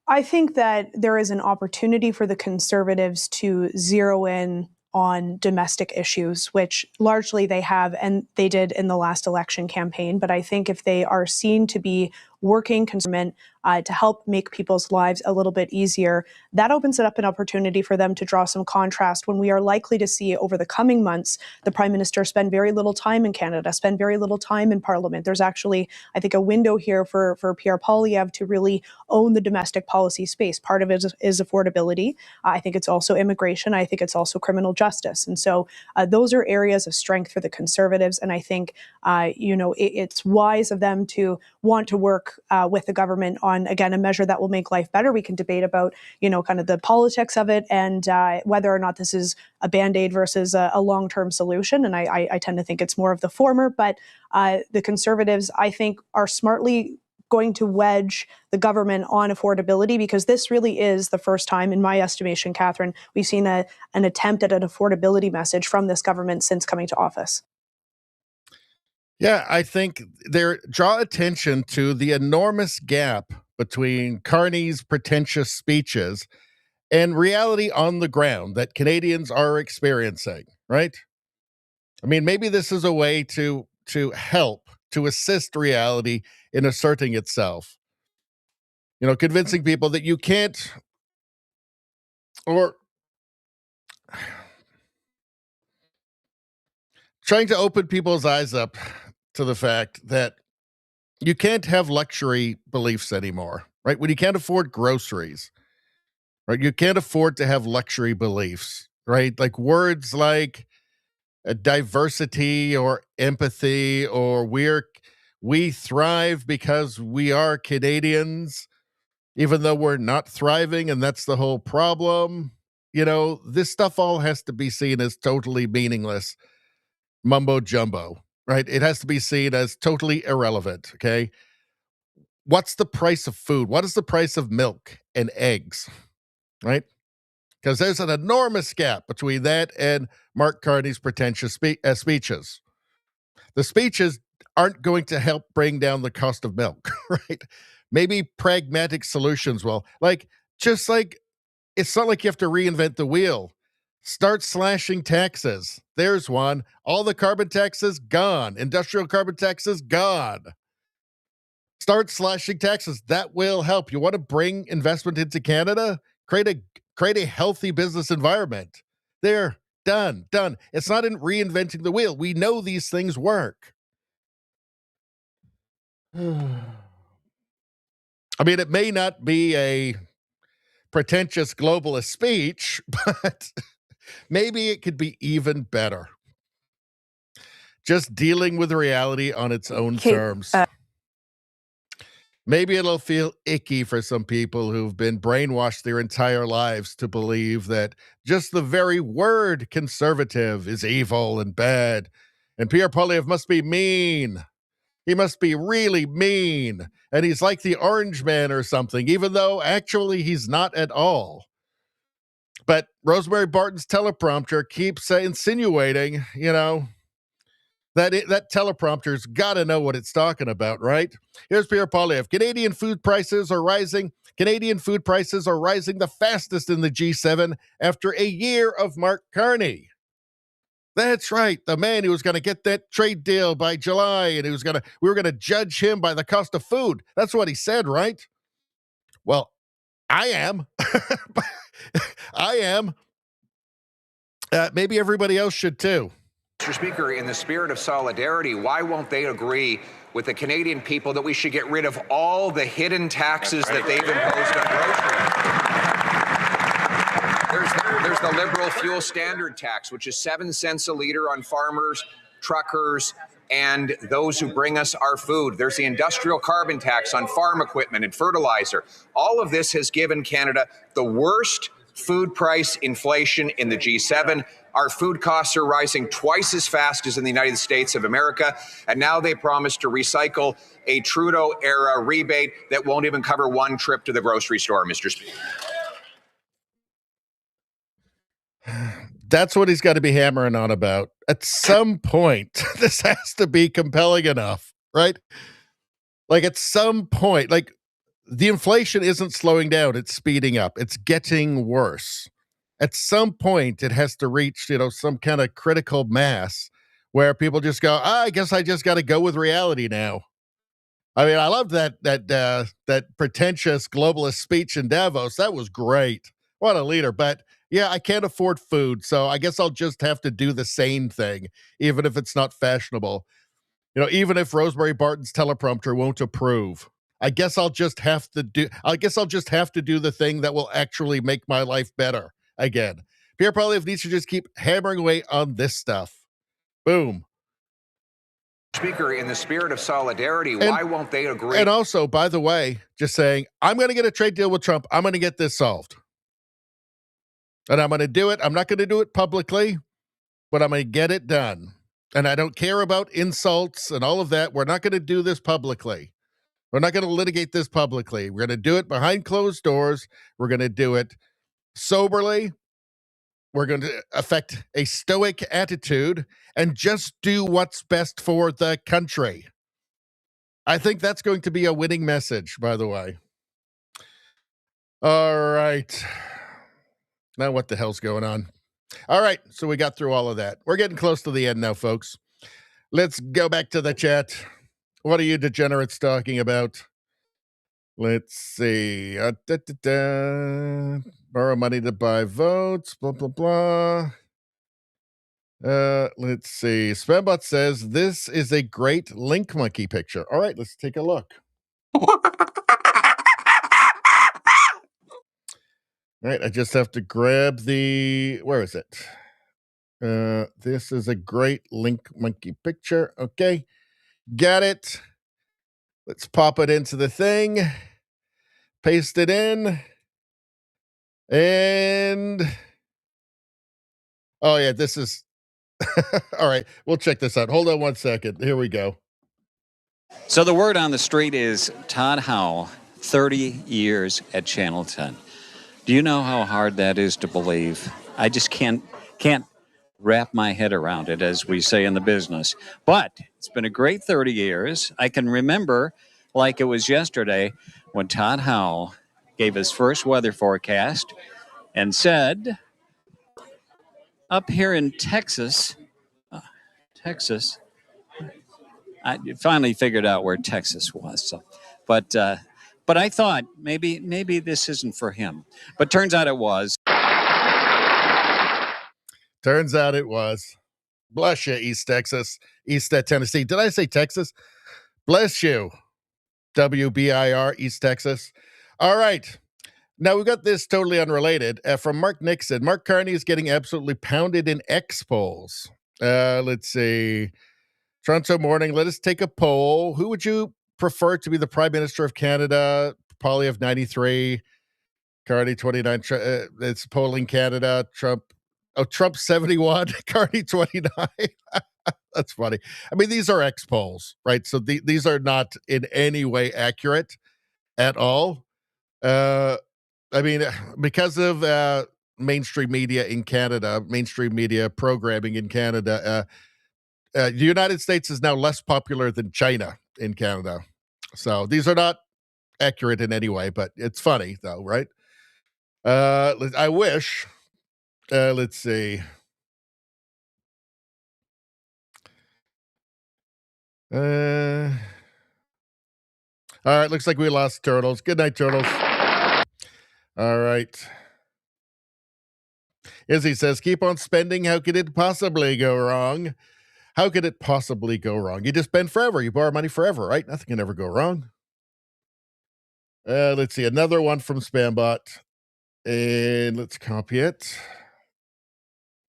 Speaker 12: I think that there is an opportunity for the Conservatives to zero in on domestic issues, which largely they have, and they did in the last election campaign. But I think if they are seen to be working concernment to help make people's lives a little bit easier, that opens it up an opportunity for them to draw some contrast when we are likely to see over the coming months the Prime Minister spend very little time in Canada, spend very little time in Parliament. There's actually, I think, a window here for Pierre Poilievre to really own the domestic policy space. Part of it is affordability. I think it's also immigration. I think it's also criminal justice. And so those are areas of strength for the Conservatives. And I think, it's wise of them to want to work with the government on, again, a measure that will make life better. We can debate about, kind of the politics of it and whether or not this is a Band-Aid versus a long-term solution. And I tend to think it's more of the former. But the Conservatives, I think, are smartly going to wedge the government on affordability, because this really is the first time, in my estimation, Catherine, we've seen an attempt at an affordability message from this government since coming to office.
Speaker 3: Yeah, I think they draw attention to the enormous gap between Carney's pretentious speeches and reality on the ground that Canadians are experiencing, right? I mean, maybe this is a way to help, to assist reality in asserting itself. Convincing people that you can't, or trying to open people's eyes up to the fact that you can't have luxury beliefs anymore, right? When you can't afford groceries, right? You can't afford to have luxury beliefs, right? Like words like diversity or empathy or we thrive because we are Canadians, even though we're not thriving, and that's the whole problem. This stuff all has to be seen as totally meaningless mumbo jumbo, right? It has to be seen as totally irrelevant, okay? What's the price of food? What is the price of milk and eggs, right? Because there's an enormous gap between that and Mark Carney's pretentious speeches. The speeches aren't going to help bring down the cost of milk, right? Maybe pragmatic solutions will. It's not like you have to reinvent the wheel. Start slashing taxes. There's one. All the carbon taxes, gone. Industrial carbon taxes, gone. Start slashing taxes. That will help. You want to bring investment into Canada? Create a healthy business environment. There, done. It's not in reinventing the wheel. We know these things work. I mean, it may not be a pretentious globalist speech, but maybe it could be even better. Just dealing with reality on its own terms. Maybe it'll feel icky for some people who've been brainwashed their entire lives to believe that just the very word conservative is evil and bad And Pierre Poilievre must be mean. He must be really mean. And he's like the Orange Man or something, even though actually he's not at all. But Rosemary Barton's teleprompter keeps insinuating, that teleprompter's got to know what it's talking about, right? Here's Pierre Poilievre. Canadian food prices are rising. Canadian food prices are rising the fastest in the G7 after a year of Mark Carney. That's right. The man who was going to get that trade deal by July, and we were going to judge him by the cost of food. That's what he said, right? Well, I am. I am. Maybe everybody else should too.
Speaker 19: Mr. Speaker, in the spirit of solidarity, why won't they agree with the Canadian people that we should get rid of all the hidden taxes that they've imposed on groceries? There's the Liberal fuel standard tax, which is 7 cents a liter on farmers, truckers, and those who bring us our food. There's the industrial carbon tax on farm equipment and fertilizer. All of this has given Canada the worst food price inflation in the G7. Our food costs are rising twice as fast as in the United States of America. And now they promise to recycle a Trudeau-era rebate that won't even cover one trip to the grocery store, Mr. Speaker.
Speaker 3: That's what he's got to be hammering on about. At some point, this has to be compelling enough, right? Like at some point, like the inflation isn't slowing down. It's speeding up. It's getting worse. At some point, it has to reach, some kind of critical mass where people just go, I guess I just got to go with reality now. I mean, I loved that pretentious globalist speech in Davos. That was great. What a leader. But yeah, I can't afford food, so I guess I'll just have to do the same thing, even if it's not fashionable. Even if Rosemary Barton's teleprompter won't approve. I guess I'll just have to do the thing that will actually make my life better again. Pierre Poilievre needs to just keep hammering away on this stuff. Boom.
Speaker 19: Speaker, in the spirit of solidarity, why won't they agree?
Speaker 3: And also, by the way, just saying, I'm going to get a trade deal with Trump. I'm going to get this solved. And I'm going to do it. I'm not going to do it publicly, but I'm going to get it done. And I don't care about insults and all of that. We're not going to do this publicly. We're not going to litigate this publicly. We're going to do it behind closed doors. We're going to do it soberly. We're going to affect a stoic attitude and just do what's best for the country. I think that's going to be a winning message, by the way. All right. Now what the hell's going on? All right, so we got through all of that. We're getting close to the end now, folks. Let's go back to the chat. What are you degenerates talking about? Let's see. Borrow money to buy votes, blah, blah, blah. Let's see. Spambot says, this is a great Link Monkey picture. All right, let's take a look. All right, I just have to grab where is it? This is a great Link Monkey picture. Okay, got it. Let's pop it into the thing. Paste it in. And, oh yeah, this is, all right, we'll check this out. Hold on one second. Here we go.
Speaker 13: So the word on the street is Todd Howe, 30 years at Channel 10. Do you know how hard that is to believe? I just can't wrap my head around it, as we say in the business. But it's been a great 30 years. I can remember like it was yesterday when Todd Howe gave his first weather forecast and said, up here in Texas, I finally figured out where Texas was. So, but I thought maybe this isn't for him. But turns out it was.
Speaker 3: Turns out it was. Bless you, East Texas, East Tennessee. Did I say Texas? Bless you, WBIR, East Texas. All right. Now, we've got this totally unrelated from Mark Nixon. Mark Carney is getting absolutely pounded in X polls. Let's see. Toronto Morning, let us take a poll. Who would you prefer to be the Prime Minister of Canada? Poilievre 93, Carney 29. It's polling Canada. Trump 71, Carney 29. That's funny. I mean, these are X polls, right? So these are not in any way accurate at all. I mean, because of mainstream media in Canada, mainstream media programming in Canada, the United States is now less popular than China in Canada. So these are not accurate in any way, but it's funny though, right? I wish. Let's see. All right, looks like we lost Turtles. Good night, Turtles. All right. Izzy says, keep on spending. How could it possibly go wrong? How could it possibly go wrong? You just spend forever. You borrow money forever, right? Nothing can ever go wrong. Let's see. Another one from Spambot. And let's copy it.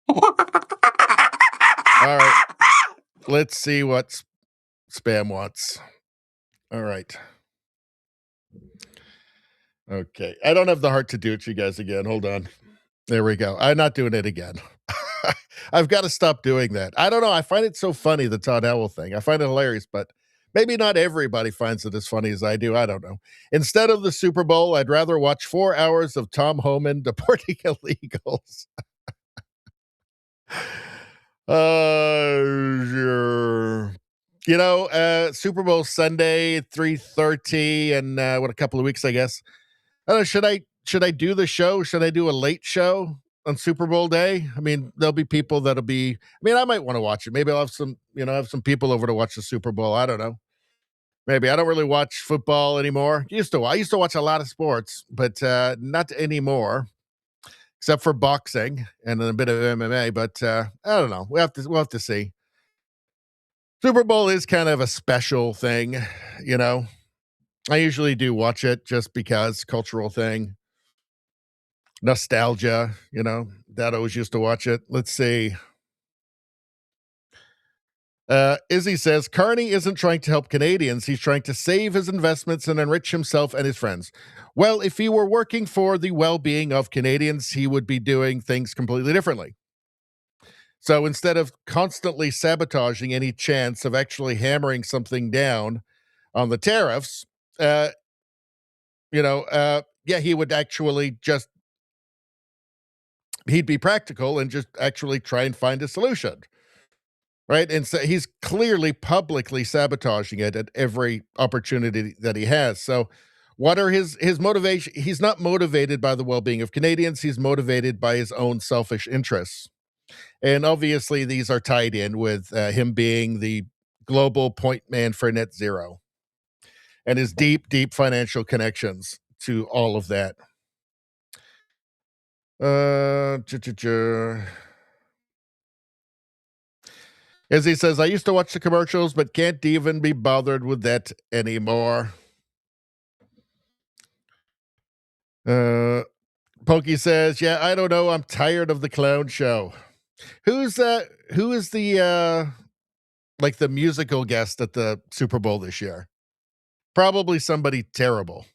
Speaker 3: All right. Let's see what Spam wants. All right. Okay. I don't have the heart to do it to you guys again. Hold on. There we go. I'm not doing it again. I've got to stop doing that. I don't know. I find it so funny, the Todd Howell thing. I find it hilarious, but maybe not everybody finds it as funny as I do. I don't know. Instead of the Super Bowl, I'd rather watch 4 hours of Tom Homan deporting illegals. Sure. You know, Super Bowl Sunday, 3:30, and a couple of weeks, I guess. I don't know, should I do the show? Should I do a late show on Super Bowl day? I mean, there'll be people that'll be. I mean, I might want to watch it. Maybe I'll have some people over to watch the Super Bowl. I don't know. Maybe I don't really watch football anymore. I used to watch a lot of sports, but not anymore, except for boxing and a bit of MMA. But I don't know. We'll have to see. Super Bowl is kind of a special thing, you know. I usually do watch it just because cultural thing. Nostalgia, you know. Dad always used to watch it. Let's see. Izzy says, Carney isn't trying to help Canadians. He's trying to save his investments and enrich himself and his friends. Well, if he were working for the well-being of Canadians, he would be doing things completely differently. So instead of constantly sabotaging any chance of actually hammering something down on the tariffs, he would actually he'd be practical and just actually try and find a solution. Right. And so he's clearly publicly sabotaging it at every opportunity that he has. So what are his motivation? He's not motivated by the well-being of Canadians. He's motivated by his own selfish interests. And obviously these are tied in with him being the global point man for net zero and his deep, deep financial connections to all of that. As he says, I used to watch the commercials, but can't even be bothered with that anymore. Pokey says, yeah, I don't know. I'm tired of the clown show. Who is the the musical guest at the Super Bowl this year? Probably somebody terrible,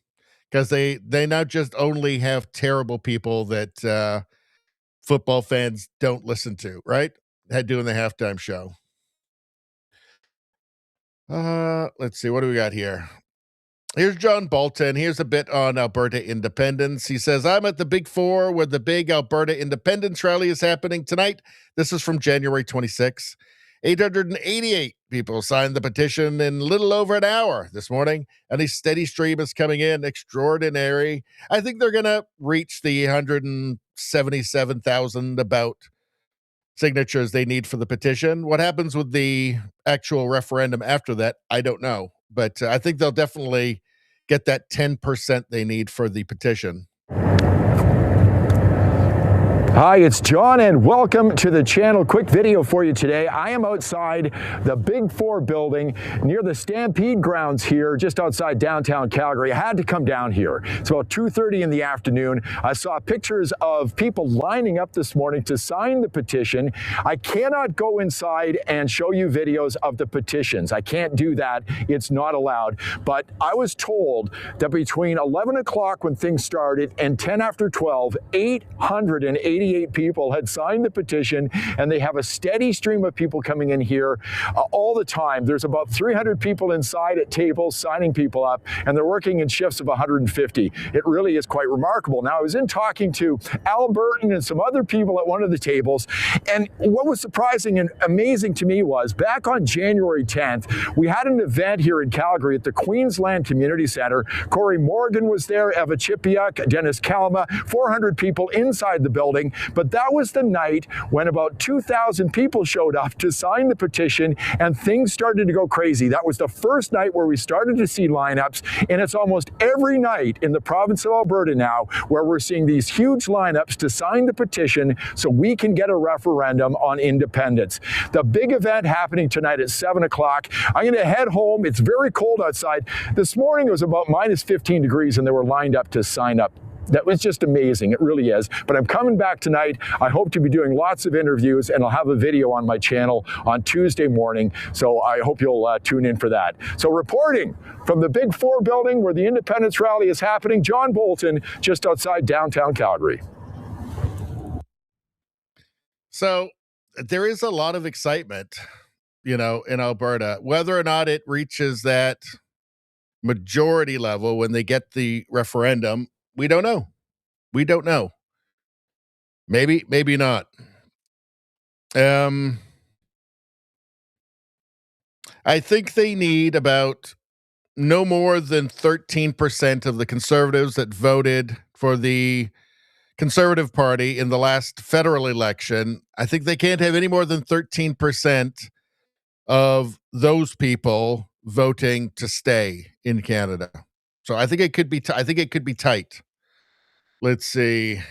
Speaker 3: because they not just only have terrible people that football fans don't listen to, right? Doing the halftime show. Let's see. What do we got here? Here's John Bolton. Here's a bit on Alberta independence. He says, I'm at the Big Four where the big Alberta independence rally is happening tonight. This is from January 26. 888 people signed the petition in a little over an hour this morning, and a steady stream is coming in. Extraordinary. I think they're going to reach the 177,000 about signatures they need for the petition. What happens with the actual referendum after that, I don't know. But I think they'll definitely get that 10% they need for the petition.
Speaker 15: Hi, it's John, and welcome to the channel. Quick video for you today. I am outside the Big Four building near the Stampede grounds here, just outside downtown Calgary. I had to come down here. It's about 2:30 in the afternoon. I saw pictures of people lining up this morning to sign the petition. I cannot go inside and show you videos of the petitions. I can't do that. It's not allowed. But I was told that between 11 o'clock when things started and 10 after 12, 888 178 people had signed the petition, and they have a steady stream of people coming in here all the time. There's about 300 people inside at tables signing people up, and they're working in shifts of 150. It really is quite remarkable. Now, I was in talking to Al Burton and some other people at one of the tables, and what was surprising and amazing to me was back on January 10th, we had an event here in Calgary at the Queensland Community Centre. Corey Morgan was there, Eva Chipiuk, Dennis Kalma, 400 people inside the building. But that was the night when about 2,000 people showed up to sign the petition, and things started to go crazy. That was the first night where we started to see lineups, and it's almost every night in the province of Alberta now where we're seeing these huge lineups to sign the petition so we can get a referendum on independence. The big event happening tonight at 7 o'clock. I'm going to head home. It's very cold outside. This morning it was about minus 15 degrees, and they were lined up to sign up. That was just amazing. It really is. But I'm coming back tonight. I hope to be doing lots of interviews, and I'll have a video on my channel on Tuesday morning. So I hope you'll tune in for that. So reporting from the Big Four building where the Independence Rally is happening, John Bolton, just outside downtown Calgary.
Speaker 3: So there is a lot of excitement, in Alberta. Whether or not it reaches that majority level when they get the referendum, we don't know. We don't know. Maybe not. I think they need about no more than 13% of the Conservatives that voted for the Conservative Party in the last federal election. I think they can't have any more than 13% of those people voting to stay in Canada. So I think it could be I think it could be tight. Let's see.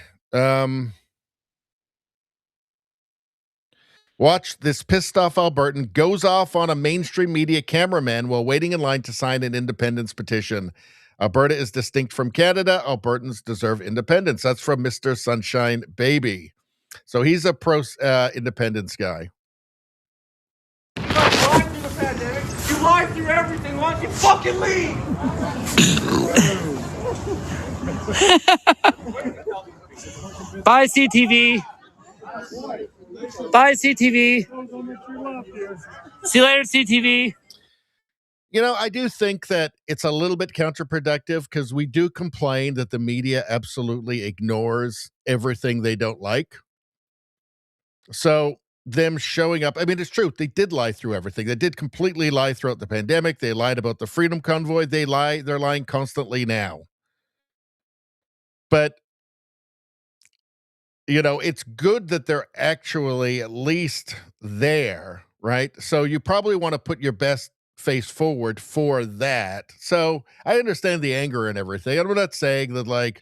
Speaker 3: Watch this pissed off Albertan goes off on a mainstream media cameraman while waiting in line to sign an independence petition. Alberta is distinct from Canada. Albertans deserve independence. That's from Mr. Sunshine Baby. So he's a pro-independence guy.
Speaker 14: You lied through everything. Why don't you fucking leave?
Speaker 17: Bye, CTV. Bye, CTV. See you later, CTV.
Speaker 3: I do think that it's a little bit counterproductive because we do complain that the media absolutely ignores everything they don't like. So them showing up, I mean, it's true. They did lie through everything. They did completely lie throughout the pandemic. They lied about the Freedom Convoy. They're lying constantly now. But it's good that they're actually at least there, right? So you probably want to put your best face forward for that. So I understand the anger and everything. I'm not saying that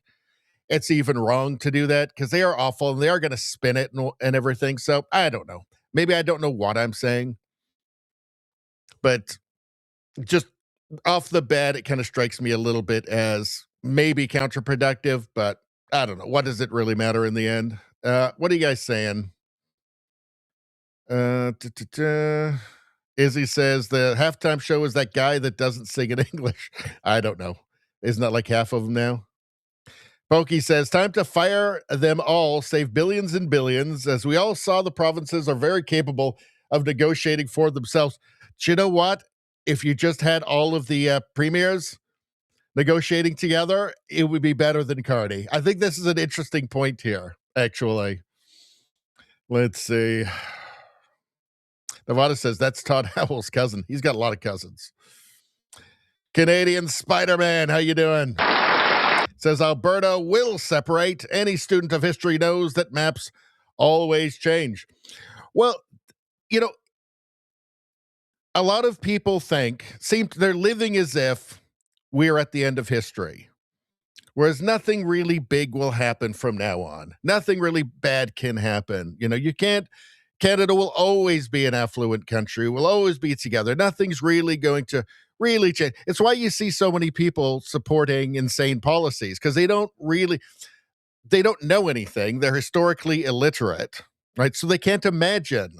Speaker 3: it's even wrong to do that because they are awful and they are going to spin it and everything. So I don't know. Maybe I don't know what I'm saying, but just off the bat, it kind of strikes me a little bit as maybe counterproductive, but I don't know. What does it really matter in the end? What are you guys saying? Izzy says the halftime show is that guy that doesn't sing in English. I don't know. Isn't that like half of them now? Pokey says, time to fire them all, save billions and billions. As we all saw, the provinces are very capable of negotiating for themselves. Do you know what? If you just had all of the premiers negotiating together, it would be better than Carney. I think this is an interesting point here, actually. Let's see. Nevada says, that's Todd Howell's cousin. He's got a lot of cousins. Canadian Spider-Man, how you doing? Says Alberta will separate. Any student of history knows that maps always change. Well, a lot of people they're living as if we're at the end of history, whereas nothing really big will happen from now on. Nothing really bad can happen. Canada will always be an affluent country. We'll always be together. Nothing's really going to really change. It's why you see so many people supporting insane policies because they don't know anything. They're historically illiterate, right? So they can't imagine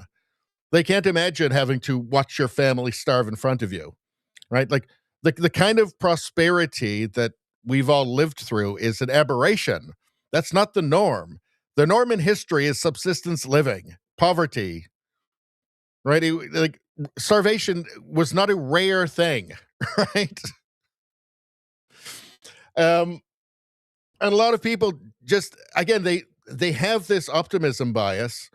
Speaker 3: having to watch your family starve in front of you, right? Like the kind of prosperity that we've all lived through is an aberration. That's not the norm. The norm in history is subsistence living, poverty, right? Like starvation was not a rare thing, right? And a lot of people just, again, they have this optimism bias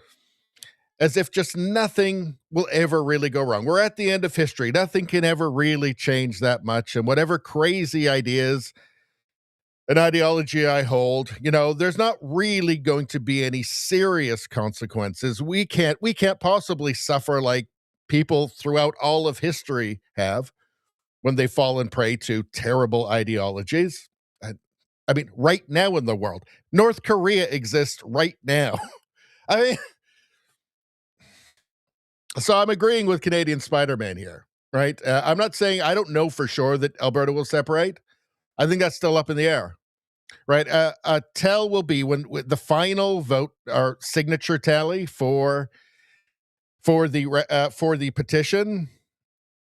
Speaker 3: as if just nothing will ever really go wrong. We're at the end of history. Nothing can ever really change that much. And whatever crazy ideas and ideology I hold, there's not really going to be any serious consequences. We can't possibly suffer like people throughout all of history have when they've fallen prey to terrible ideologies. I mean, right now in the world, North Korea exists right now. I mean, so I'm agreeing with Canadian Spider-Man here, right? I'm not saying I don't know for sure that Alberta will separate. I think that's still up in the air, right? A tell will be when the final vote or signature tally for the petition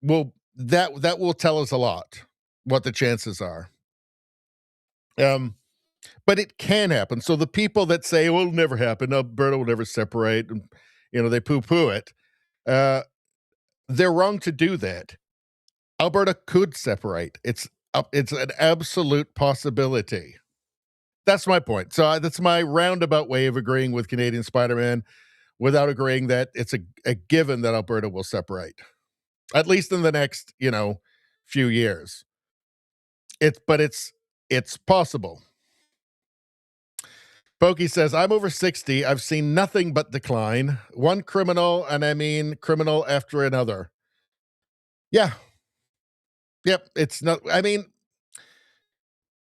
Speaker 3: that will tell us a lot what the chances are. But it can happen. So the people that say, well, it'll never happen, Alberta will never separate, and they poo-poo it, they're wrong to do that. Alberta could separate. It's an absolute possibility. That's my point. So that's my roundabout way of agreeing with Canadian Spider-Man without agreeing that it's a given that Alberta will separate, at least in the next, few years. But it's possible. Pokey says, I'm over 60. I've seen nothing but decline. One criminal, and I mean criminal after another. Yeah. Yep. It's not, I mean,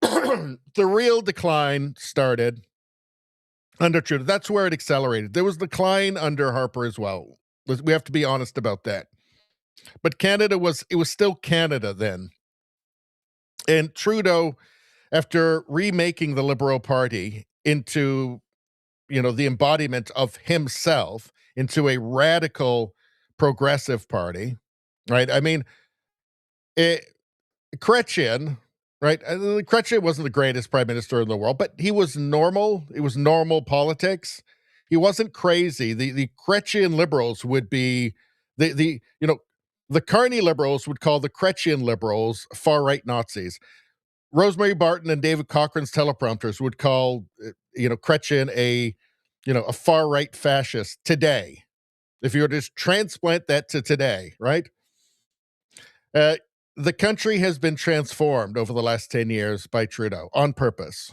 Speaker 3: the real decline started under Trudeau. That's where it accelerated. There was decline under Harper as well. We have to be honest about that. But Canada was still Canada then. And Trudeau, after remaking the Liberal Party into, the embodiment of himself, into a radical progressive party, right? I mean, Chrétien, right? Chrétien wasn't the greatest prime minister in the world, but he was normal. It was normal politics. He wasn't crazy. The Chrétien liberals would be the Carney liberals would call the Chrétien liberals far-right Nazis. Rosemary Barton and David Cochrane's teleprompters would call, Chrétien a far-right fascist today. If you were to just transplant that to today, right? The country has been transformed over the last 10 years by Trudeau on purpose.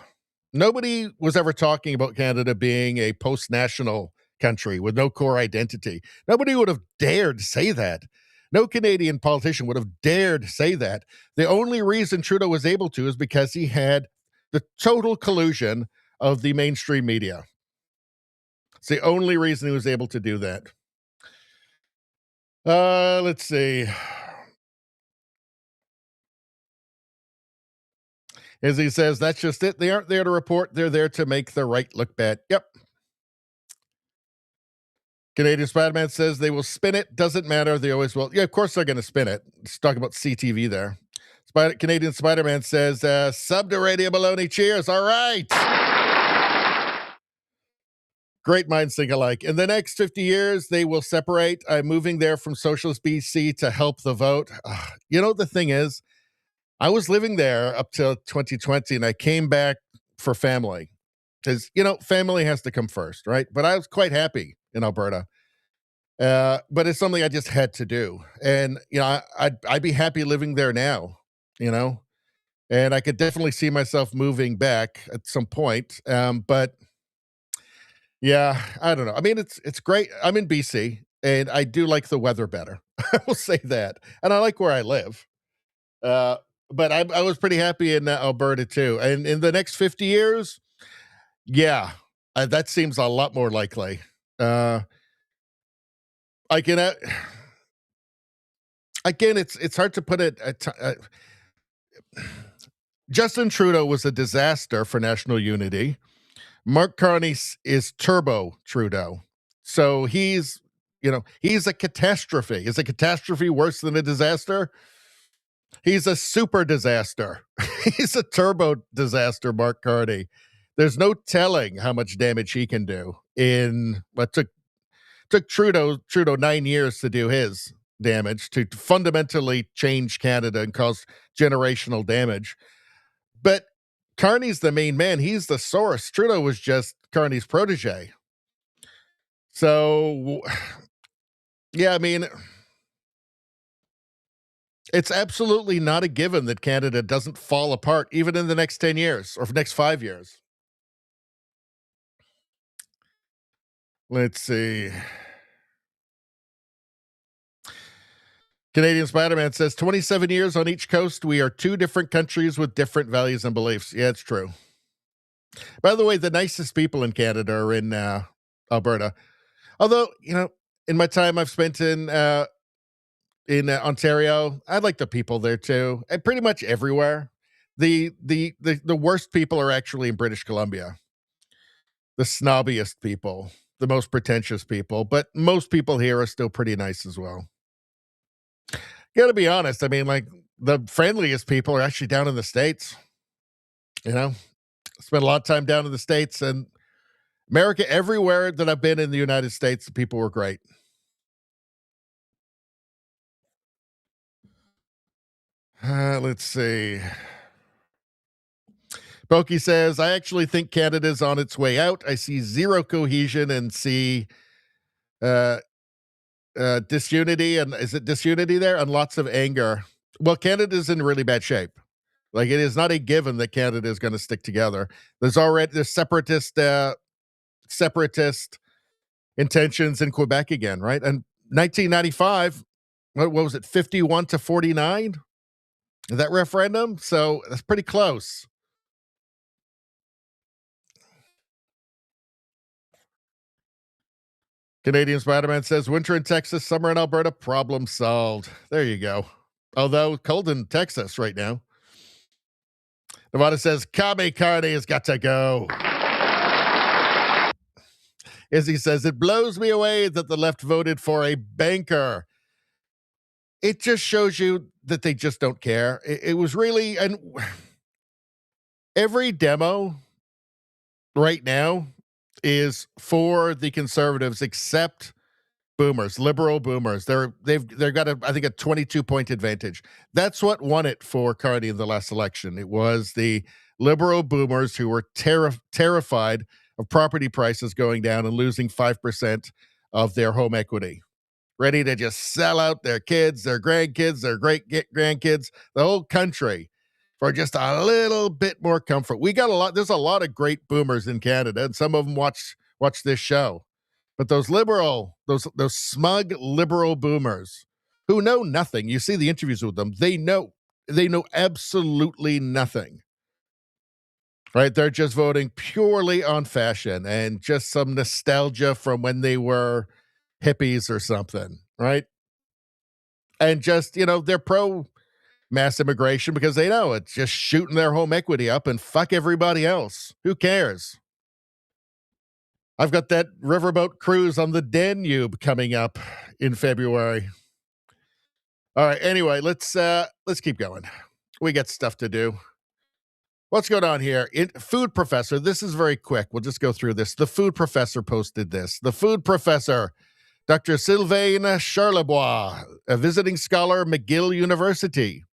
Speaker 3: Nobody was ever talking about Canada being a post-national country with no core identity. Nobody would have dared say that. No Canadian politician would have dared say that. The only reason Trudeau was able to is because he had the total collusion of the mainstream media. It's the only reason he was able to do that. Let's see. As he says, that's just it. They aren't there to report. They're there to make the right look bad. Yep. Canadian Spider-Man says they will spin it. Doesn't matter. They always will. Yeah, of course they're going to spin it. Let's talk about CTV there. Canadian Spider-Man says, sub to Radio Baloney. Cheers. All right. Great minds think alike. In the next 50 years, they will separate. I'm moving there from Socialist BC to help the vote. The thing is, I was living there up till 2020, and I came back for family because, family has to come first, right? But I was quite happy in Alberta. But it's something I just had to do. And, I'd be happy living there now, and I could definitely see myself moving back at some point. But yeah, I don't know. I mean, it's great. I'm in BC, and I do like the weather better. I will say that. And I like where I live. But I was pretty happy in Alberta too. And in the next 50 years, yeah, that seems a lot more likely. I can, again, it's hard to put it. Justin Trudeau was a disaster for national unity. Mark Carney is Turbo Trudeau. So he's a catastrophe. Is a catastrophe worse than a disaster? He's a super disaster. He's a turbo disaster, Mark Carney. There's no telling how much damage he can do in what took Trudeau 9 years to do his damage, to fundamentally change Canada and cause generational damage. But Carney's the main man. He's the source. Trudeau was just Carney's protege. So, yeah, I mean, it's absolutely not a given that Canada doesn't fall apart even in the next 10 years or next 5 years. Let's see. Canadian Spider-Man says 27 years on each coast. We are two different countries with different values and beliefs. Yeah, it's true. By the way, the nicest people in Canada are in Alberta. Although, in my time I've spent in Ontario, I like the people there too. And pretty much everywhere. The worst people are actually in British Columbia. The snobbiest people, the most pretentious people, but most people here are still pretty nice as well. Gotta be honest. I mean, like, the friendliest people are actually down in the States. Spent a lot of time down in the States, and America, everywhere that I've been in the United States, the people were great. Let's see. Pokey says, I actually think Canada's on its way out. I see zero cohesion and see disunity. And is it disunity there? And lots of anger. Well, Canada's in really bad shape. Like, it is not a given that Canada is going to stick together. There's separatist intentions in Quebec again, right? And 1995, what was it, 51-49? That referendum? So that's pretty close. Canadian Spider-Man says, winter in Texas, summer in Alberta, problem solved. There you go. Although cold in Texas right now. Nevada says, Carney has got to go. Izzy says, it blows me away that the left voted for a banker. It just shows you that they just don't care. It was really, and every demo right now is for the Conservatives, except boomers, liberal boomers. They've got I think a 22-point advantage. That's what won it for Carney in the last election. It was the liberal boomers who were terrified of property prices going down and losing 5% of their home equity, ready to just sell out their kids, their grandkids, their great-grandkids, the whole country for just a little bit more comfort. There's a lot of great boomers in Canada, and some of them watch this show. But those smug liberal boomers who know nothing, you see the interviews with them, they know absolutely nothing. Right? They're just voting purely on fashion and just some nostalgia from when they were hippies or something, right? And just, they're pro mass immigration because they know it's just shooting their home equity up and fuck everybody else. Who cares? I've got that riverboat cruise on the Danube coming up in February. All right, anyway, let's keep going. We got stuff to do. What's going on here? Food Professor, this is very quick. We'll just go through this. The Food Professor posted this. The Food Professor, Dr. Sylvain Charlebois, a visiting scholar, McGill University,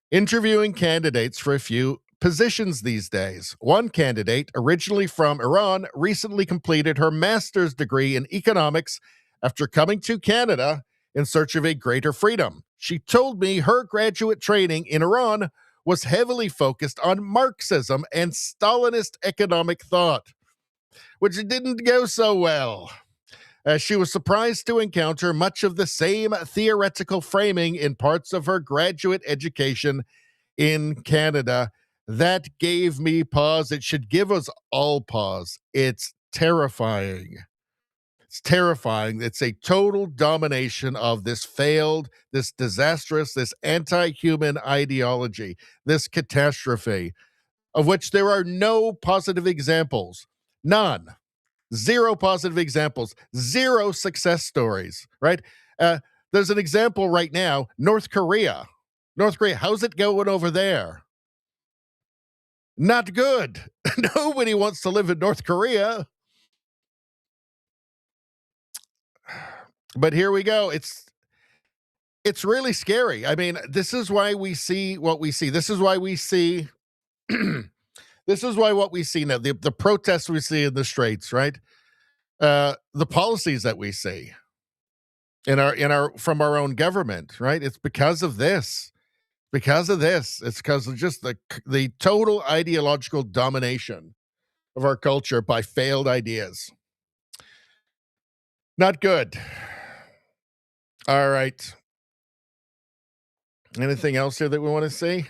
Speaker 3: interviewing candidates for a few positions these days. One candidate, originally from Iran, recently completed her master's degree in economics after coming to Canada in search of a greater freedom. She told me her graduate training in Iran was heavily focused on Marxism and Stalinist economic thought, which didn't go so well. She was surprised to encounter much of the same theoretical framing in parts of her graduate education in Canada. That gave me pause. It should give us all pause. It's terrifying. It's terrifying. It's a total domination of this failed, this disastrous, this anti-human ideology, this catastrophe, of which there are no positive examples. None. Zero positive examples. Zero success stories, right? There's an example right now, North Korea. How's it going over there? Not good. Nobody wants to live in North Korea. But here we go. It's really scary. I mean, this is why we see what we see. This is why we see this is why what we see now, the protests we see in the streets, right? The policies that we see in our from our own government, right? It's because of this. Because of this. It's because of just the total ideological domination of our culture by failed ideas. Not good. All right. Anything else here that we want to see?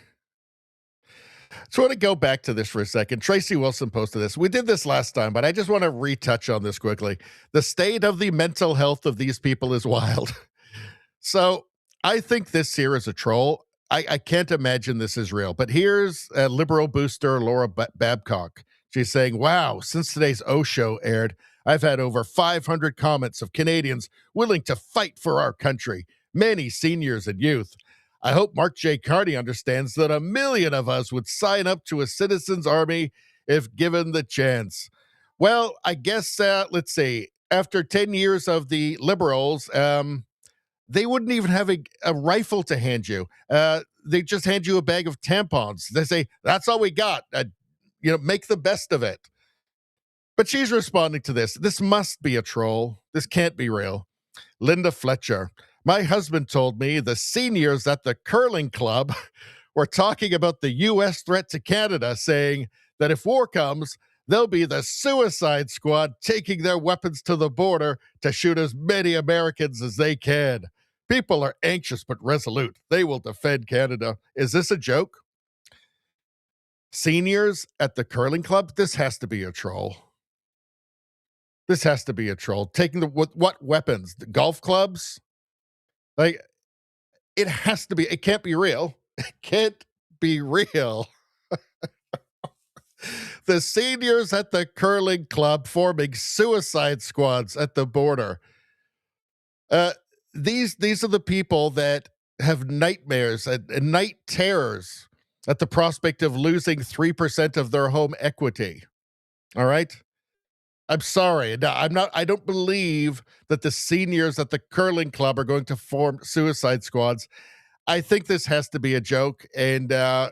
Speaker 3: So I want to go back to this for a second. Tracy Wilson posted this. We did this last time, but I just want to retouch on this quickly. The state of the mental health of these people is wild. So I think this here is a troll. I can't imagine this is real. But here's a liberal booster, Laura Babcock. She's saying, wow, since today's O Show aired, I've had over 500 comments of Canadians willing to fight for our country, many seniors and youth. I hope Mark J. Carney understands that 1 million of us would sign up to a citizens' army if given the chance. Well, I guess, let's see, after 10 years of the Liberals, they wouldn't even have a rifle to hand you. They just hand you a bag of tampons. They say, that's all we got. Make the best of it. But she's responding to this. This must be a troll. This can't be real. Linda Fletcher. My husband told me the seniors at the curling club were talking about the U.S. threat to Canada, saying that if war comes, they'll be the suicide squad taking their weapons to the border to shoot as many Americans as they can. People are anxious but resolute. They will defend Canada. Is this a joke? Seniors at the curling club? This has to be a troll. This has to be a troll. Taking what weapons? The golf clubs? Like, it has to be. It can't be real. It can't be real. The seniors at the curling club forming suicide squads at the border. These are the people that have nightmares and night terrors at the prospect of losing 3% of their home equity. All right? I'm sorry. No, I don't believe that the seniors at the curling club are going to form suicide squads. I think this has to be a joke, and I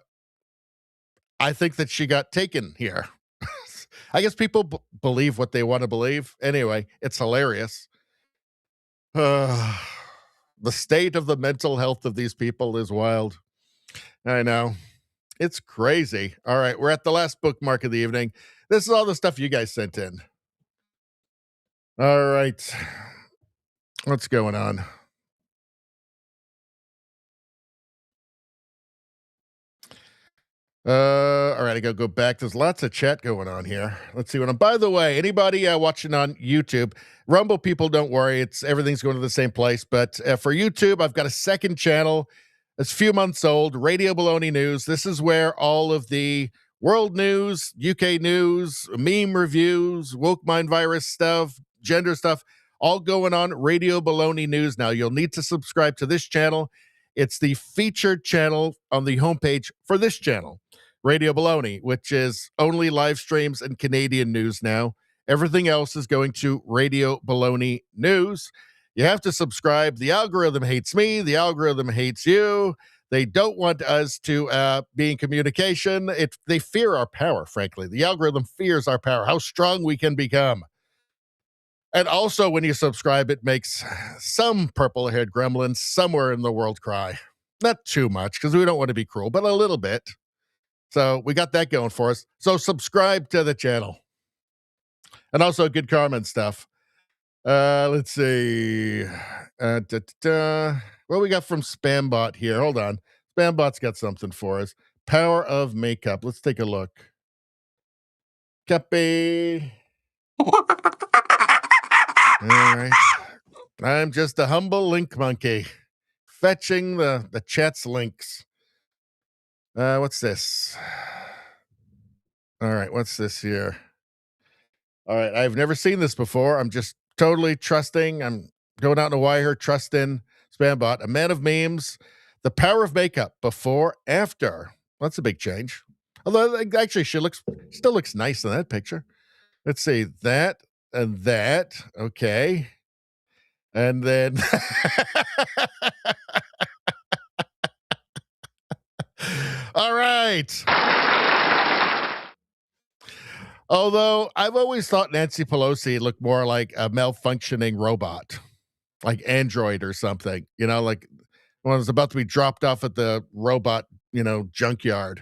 Speaker 3: think that she got taken here. I guess people believe what they want to believe. Anyway, it's hilarious. The state of the mental health of these people is wild. I know. It's crazy. All right, we're at the last bookmark of the evening. This is all the stuff you guys sent in. All right. What's going on? All right, I gotta go back. There's lots of chat going on here. Let's see what I'm. By the way, anybody watching on YouTube, Rumble people, don't worry. Everything's going to the same place. But for YouTube, I've got a second channel. It's a few months old. Radio Baloney News. This is where all of the world news, UK news, meme reviews, woke mind virus stuff, gender stuff, all going on Radio Baloney News. Now, you'll need to subscribe to this channel. It's the featured channel on the homepage for this channel, Radio Baloney, which is only live streams and Canadian news now. Everything else is going to Radio Baloney News. You have to subscribe. The algorithm hates me. The algorithm hates you. They don't want us to be in communication. They fear our power, frankly. The algorithm fears our power, how strong we can become. And also, when you subscribe, it makes some purple-haired gremlins somewhere in the world cry. Not too much, because we don't want to be cruel, but a little bit. So we got that going for us. So subscribe to the channel. And also good karma and stuff. Let's see. What we got from Spambot here? Hold on. Spambot's got something for us. Power of makeup. Let's take a look. Copy. All right. I'm just a humble link monkey, fetching the chat's links. What's this? All right, what's this here? All right, I've never seen this before. I'm just totally trusting. I'm going out on a wire, trusting Spambot, a man of memes, the power of makeup before, after. That's a big change. Although actually, she still looks nice in that picture. Let's see, that and that. Okay. And then all right. Although I've always thought Nancy Pelosi looked more like a malfunctioning robot, like Android or something, like when it was about to be dropped off at the robot, junkyard.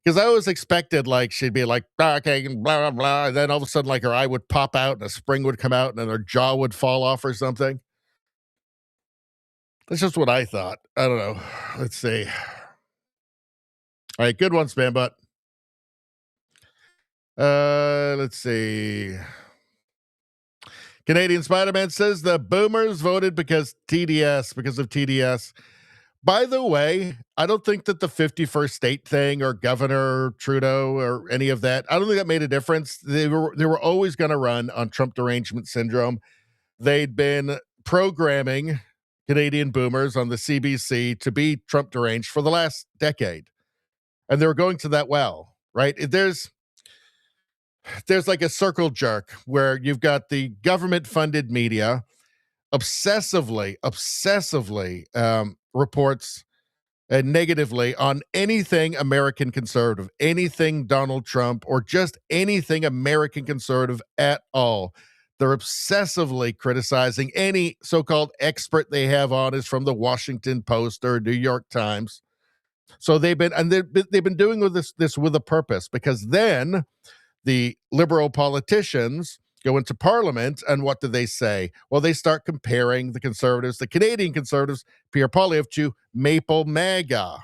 Speaker 3: Because I always expected like she'd be like, okay, blah, blah, blah. And then all of a sudden, like her eye would pop out and a spring would come out and then her jaw would fall off or something. That's just what I thought. I don't know. Let's see. All right, good one, Spam Butt. Let's see. Canadian Spider-Man says the boomers voted because of TDS. By the way, I don't think that the 51st state thing or Governor Trudeau or any of that, I don't think that made a difference. They were always going to run on Trump derangement syndrome. They'd been programming Canadian boomers on the CBC to be Trump deranged for the last decade. And they were going to that well, right? There's like a circle jerk where you've got the government-funded media obsessively reports negatively on anything American conservative, anything Donald Trump, or just anything American conservative at all. They're obsessively criticizing any so-called expert they have on is from the Washington Post or New York Times. So they've been doing this with a purpose, because then the liberal politicians go into Parliament, and what do they say? Well, they start comparing the conservatives, the Canadian conservatives, Pierre Poilievre, to Maple MAGA.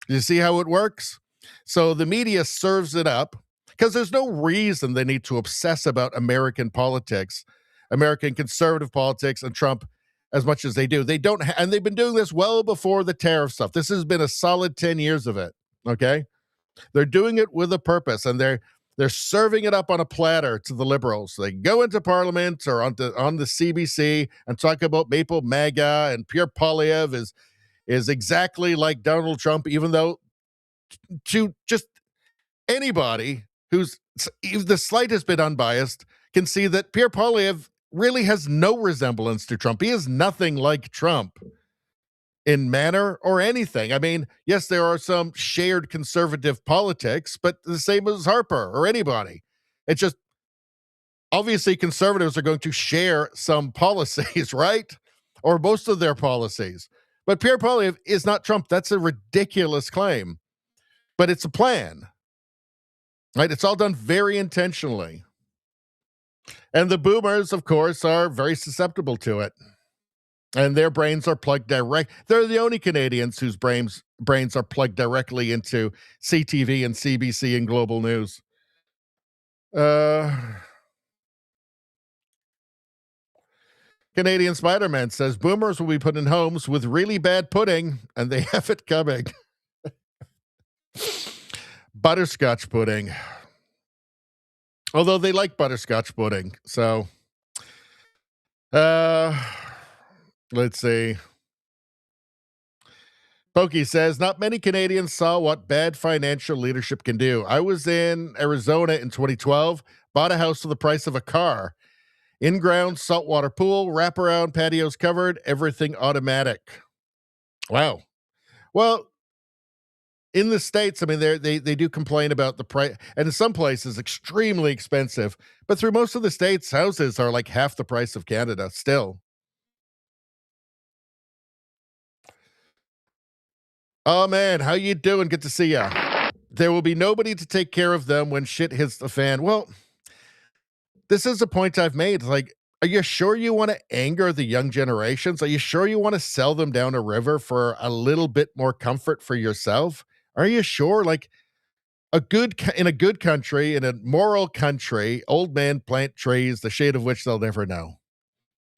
Speaker 3: You see how it works? So the media serves it up because there's no reason they need to obsess about American politics, American conservative politics, and Trump as much as they do. They don't, and they've been doing this well before the tariff stuff. This has been a solid 10 years of it. Okay, they're doing it with a purpose, and they're serving it up on a platter to the liberals. They go into Parliament or on the CBC and talk about Maple MAGA, and Pierre Poilievre is exactly like Donald Trump, even though to just anybody who's the slightest bit unbiased can see that Pierre Poilievre really has no resemblance to Trump. He is nothing like Trump in manner or anything. I mean, yes, there are some shared conservative politics, but the same as Harper or anybody. It's just, obviously conservatives are going to share some policies, right? Or most of their policies. But Pierre Poilievre is not Trump. That's a ridiculous claim. But it's a plan, right? It's all done very intentionally. And the boomers, of course, are very susceptible to it. And their brains are plugged direct. They're the only Canadians whose brains are plugged directly into CTV and CBC and global news. Canadian Spider-Man says boomers will be put in homes with really bad pudding, and they have it coming. Butterscotch pudding. Although they like butterscotch pudding. So, let's see. Pokey says, not many Canadians saw what bad financial leadership can do. I was in Arizona in 2012, bought a house for the price of a car. In-ground saltwater pool, wraparound patios covered, everything automatic. Wow. Well, in the States, I mean, they do complain about the price, and in some places, extremely expensive. But through most of the states, houses are like half the price of Canada still. Oh, man, how you doing? Good to see ya. There will be nobody to take care of them when shit hits the fan. Well, this is a point I've made. Like, are you sure you want to anger the young generations? Are you sure you want to sell them down a river for a little bit more comfort for yourself? Are you sure? Like, in a good country, in a moral country, old men plant trees, the shade of which they'll never know.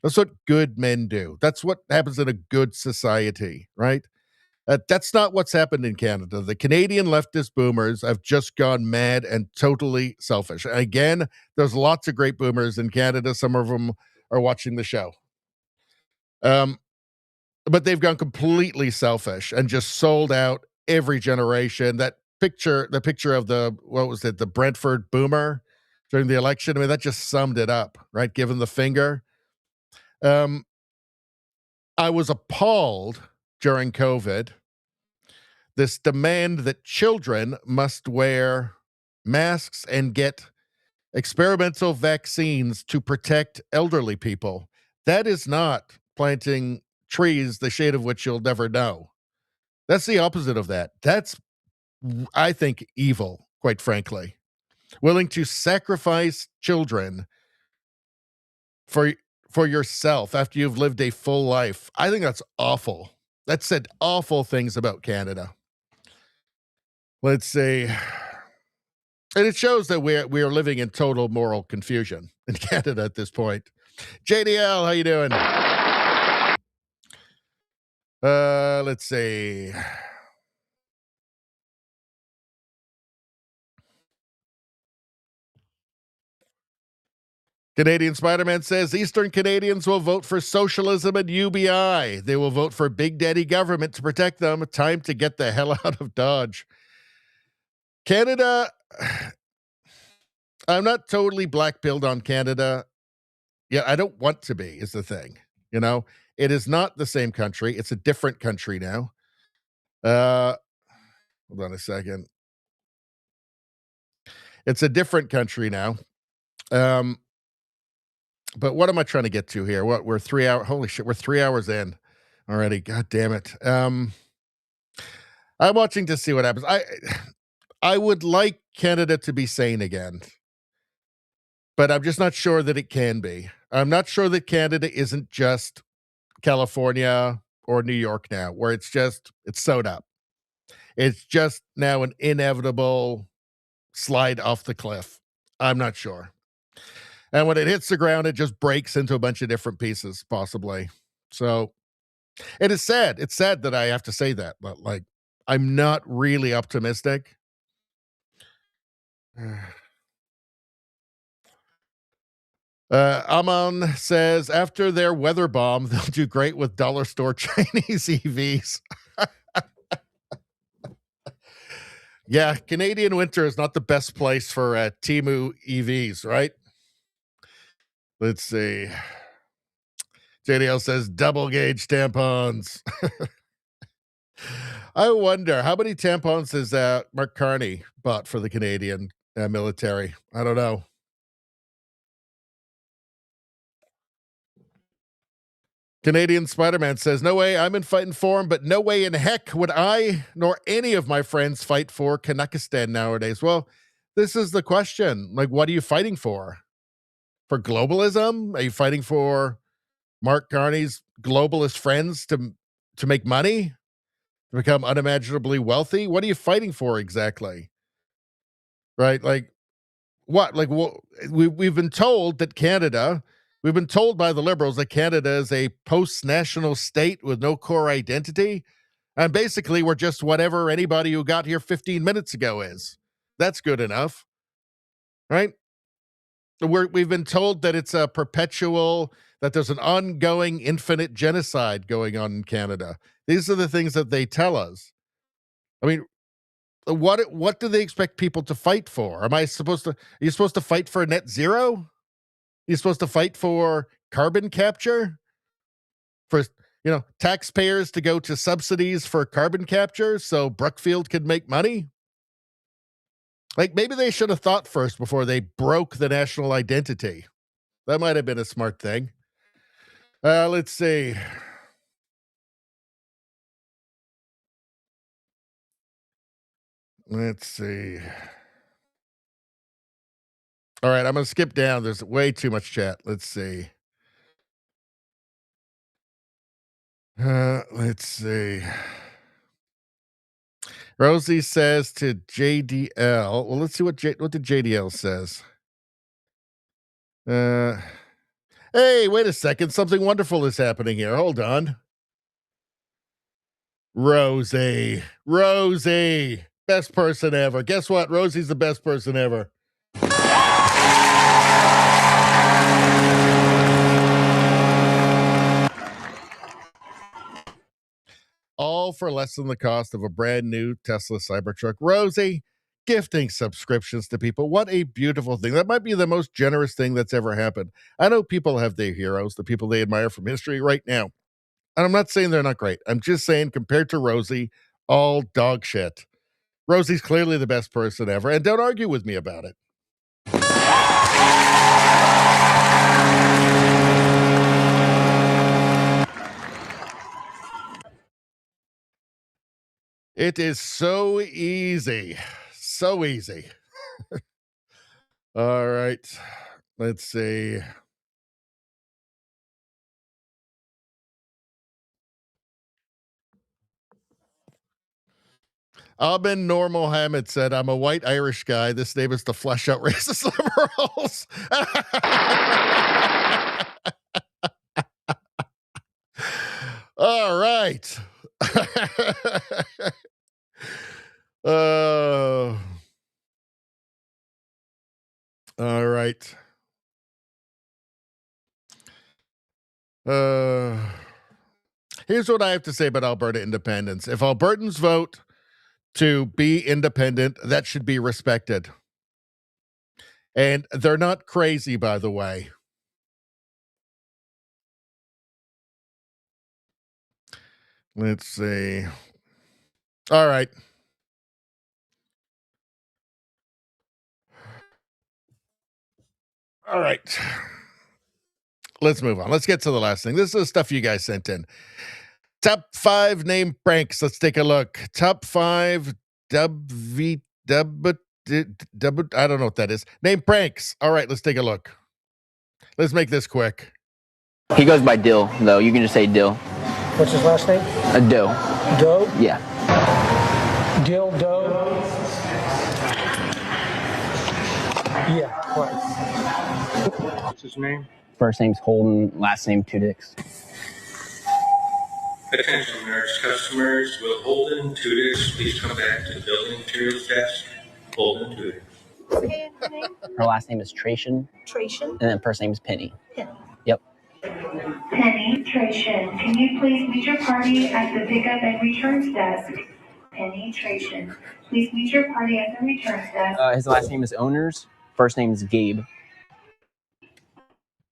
Speaker 3: That's what good men do. That's what happens in a good society, right? That's not what's happened in Canada. The Canadian leftist boomers have just gone mad and totally selfish. Again, there's lots of great boomers in Canada. Some of them are watching the show. But they've gone completely selfish and just sold out every generation. That picture of the Brentford boomer during the election. I mean, that just summed it up, right? Given the finger. I was appalled during COVID. This demand that children must wear masks and get experimental vaccines to protect elderly people. That is not planting trees, the shade of which you'll never know. That's the opposite of that. That's, I think, evil, quite frankly. Willing to sacrifice children for yourself after you've lived a full life. I think that's awful. That said awful things about Canada. Let's see. And it shows that we are living in total moral confusion in Canada at this point. JDL, how you doing? Let's see. Canadian Spider-Man says Eastern Canadians will vote for socialism and UBI. They will vote for Big Daddy government to protect them. Time to get the hell out of Dodge. Canada, I'm not totally black-pilled on Canada. Yeah, I don't want to be, is the thing. You know, it is not the same country. It's a different country now. Hold on a second. It's a different country now. But what am I trying to get to here? We're 3 hours. Holy shit, we're 3 hours in already. God damn it. I'm watching to see what happens. I would like Canada to be sane again, but I'm just not sure that it can be. I'm not sure that Canada isn't just California or New York now, where it's sewed up. It's just now an inevitable slide off the cliff. I'm not sure. And when it hits the ground, it just breaks into a bunch of different pieces, possibly. So it is sad. It's sad that I have to say that, but like, I'm not really optimistic. Aman says, after their weather bomb, they'll do great with dollar store Chinese EVs. Yeah, Canadian winter is not the best place for Temu EVs, right? Let's see. JDL says double gauge tampons. I wonder how many tampons has Mark Carney bought for the Canadian military? I don't know. Canadian Spider-Man says, no way I'm in fighting form, but no way in heck would I nor any of my friends fight for Kanakistan nowadays. Well, this is the question. Like, what are you fighting for? For globalism? Are you fighting for Mark Carney's globalist friends to make money? To become unimaginably wealthy? What are you fighting for exactly? Right? Like, what? Like, we've been told that Canada... We've been told by the Liberals that Canada is a post-national state with no core identity. And basically, we're just whatever anybody who got here 15 minutes ago is. That's good enough. Right? We've been told that it's a perpetual, that there's an ongoing infinite genocide going on in Canada. These are the things that they tell us. I mean, what do they expect people to fight for? Are you supposed to fight for net zero? You're supposed to fight for carbon capture? For, taxpayers to go to subsidies for carbon capture so Brookfield could make money? Like, maybe they should have thought first before they broke the national identity. That might have been a smart thing. Let's see. Let's see. All right, I'm going to skip down. There's way too much chat. Let's see. Let's see. Rosie says to JDL. Well, let's see what did JDL says. Hey, wait a second. Something wonderful is happening here. Hold on. Rosie. Best person ever. Guess what? Rosie's the best person ever. all for less than the cost of a brand new Tesla Cybertruck. Rosie, gifting subscriptions to people. What a beautiful thing. That might be the most generous thing that's ever happened. I know people have their heroes, the people they admire from history right now. And I'm not saying they're not great. I'm just saying compared to Rosie, all dog shit. Rosie's clearly the best person ever. And don't argue with me about it. It is so easy. So easy. All right. Let's see. Abin Nur Mohammed said, I'm a white Irish guy. This name is to flush out racist liberals. All right. All right. Here's what I have to say about Alberta independence. If Albertans vote to be independent, that should be respected. And they're not crazy, by the way. Let's see. All right. All right. Let's move on. Let's get to the last thing. This is the stuff you guys sent in. Top 5 name pranks. Let's take a look. Top 5 I don't know what that is. Name pranks. All right, let's take a look. Let's make this quick.
Speaker 18: He goes by Dill, though. You can just say Dill.
Speaker 20: What's his last name?
Speaker 18: Doe.
Speaker 20: Doe?
Speaker 18: Yeah.
Speaker 20: Dill Doe? Yeah, right. What's his name?
Speaker 18: First name's Holden, last name Two Dicks.
Speaker 21: Attention, Merge customers. Will Holden Tudix please come back to the building materials desk? Holden Tudix.
Speaker 18: Okay, and her name? Her last name is Tracian.
Speaker 22: Tracian?
Speaker 18: And then first name is Penny.
Speaker 22: Penny.
Speaker 18: Yep.
Speaker 24: Penny Tracian, can you please meet your party at the pickup and returns desk? Penny Tracian, please meet your party at the returns desk.
Speaker 18: His last name is Owners. First name is Gabe.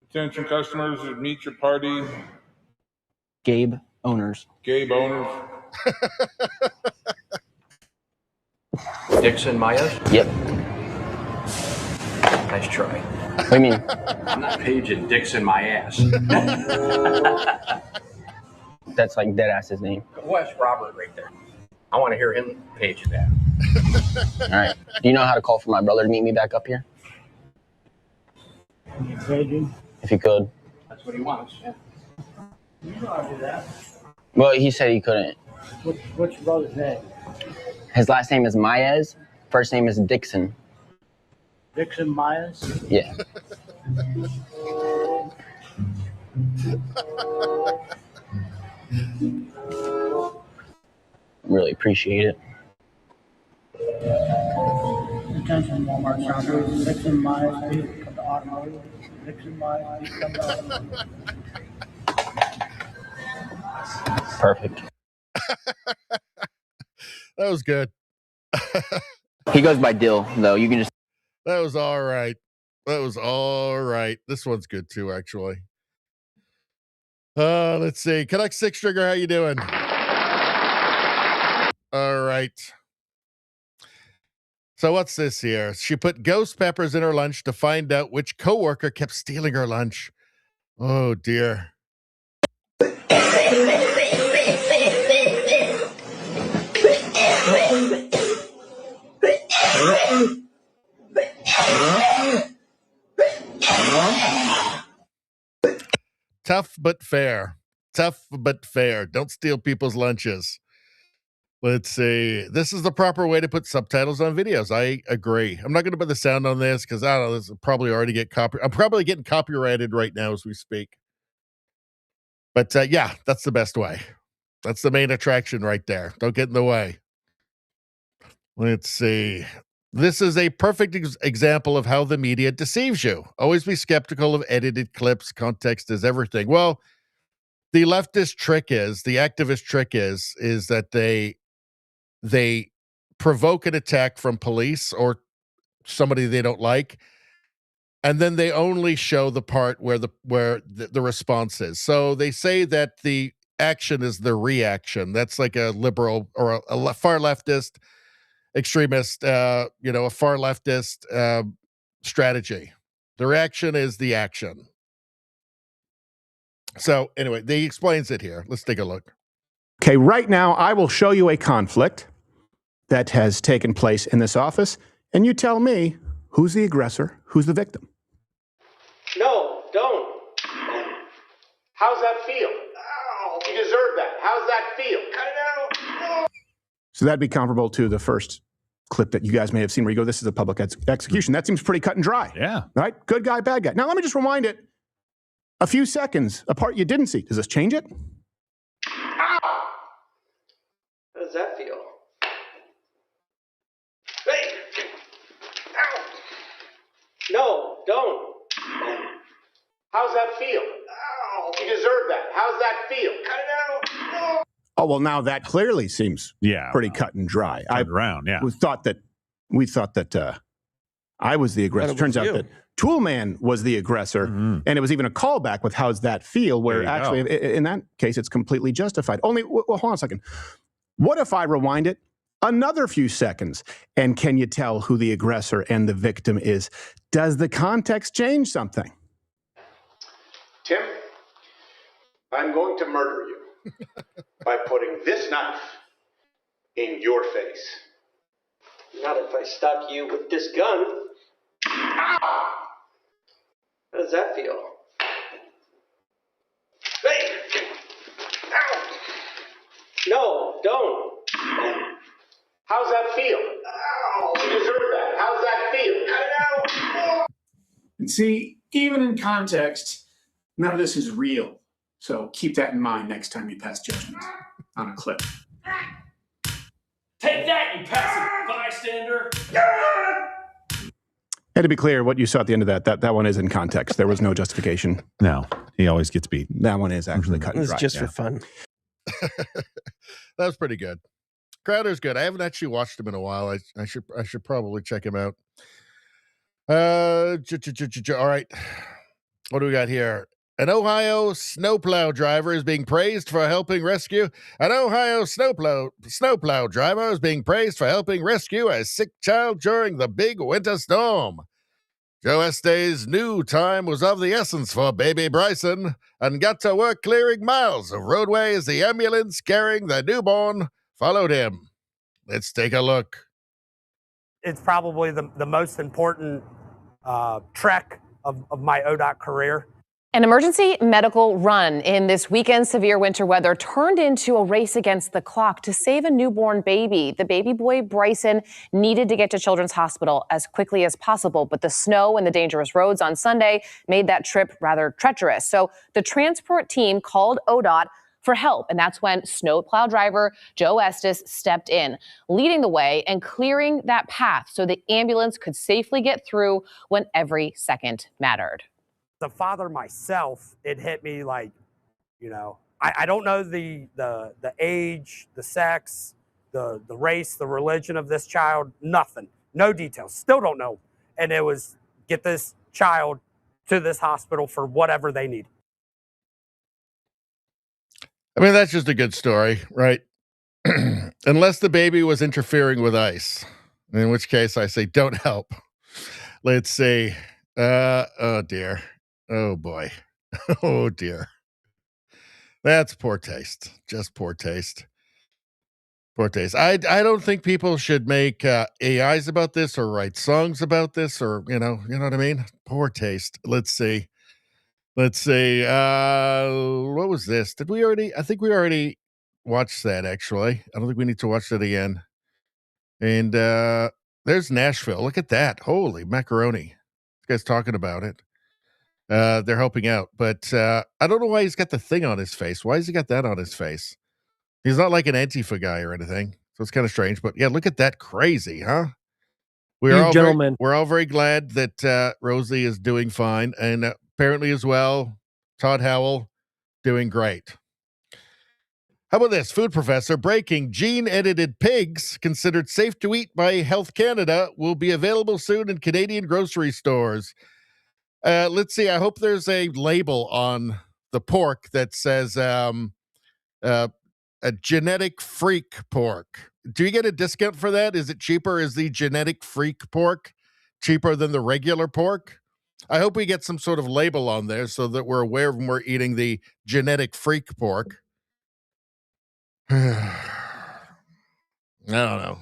Speaker 25: Attention customers, meet your party.
Speaker 18: Gabe Owners.
Speaker 25: Gabe Owners.
Speaker 26: Dixon Myers?
Speaker 18: Yep.
Speaker 26: Nice try.
Speaker 18: What do you mean?
Speaker 26: I'm not paging Dixon my ass.
Speaker 18: That's like dead ass his name.
Speaker 26: Where's Robert right there? I want to hear him page that.
Speaker 18: All right. Do you know how to call for my brother to meet me back up here? If you could.
Speaker 26: That's what he wants. Yeah.
Speaker 20: You know how to do that.
Speaker 18: Well, he said he couldn't.
Speaker 20: What's your brother's name?
Speaker 18: His last name is Maez. First name is Dixon.
Speaker 20: Dixon Myers?
Speaker 18: Yeah. Really appreciate it.
Speaker 20: Attention, Walmart shoppers. Dixon Myers, please come to automotive. Dixon Myers, please come to automotive.
Speaker 18: Perfect.
Speaker 3: That was good.
Speaker 18: He goes by Dill, though. You can just.
Speaker 3: That was all right. That was all right. This one's good too, actually. Let's see. Canuck Six Trigger, how you doing? All right. So what's this here? She put ghost peppers in her lunch to find out which coworker kept stealing her lunch. Oh dear. Tough but fair. Tough but fair. Don't steal people's lunches. Let's see. This is the proper way to put subtitles on videos. I agree. I'm not going to put the sound on this because I don't know. This will probably already get I'm probably getting copyrighted right now as we speak. But yeah, that's the best way. That's the main attraction right there. Don't get in the way. Let's see. This is a perfect example of how the media deceives you. Always be skeptical of edited clips. Context is everything. Well, the leftist trick is, the activist trick is that they provoke an attack from police or somebody they don't like, and then they only show the part where the response is. So they say that the action is the reaction. That's like a liberal or a far leftist extremist, a far leftist strategy. The reaction is the action. So anyway, he explains it here. Let's take a look.
Speaker 1: Okay, right now I will show you a conflict that has taken place in this office, and you tell me who's the aggressor, who's the victim.
Speaker 2: No, don't. How's that feel? Ow. You deserve that. How's that feel? Cut it out.
Speaker 1: So that'd be comparable to the first clip that you guys may have seen where you go, this is a public execution. That seems pretty cut and dry.
Speaker 5: Yeah.
Speaker 1: Right? Good guy, bad guy. Now let me just rewind it a few seconds, a part you didn't see. Does this change it?
Speaker 2: Ow. How does that feel? Hey. Ow. No, don't. How's that feel? Ow. You deserve that. How's that feel? Cut it out.
Speaker 1: Oh, well, now that clearly seems pretty cut and dry. We thought that I was the aggressor. Turns out that Toolman was the aggressor, and it was even a callback with how's that feel, where actually, in that case, it's completely justified. Only, well, hold on a second. What if I rewind it another few seconds, and can you tell who the aggressor and the victim is? Does the context change something?
Speaker 2: Tim, I'm going to murder you by putting this knife in your face. Not if I stuck you with this gun. Ow! How does that feel? Hey! Ow! No, don't. How's that feel? Ow! You deserve that. How's that feel? Cut it out!
Speaker 1: And see, even in context, none of this is real. So keep that in mind next time you pass judgment on a clip.
Speaker 14: Take that, you passive bystander!
Speaker 1: And to be clear, what you saw at the end of that one is in context. There was no justification.
Speaker 5: No, he always gets beat.
Speaker 1: That one is actually cut and dry.
Speaker 10: It's just for fun.
Speaker 3: That was pretty good. Crowder's good. I haven't actually watched him in a while. I should probably check him out. All right. What do we got here? An Ohio snowplow driver is being praised for helping rescue. An Ohio snowplow driver is being praised for helping rescue a sick child during the big winter storm. Joe Este's new time was of the essence for baby Bryson and got to work clearing miles of roadway as the ambulance carrying the newborn followed him. Let's take a look.
Speaker 7: It's probably the most important trek of my ODOT career.
Speaker 16: An emergency medical run in this weekend's severe winter weather turned into a race against the clock to save a newborn baby. The baby boy, Bryson, needed to get to Children's Hospital as quickly as possible, but the snow and the dangerous roads on Sunday made that trip rather treacherous. So the transport team called ODOT for help, and that's when snowplow driver Joe Estes stepped in, leading the way and clearing that path so the ambulance could safely get through when every second mattered.
Speaker 7: The father myself, it hit me like, I don't know the age, the sex, the race, the religion of this child, nothing, no details, still don't know. And it was get this child to this hospital for whatever they need.
Speaker 3: I mean, that's just a good story, right? Unless the baby was interfering with ice, in which case I say don't help. Let's see. Oh dear. Oh boy. Oh dear. That's poor taste. Just poor taste. Poor taste. I don't think people should make AIs about this or write songs about this or, you know what I mean? Poor taste. Let's see. What was this? I think we already watched that, actually. I don't think we need to watch that again. And there's Nashville. Look at that. Holy macaroni. This guy's talking about it. They're helping out. But I don't know why he's got the thing on his face. Why has he got that on his face? He's not like an Antifa guy or anything. So it's kind of strange. But yeah, look at that. Crazy, huh? We're all very glad that Rosie is doing fine. And apparently as well, Todd Howell doing great. How about this? Food professor breaking: gene-edited pigs considered safe to eat by Health Canada will be available soon in Canadian grocery stores. Let's see. I hope there's a label on the pork that says a genetic freak pork. Do you get a discount for that? Is it cheaper? Is the genetic freak pork cheaper than the regular pork? I hope we get some sort of label on there so that we're aware when we're eating the genetic freak pork. I don't know.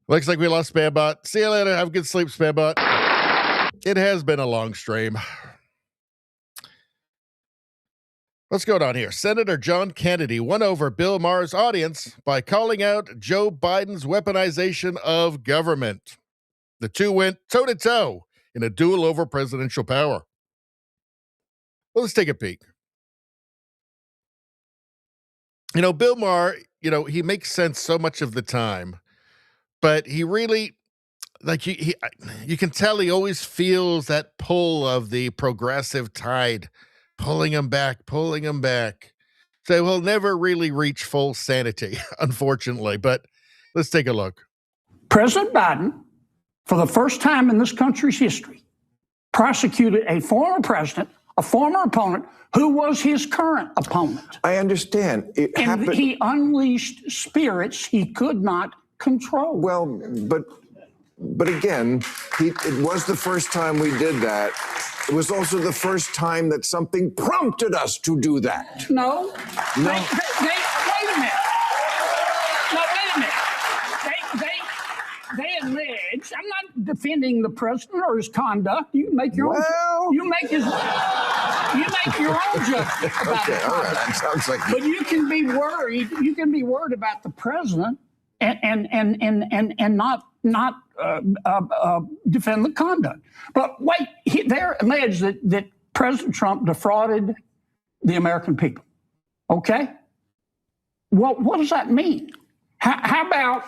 Speaker 3: Looks like we lost Spambot. See you later. Have a good sleep, Spambot. It has been a long stream. What's going on here? Senator John Kennedy won over Bill Maher's audience by calling out Joe Biden's weaponization of government. The two went toe-to-toe in a duel over presidential power. Well, let's take a peek. Bill Maher, he makes sense so much of the time, but he really, you can tell he always feels that pull of the progressive tide, pulling him back. So he'll never really reach full sanity, unfortunately, but let's take a look.
Speaker 5: President Biden, for the first time in this country's history, prosecuted a former president, a former opponent, who was his current opponent.
Speaker 6: I understand.
Speaker 5: And he unleashed spirits he could not control.
Speaker 6: Well, but again, it was the first time we did that. It was also the first time that something prompted us to do that.
Speaker 5: No.
Speaker 6: No.
Speaker 5: Wait a minute. No, wait a minute. They allege. I'm not defending the president or his conduct. You make your own. You make your own judgment about
Speaker 6: Okay, all right. That sounds like.
Speaker 5: But you can be worried. You can be worried about the president and not defend the conduct. But wait, they're alleged that President Trump defrauded the American people. Okay, what does that mean? How about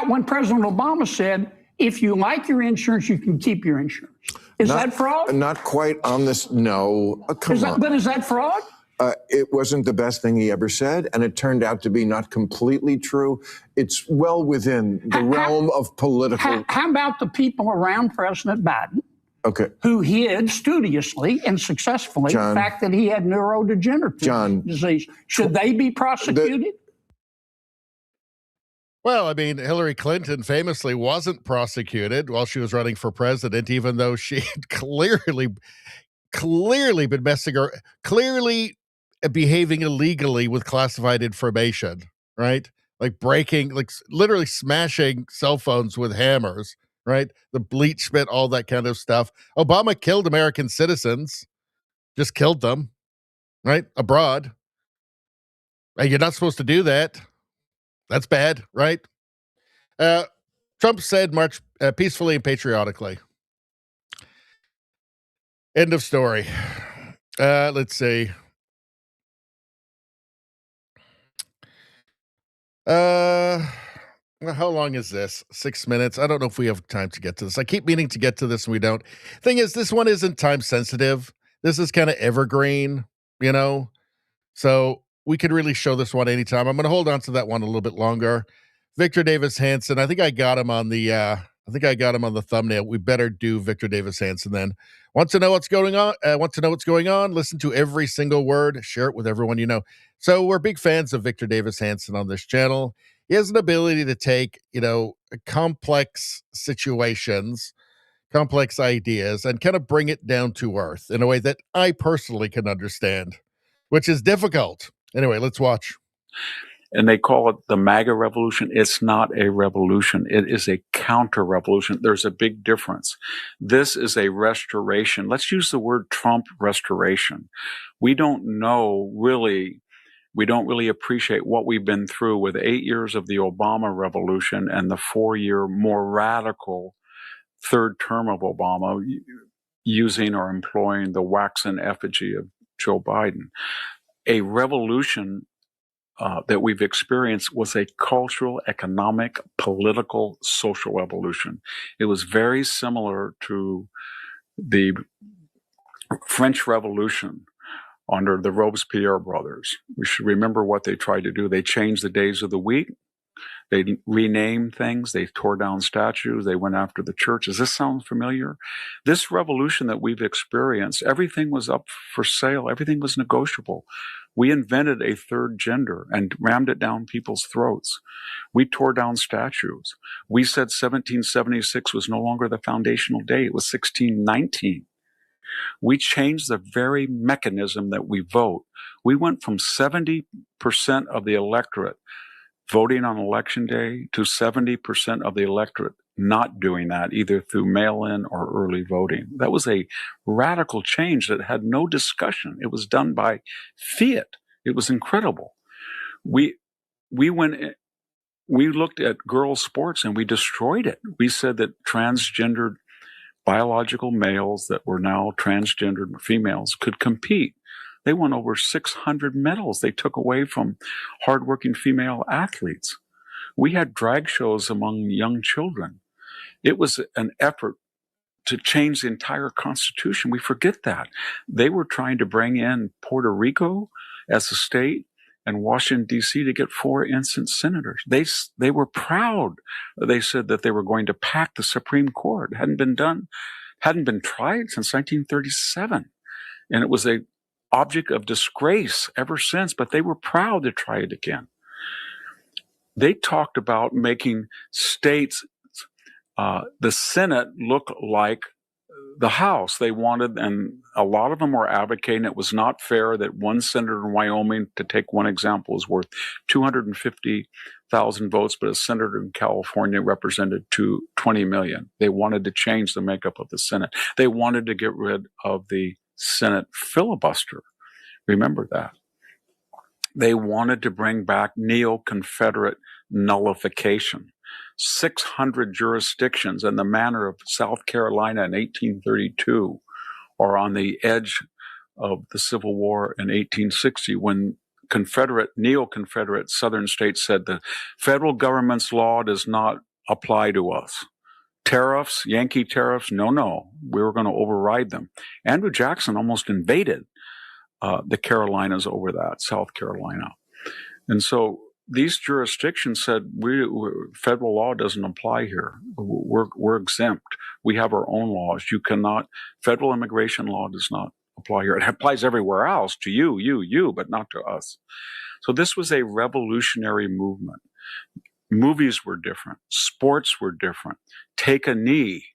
Speaker 5: when President Obama said, if you like your insurance, you can keep your insurance? Is that fraud?
Speaker 6: Not quite on this. No. Come on.
Speaker 5: But is that fraud?
Speaker 6: It wasn't the best thing he ever said, and it turned out to be not completely true. It's well within the realm of political.
Speaker 5: How about the people around President Biden?
Speaker 6: Okay.
Speaker 5: Who hid studiously and successfully the fact that he had neurodegenerative disease. Should they be prosecuted?
Speaker 3: Well, I mean, Hillary Clinton famously wasn't prosecuted while she was running for president, even though she had clearly been clearly behaving illegally with classified information, right? Like breaking, like literally smashing cell phones with hammers, right? The bleach spit, all that kind of stuff. Obama killed American citizens, just killed them, right? Abroad. And you're not supposed to do that. That's bad, right? Trump said march peacefully and patriotically. End of story. Let's see. How long is this? 6 minutes? I don't know if we have time to get to this. I keep meaning to get to this and we don't. Thing is, this one isn't time sensitive. This is kind of evergreen, so we could really show this one anytime. I'm going to hold on to that one a little bit longer. Victor Davis Hanson. I think I got him on the thumbnail. We better do Victor Davis Hanson then. Want to know what's going on? Listen to every single word. Share it with everyone you know. So we're big fans of Victor Davis Hanson on this channel. He has an ability to take, complex situations, complex ideas, and kind of bring it down to earth in a way that I personally can understand, which is difficult. Anyway, let's watch.
Speaker 8: And they call it the MAGA revolution. It's not a revolution. It is a counter-revolution. There's a big difference. This is a restoration. Let's use the word Trump restoration. We don't really appreciate what we've been through with 8 years of the Obama revolution and the 4-year more radical third term of Obama using or employing the waxen effigy of Joe Biden. A revolution that we've experienced was a cultural, economic, political, social revolution. It was very similar to the French Revolution, under the Robespierre brothers. We should remember what they tried to do. They changed the days of the week. They renamed things. They tore down statues. They went after the church. Does this sound familiar? This revolution that we've experienced, everything was up for sale. Everything was negotiable. We invented a third gender and rammed it down people's throats. We tore down statues. We said 1776 was no longer the foundational day. It was 1619. We changed the very mechanism that we vote. We went from 70% of the electorate voting on election day to 70% of the electorate not doing that, either through mail-in or early voting. That was a radical change that had no discussion. It was done by fiat. It was incredible. We looked at girls' sports and we destroyed it. We said that transgendered biological males that were now transgendered females could compete. They won over 600 medals they took away from hardworking female athletes. We had drag shows among young children. It was an effort to change the entire Constitution. We forget that. They were trying to bring in Puerto Rico as a state and Washington, D.C. to get 4 instant senators. They were proud. They said that they were going to pack the Supreme Court. It hadn't been tried since 1937. And it was a object of disgrace ever since, but they were proud to try it again. They talked about making states, the Senate look like the House. They wanted, and a lot of them were advocating it was not fair that one senator in Wyoming, to take one example, is worth 250,000 votes, but a senator in California represented 20 million. They wanted to change the makeup of the Senate. They wanted to get rid of the Senate filibuster. Remember that. They wanted to bring back neo-Confederate nullification. 600 jurisdictions in the manner of South Carolina in 1832 or on the edge of the Civil War in 1860 when neo-Confederate Southern states said the federal government's law does not apply to us. Tariffs, Yankee tariffs, no, we were going to override them. Andrew Jackson almost invaded the Carolinas over that, South Carolina. And so these jurisdictions said, federal law doesn't apply here. We're exempt. We have our own laws. Federal immigration law does not apply here. It applies everywhere else to you, but not to us. So this was a revolutionary movement. Movies were different. Sports were different. Take a knee.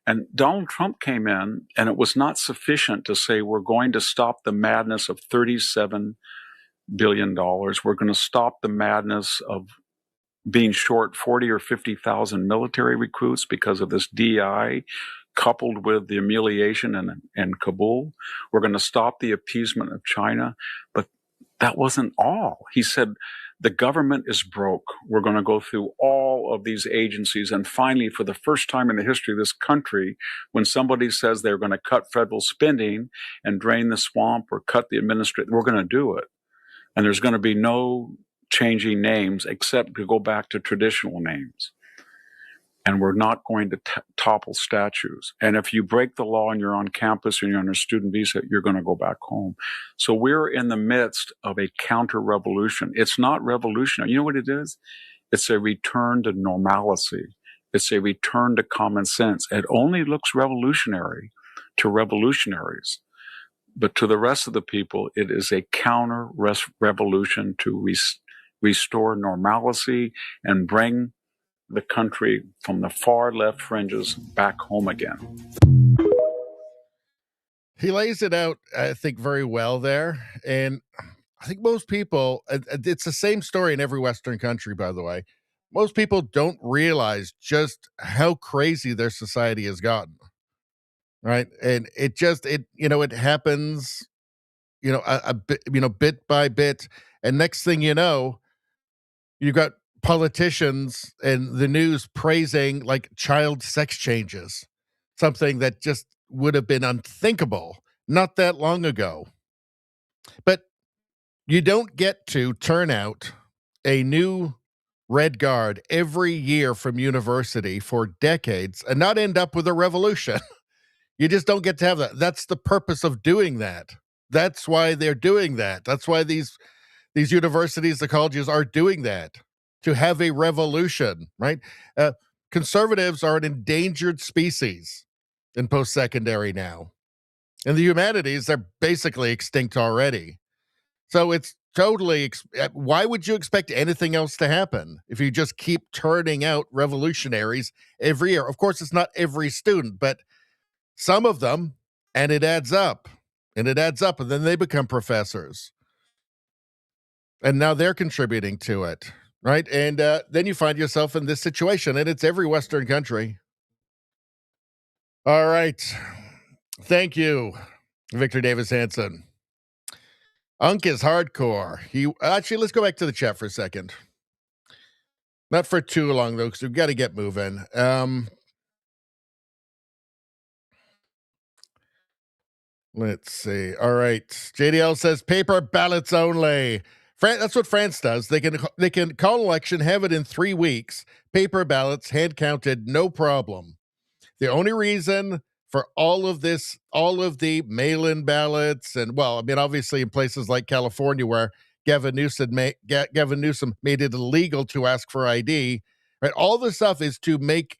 Speaker 8: And Donald Trump came in, and it was not sufficient to say we're going to stop the madness of $37 billion. We're going to stop the madness of being short 40 or 50,000 military recruits because of this DI, coupled with the humiliation in Kabul. We're going to stop the appeasement of China. But that wasn't all. He said, the government is broke. We're going to go through all of these agencies. And finally, for the first time in the history of this country, when somebody says they're going to cut federal spending and drain the swamp or cut the administration, we're going to do it. And there's going to be no changing names except to go back to traditional names. And we're not going to topple statues. And if you break the law and you're on campus and you're on a student visa, you're going to go back home. So we're in the midst of a counter-revolution. It's not revolutionary. You know what it is? It's a return to normalcy. It's a return to common sense. It only looks revolutionary to revolutionaries. But to the rest of the people, it is a counter-revolution to restore normalcy and bring the country from the far left fringes back home again.
Speaker 3: He lays it out, I think, very well there. And I think most people, it's the same story in every Western country, by the way. Most people don't realize just how crazy their society has gotten. Right. And it happens, a bit, bit by bit. And next thing you know, you've got politicians and the news praising like child sex changes, something that just would have been unthinkable not that long ago. But you don't get to turn out a new Red Guard every year from university for decades and not end up with a revolution. You just don't get to have that. That's the purpose of doing that. That's why they're doing that. That's why these universities, the colleges are doing that, to have a revolution, right? Conservatives are an endangered species in post-secondary now. In the humanities, they're basically extinct already. So it's totally, why would you expect anything else to happen if you just keep turning out revolutionaries every year? Of course, it's not every student, but some of them, and it adds up. And it adds up, and then they become professors. And now they're contributing to it, right? And then you find yourself in this situation, and it's every Western country. All right. Thank you, Victor Davis Hanson. Unk is hardcore. Actually, let's go back to the chat for a second. Not for too long, though, because we've got to get moving. Let's see. All right. JDL says paper ballots only. That's what France does. They can call an election, have it in 3 weeks. Paper ballots, hand counted, no problem. The only reason for all of this, all of the mail-in ballots, and well, I mean, obviously in places like California where Gavin Newsom made it illegal to ask for ID, right? All this stuff is to make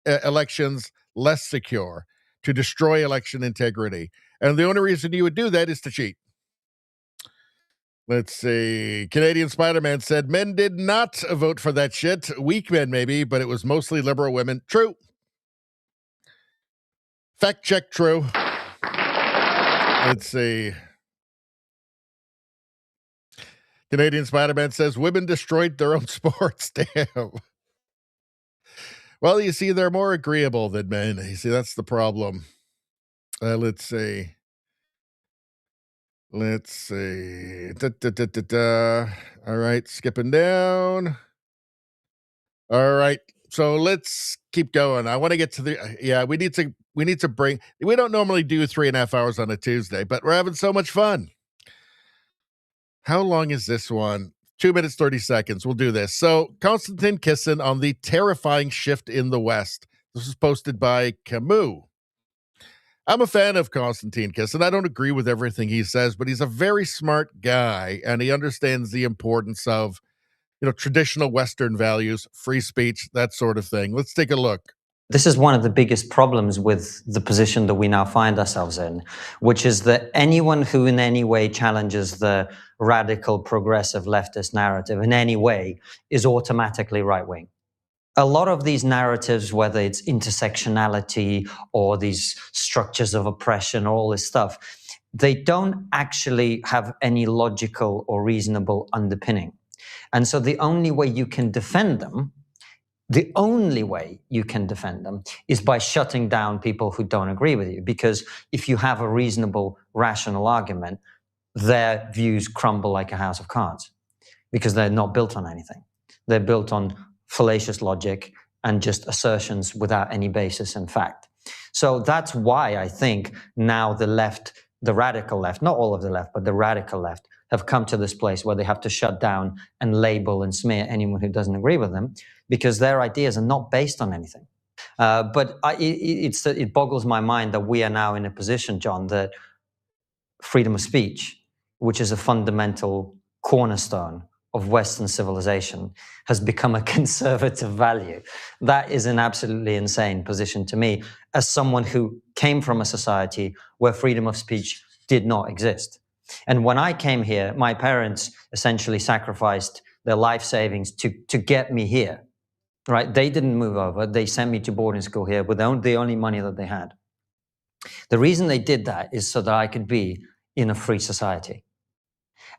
Speaker 3: elections less secure, to destroy election integrity. And the only reason you would do that is to cheat. Let's see. Canadian Spider-Man said, men did not vote for that shit. Weak men, maybe, but it was mostly liberal women. True. Fact check, true. Let's see. Canadian Spider-Man says, women destroyed their own sports. Damn. Well, you see, they're more agreeable than men. You see, that's the problem. Let's see. Let's see. All right, skipping down. All right, so let's keep going. I want to get to the we need to bring. We don't normally do 3.5 hours on a Tuesday, but we're having so much fun. How long is this one? 2 minutes, 30 seconds. We'll do this. So Konstantin Kisin on the terrifying shift in the West. This was posted by Camus. I'm a fan of Konstantin Kisin. I don't agree with everything he says, but he's a very smart guy, and he understands the importance of, traditional Western values, free speech, that sort of thing. Let's take a look.
Speaker 4: This is one of the biggest problems with the position that we now find ourselves in, which is that anyone who in any way challenges the radical progressive leftist narrative in any way is automatically right-wing. A lot of these narratives, whether it's intersectionality or these structures of oppression, all this stuff, they don't actually have any logical or reasonable underpinning. And so the only way you can defend them is by shutting down people who don't agree with you. Because if you have a reasonable, rational argument, their views crumble like a house of cards because they're not built on anything. They're built on fallacious logic and just assertions without any basis in fact. So that's why I think now the left, the radical left, not all of the left, but the radical left have come to this place where they have to shut down and label and smear anyone who doesn't agree with them because their ideas are not based on anything. But it boggles my mind that we are now in a position, John, that freedom of speech, which is a fundamental cornerstone of Western civilization, has become a conservative value. That is an absolutely insane position to me as someone who came from a society where freedom of speech did not exist. And when I came here, my parents essentially sacrificed their life savings to get me here, right? They didn't move over. They sent me to boarding school here with the only money that they had. The reason they did that is so that I could be in a free society.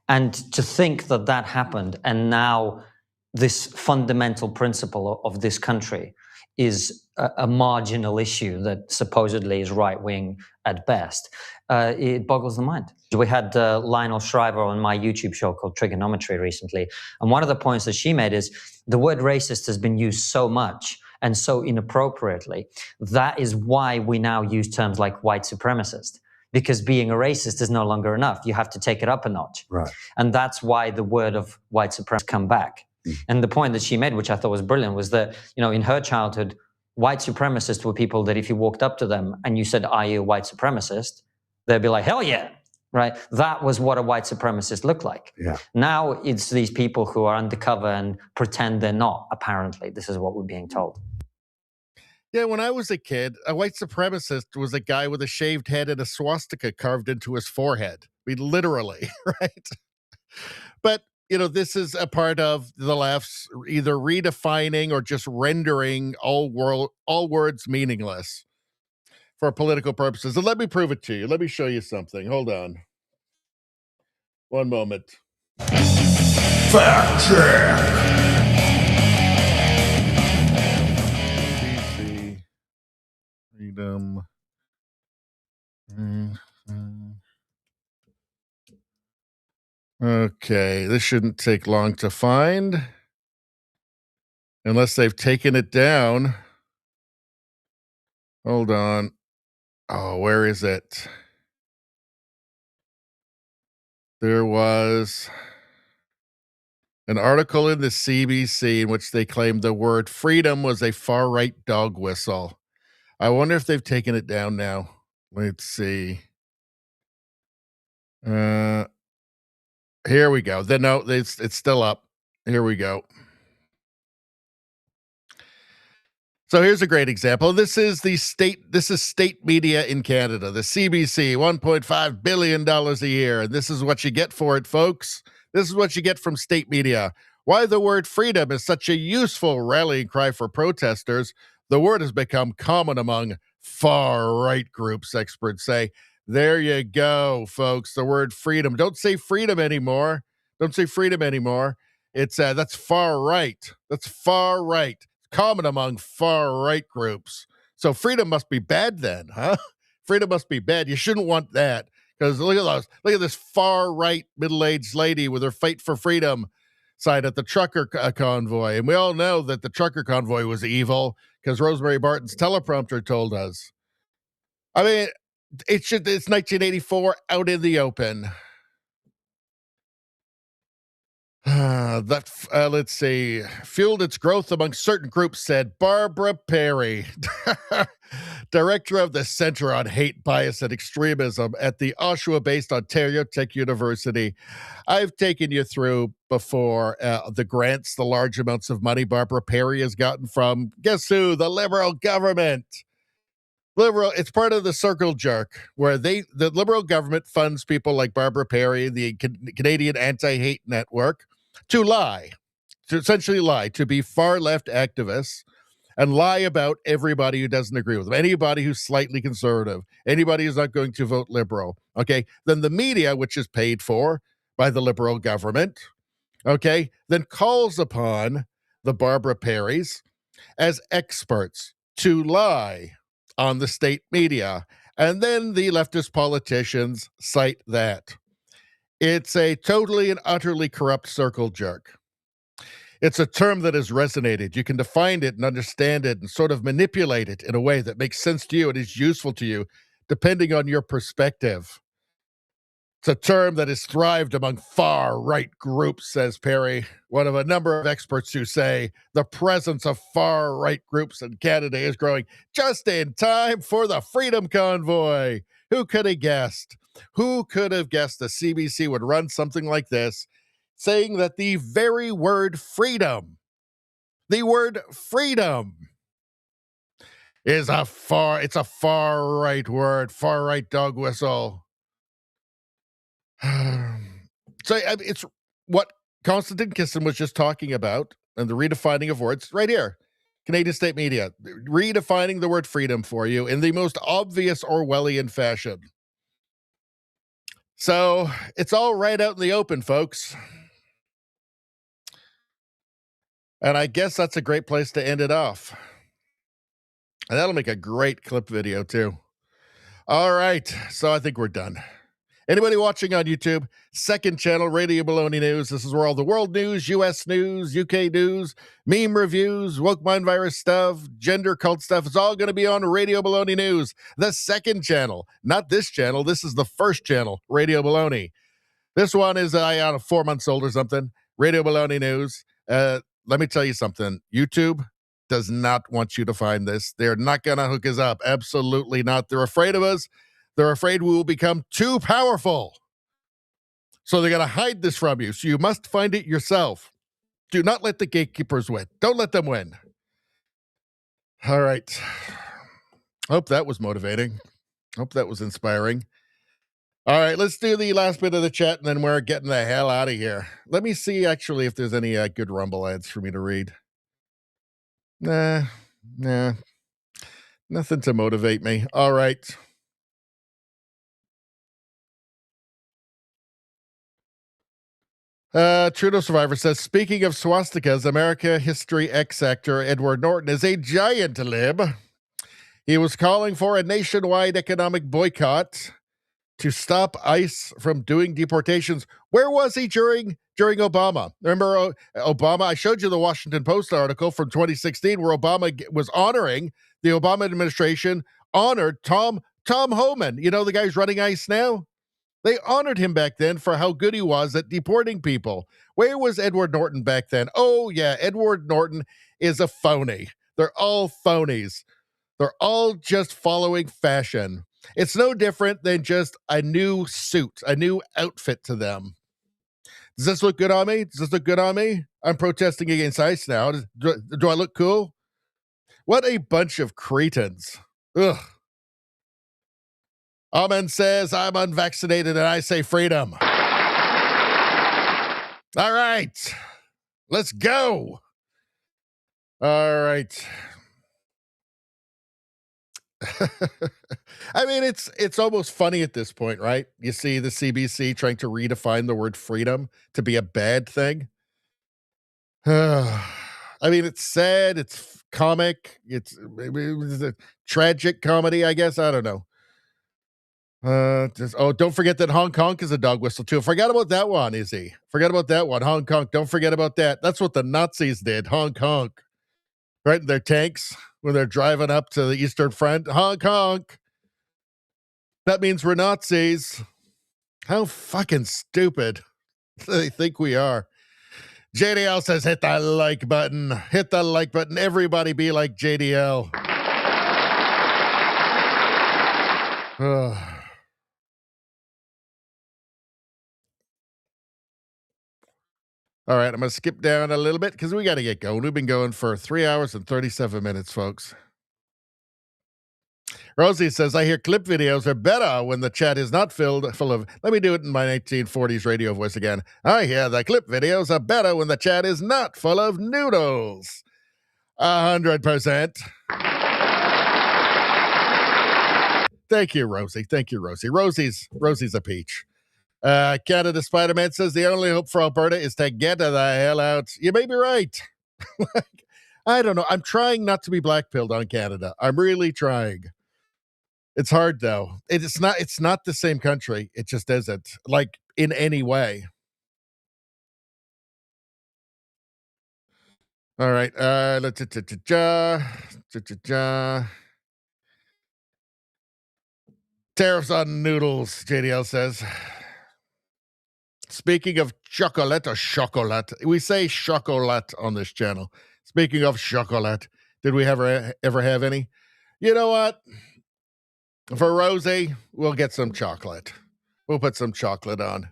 Speaker 4: And to think that that happened, and now this fundamental principle of this country is a marginal issue that supposedly is right-wing at best, it boggles the mind. We had Lionel Shriver on my YouTube show called Trigonometry recently, and one of the points that she made is the word racist has been used so much and so inappropriately. That is why we now use terms like white supremacist. Because being a racist is no longer enough. You have to take it up a notch. Right. And that's why the word of white supremacy come back. And the point that she made, which I thought was brilliant, was that, in her childhood, white supremacists were people that if you walked up to them and you said, "Are you a white supremacist?" they'd be like, "Hell yeah." right? That was what a white supremacist looked like.
Speaker 1: Yeah.
Speaker 4: Now it's these people who are undercover and pretend they're not, apparently. This is what we're being told.
Speaker 3: Yeah, when I was a kid, a white supremacist was a guy with a shaved head and a swastika carved into his forehead. I mean, literally, right? But, you know, this is a part of the left's either redefining or just rendering all words meaningless for political purposes. And let me prove it to you. Let me show you something. Hold on. One moment.
Speaker 9: Fact check.
Speaker 3: Freedom. Okay, this shouldn't take long to find. Unless they've taken it down. Hold on. Oh, where is it? There was an article in the CBC in which they claimed the word freedom was a far-right dog whistle. I wonder if they've taken it down now. Let's see. Here we go. No, it's still up. Here we go. So here's a great example. This is state media in Canada, the CBC, $1.5 billion a year. And this is what you get for it, folks. This is what you get from state media. Why the word freedom is such a useful rallying cry for protesters. The word has become common among far-right groups, experts say. There you go, folks. The word freedom. Don't say freedom anymore. Don't say freedom anymore. It's that's far right. That's far right. Common among far-right groups. So freedom must be bad then, huh? Freedom must be bad. You shouldn't want that. Because look at this far-right middle-aged lady with her fight for freedom sign at the trucker convoy. And we all know that the trucker convoy was evil because Rosemary Barton's teleprompter told us. I mean, it's 1984 out in the open. Let's see, fueled its growth among certain groups, said Barbara Perry, director of the Center on Hate, Bias, and Extremism at the Oshawa-based Ontario Tech University. I've taken you through before the grants, the large amounts of money Barbara Perry has gotten from, guess who? The Liberal government. It's part of the circle jerk where the Liberal government funds people like Barbara Perry, the Canadian Anti-Hate Network, to essentially lie, to be far left activists and lie about everybody who doesn't agree with them, anybody who's slightly conservative, anybody who's not going to vote Liberal. Okay, then the media, which is paid for by the Liberal government, okay, then calls upon the Barbara Perrys as experts to lie on the state media. And then the leftist politicians cite that. It's a totally and utterly corrupt circle jerk. It's a term that has resonated. You can define it and understand it and sort of manipulate it in a way that makes sense to you and is useful to you, depending on your perspective. It's a term that has thrived among far-right groups, says Perry, one of a number of experts who say the presence of far-right groups in Canada is growing just in time for the Freedom Convoy. Who could have guessed? Who could have guessed the CBC would run something like this, saying that the very word freedom, is a far-right word, far-right dog whistle. So it's what Konstantin Kisin was just talking about, and the redefining of words right here. Canadian state media, redefining the word freedom for you in the most obvious Orwellian fashion. So it's all right out in the open, folks. And I guess that's a great place to end it off. And that'll make a great clip video, too. All right, so I think we're done. Anybody watching on YouTube, second channel, Radio Baloney News. This is where all the world news, U.S. news, UK news, meme reviews, woke mind virus stuff, gender cult stuff. It's all going to be on Radio Baloney News, the second channel. Not this channel. This is the first channel, Radio Baloney. This one is, 4 months old or something. Radio Baloney News. Let me tell you something. YouTube does not want you to find this. They're not going to hook us up. Absolutely not. They're afraid of us. They're afraid we will become too powerful. So they're going to hide this from you. So you must find it yourself. Do not let the gatekeepers win. Don't let them win. All right. Hope that was motivating. Hope that was inspiring. All right, let's do the last bit of the chat, and then we're getting the hell out of here. Let me see, actually, if there's any good Rumble ads for me to read. Nah. Nothing to motivate me. All right. Trudeau Survivor says, speaking of swastikas, America History X actor Edward Norton is a giant lib. He was calling for a nationwide economic boycott to stop ICE from doing deportations. Where was he during Obama? Remember Obama? I showed you the Washington Post article from 2016 where Obama was honoring, the Obama administration honored Tom Homan. You know, the guy's running ICE now? They honored him back then for how good he was at deporting people. Where was Edward Norton back then? Oh, yeah, Edward Norton is a phony. They're all phonies. They're all just following fashion. It's no different than just a new suit, a new outfit to them. Does this look good on me? Does this look good on me? I'm protesting against ICE now. Do I look cool? What a bunch of cretins. Ugh. Amen says, I'm unvaccinated and I say freedom. All right. Let's go. All right. I mean, it's almost funny at this point, right? You see the CBC trying to redefine the word freedom to be a bad thing. I mean, it's sad. It's comic. It's a tragic comedy, I guess. I don't know. Don't forget that Hong Kong is a dog whistle too. Forget about that one, Izzy. Forget about that one. Hong Kong. Don't forget about that. That's what the Nazis did. Hong Kong. Right in their tanks when they're driving up to the Eastern Front. Hong Kong. That means we're Nazis. How fucking stupid do they think we are? JDL says, hit the like button. Hit the like button. Everybody be like JDL. All right, I'm going to skip down a little bit because we got to get going. We've been going for 3 hours and 37 minutes, folks. Rosie says, I hear clip videos are better when the chat is not full of... Let me do it in my 1940s radio voice again. I hear the clip videos are better when the chat is not full of noodles. 100%. Thank you, Rosie. Thank you, Rosie. Rosie's a peach. Canada Spider-Man says the only hope for Alberta is to get the hell out. You may be right. I don't know. I'm trying not to be black-pilled on Canada. I'm really trying. It's hard, though. It's not the same country. It just isn't, like, in any way. All right. Tariffs on noodles, JDL says. Speaking of chocolate or chocolate, we say chocolate on this channel. Speaking of chocolate, did we ever have any? You know what? For Rosie, we'll get some chocolate. We'll put some chocolate on.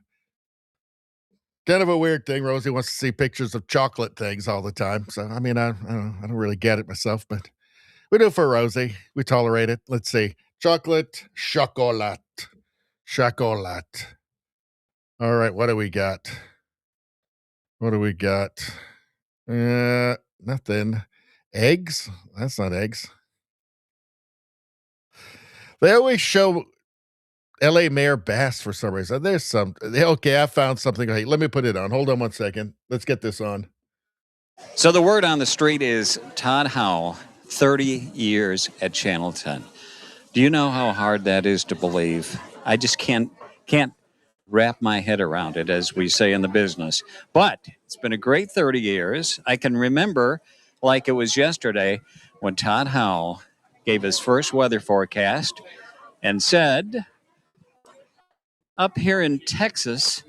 Speaker 3: Kind of a weird thing. Rosie wants to see pictures of chocolate things all the time. So, I mean, I don't really get it myself, but we do for Rosie. We tolerate it. Let's see. Chocolate, chocolate. All right, what do we got? Nothing. Eggs? That's not eggs. They always show LA Mayor Bass for some reason. There's some. Okay, I found something. Hey, let me put it on. Hold on 1 second. Let's get this on.
Speaker 9: So the word on the street is Todd Howell, 30 years at Channel 10. Do you know how hard that is to believe? I just can't wrap my head around it, as we say in the business. But it's been a great 30 years. I can remember, like it was yesterday, when Todd Howell gave his first weather forecast and said, up here in Texas,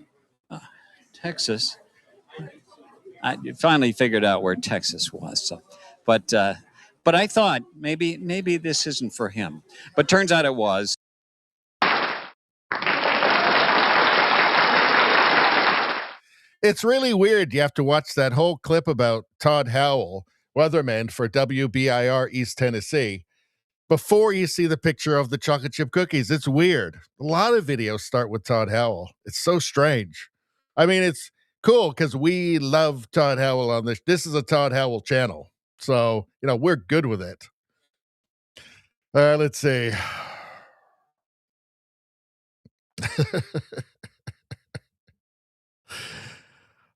Speaker 9: I finally figured out where Texas was. So, but I thought maybe this isn't for him. But turns out it was.
Speaker 3: It's really weird. You have to watch that whole clip about Todd Howell, weatherman for WBIR East Tennessee, before you see the picture of the chocolate chip cookies. It's weird. A lot of videos start with Todd Howell. It's so strange. I mean, it's cool because we love Todd Howell on this. This is a Todd Howell channel. So, we're good with it. Let's see.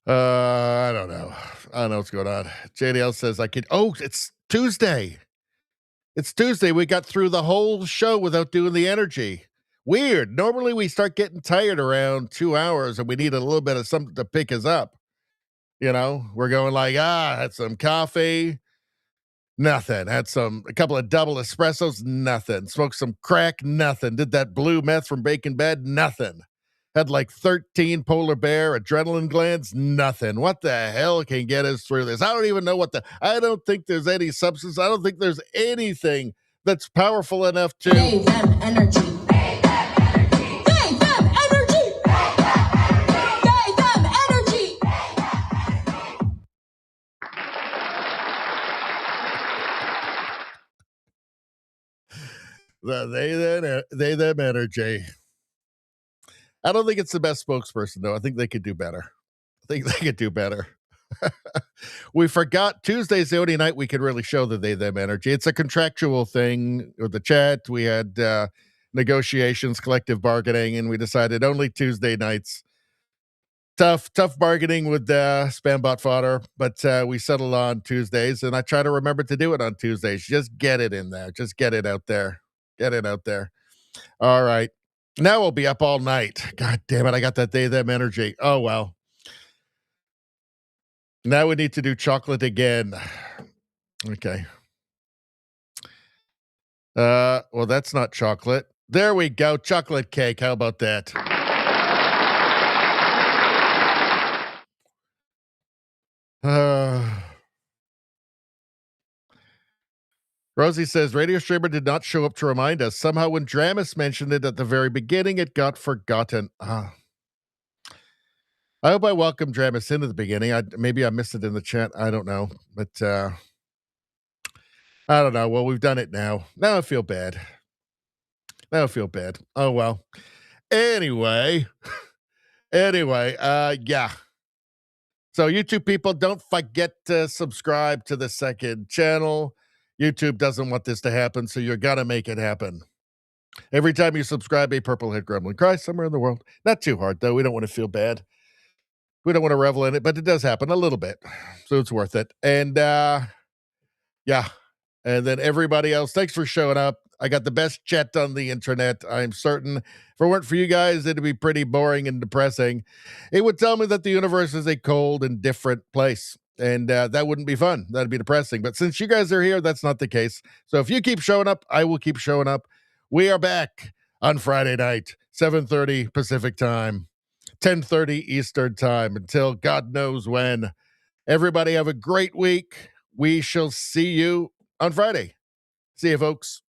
Speaker 3: I don't know. I don't know what's going on. JDL says it's Tuesday. It's Tuesday. We got through the whole show without doing the energy. Weird. Normally we start getting tired around 2 hours and we need a little bit of something to pick us up. We're going had some coffee. Nothing. Had a couple of double espressos. Nothing. Smoked some crack. Nothing. Did that blue meth from Bacon Bed. Nothing. Had 13 polar bear adrenaline glands. Nothing. What the hell can get us through this? I don't even know I don't think there's any substance. I don't think there's anything that's powerful enough to.
Speaker 11: Gave them energy. Gave them energy. Gave them energy. Gave them energy.
Speaker 3: They them energy. I don't think it's the best spokesperson, though. I think they could do better. We forgot Tuesday's the only night we could really show the them energy. It's a contractual thing with the chat. We had negotiations, collective bargaining, and we decided only Tuesday nights. Tough bargaining with spam bot fodder, but we settled on Tuesdays, and I try to remember to do it on Tuesdays. Just get it in there. Just get it out there. All right. Now we'll be up all night. God damn it. I got that them energy. Oh, well. Now we need to do chocolate again. Okay. Well, that's not chocolate. There we go. Chocolate cake. How about that? Rosie says, Radio Streamer did not show up to remind us. Somehow when Dramus mentioned it at the very beginning, it got forgotten. I hope I welcomed Dramus in at the beginning. Maybe I missed it in the chat. I don't know. But I don't know. Well, we've done it now. Now I feel bad. Oh, well. Anyway, yeah. So YouTube people, don't forget to subscribe to the second channel. YouTube doesn't want this to happen, so you're going to make it happen. Every time you subscribe, a purple head gremlin cries somewhere in the world. Not too hard, though. We don't want to feel bad. We don't want to revel in it, but it does happen a little bit. So it's worth it. And, yeah. And then everybody else, thanks for showing up. I got the best chat on the internet. I'm certain if it weren't for you guys, it'd be pretty boring and depressing. It would tell me that the universe is a cold and different place. And that wouldn't be fun. That'd be depressing. But since you guys are here, that's not the case. So if you keep showing up, I will keep showing up. We are back on Friday night, 7:30 Pacific time, 10:30 Eastern time, until God knows when. Everybody have a great week. We shall see you on Friday. See you, folks.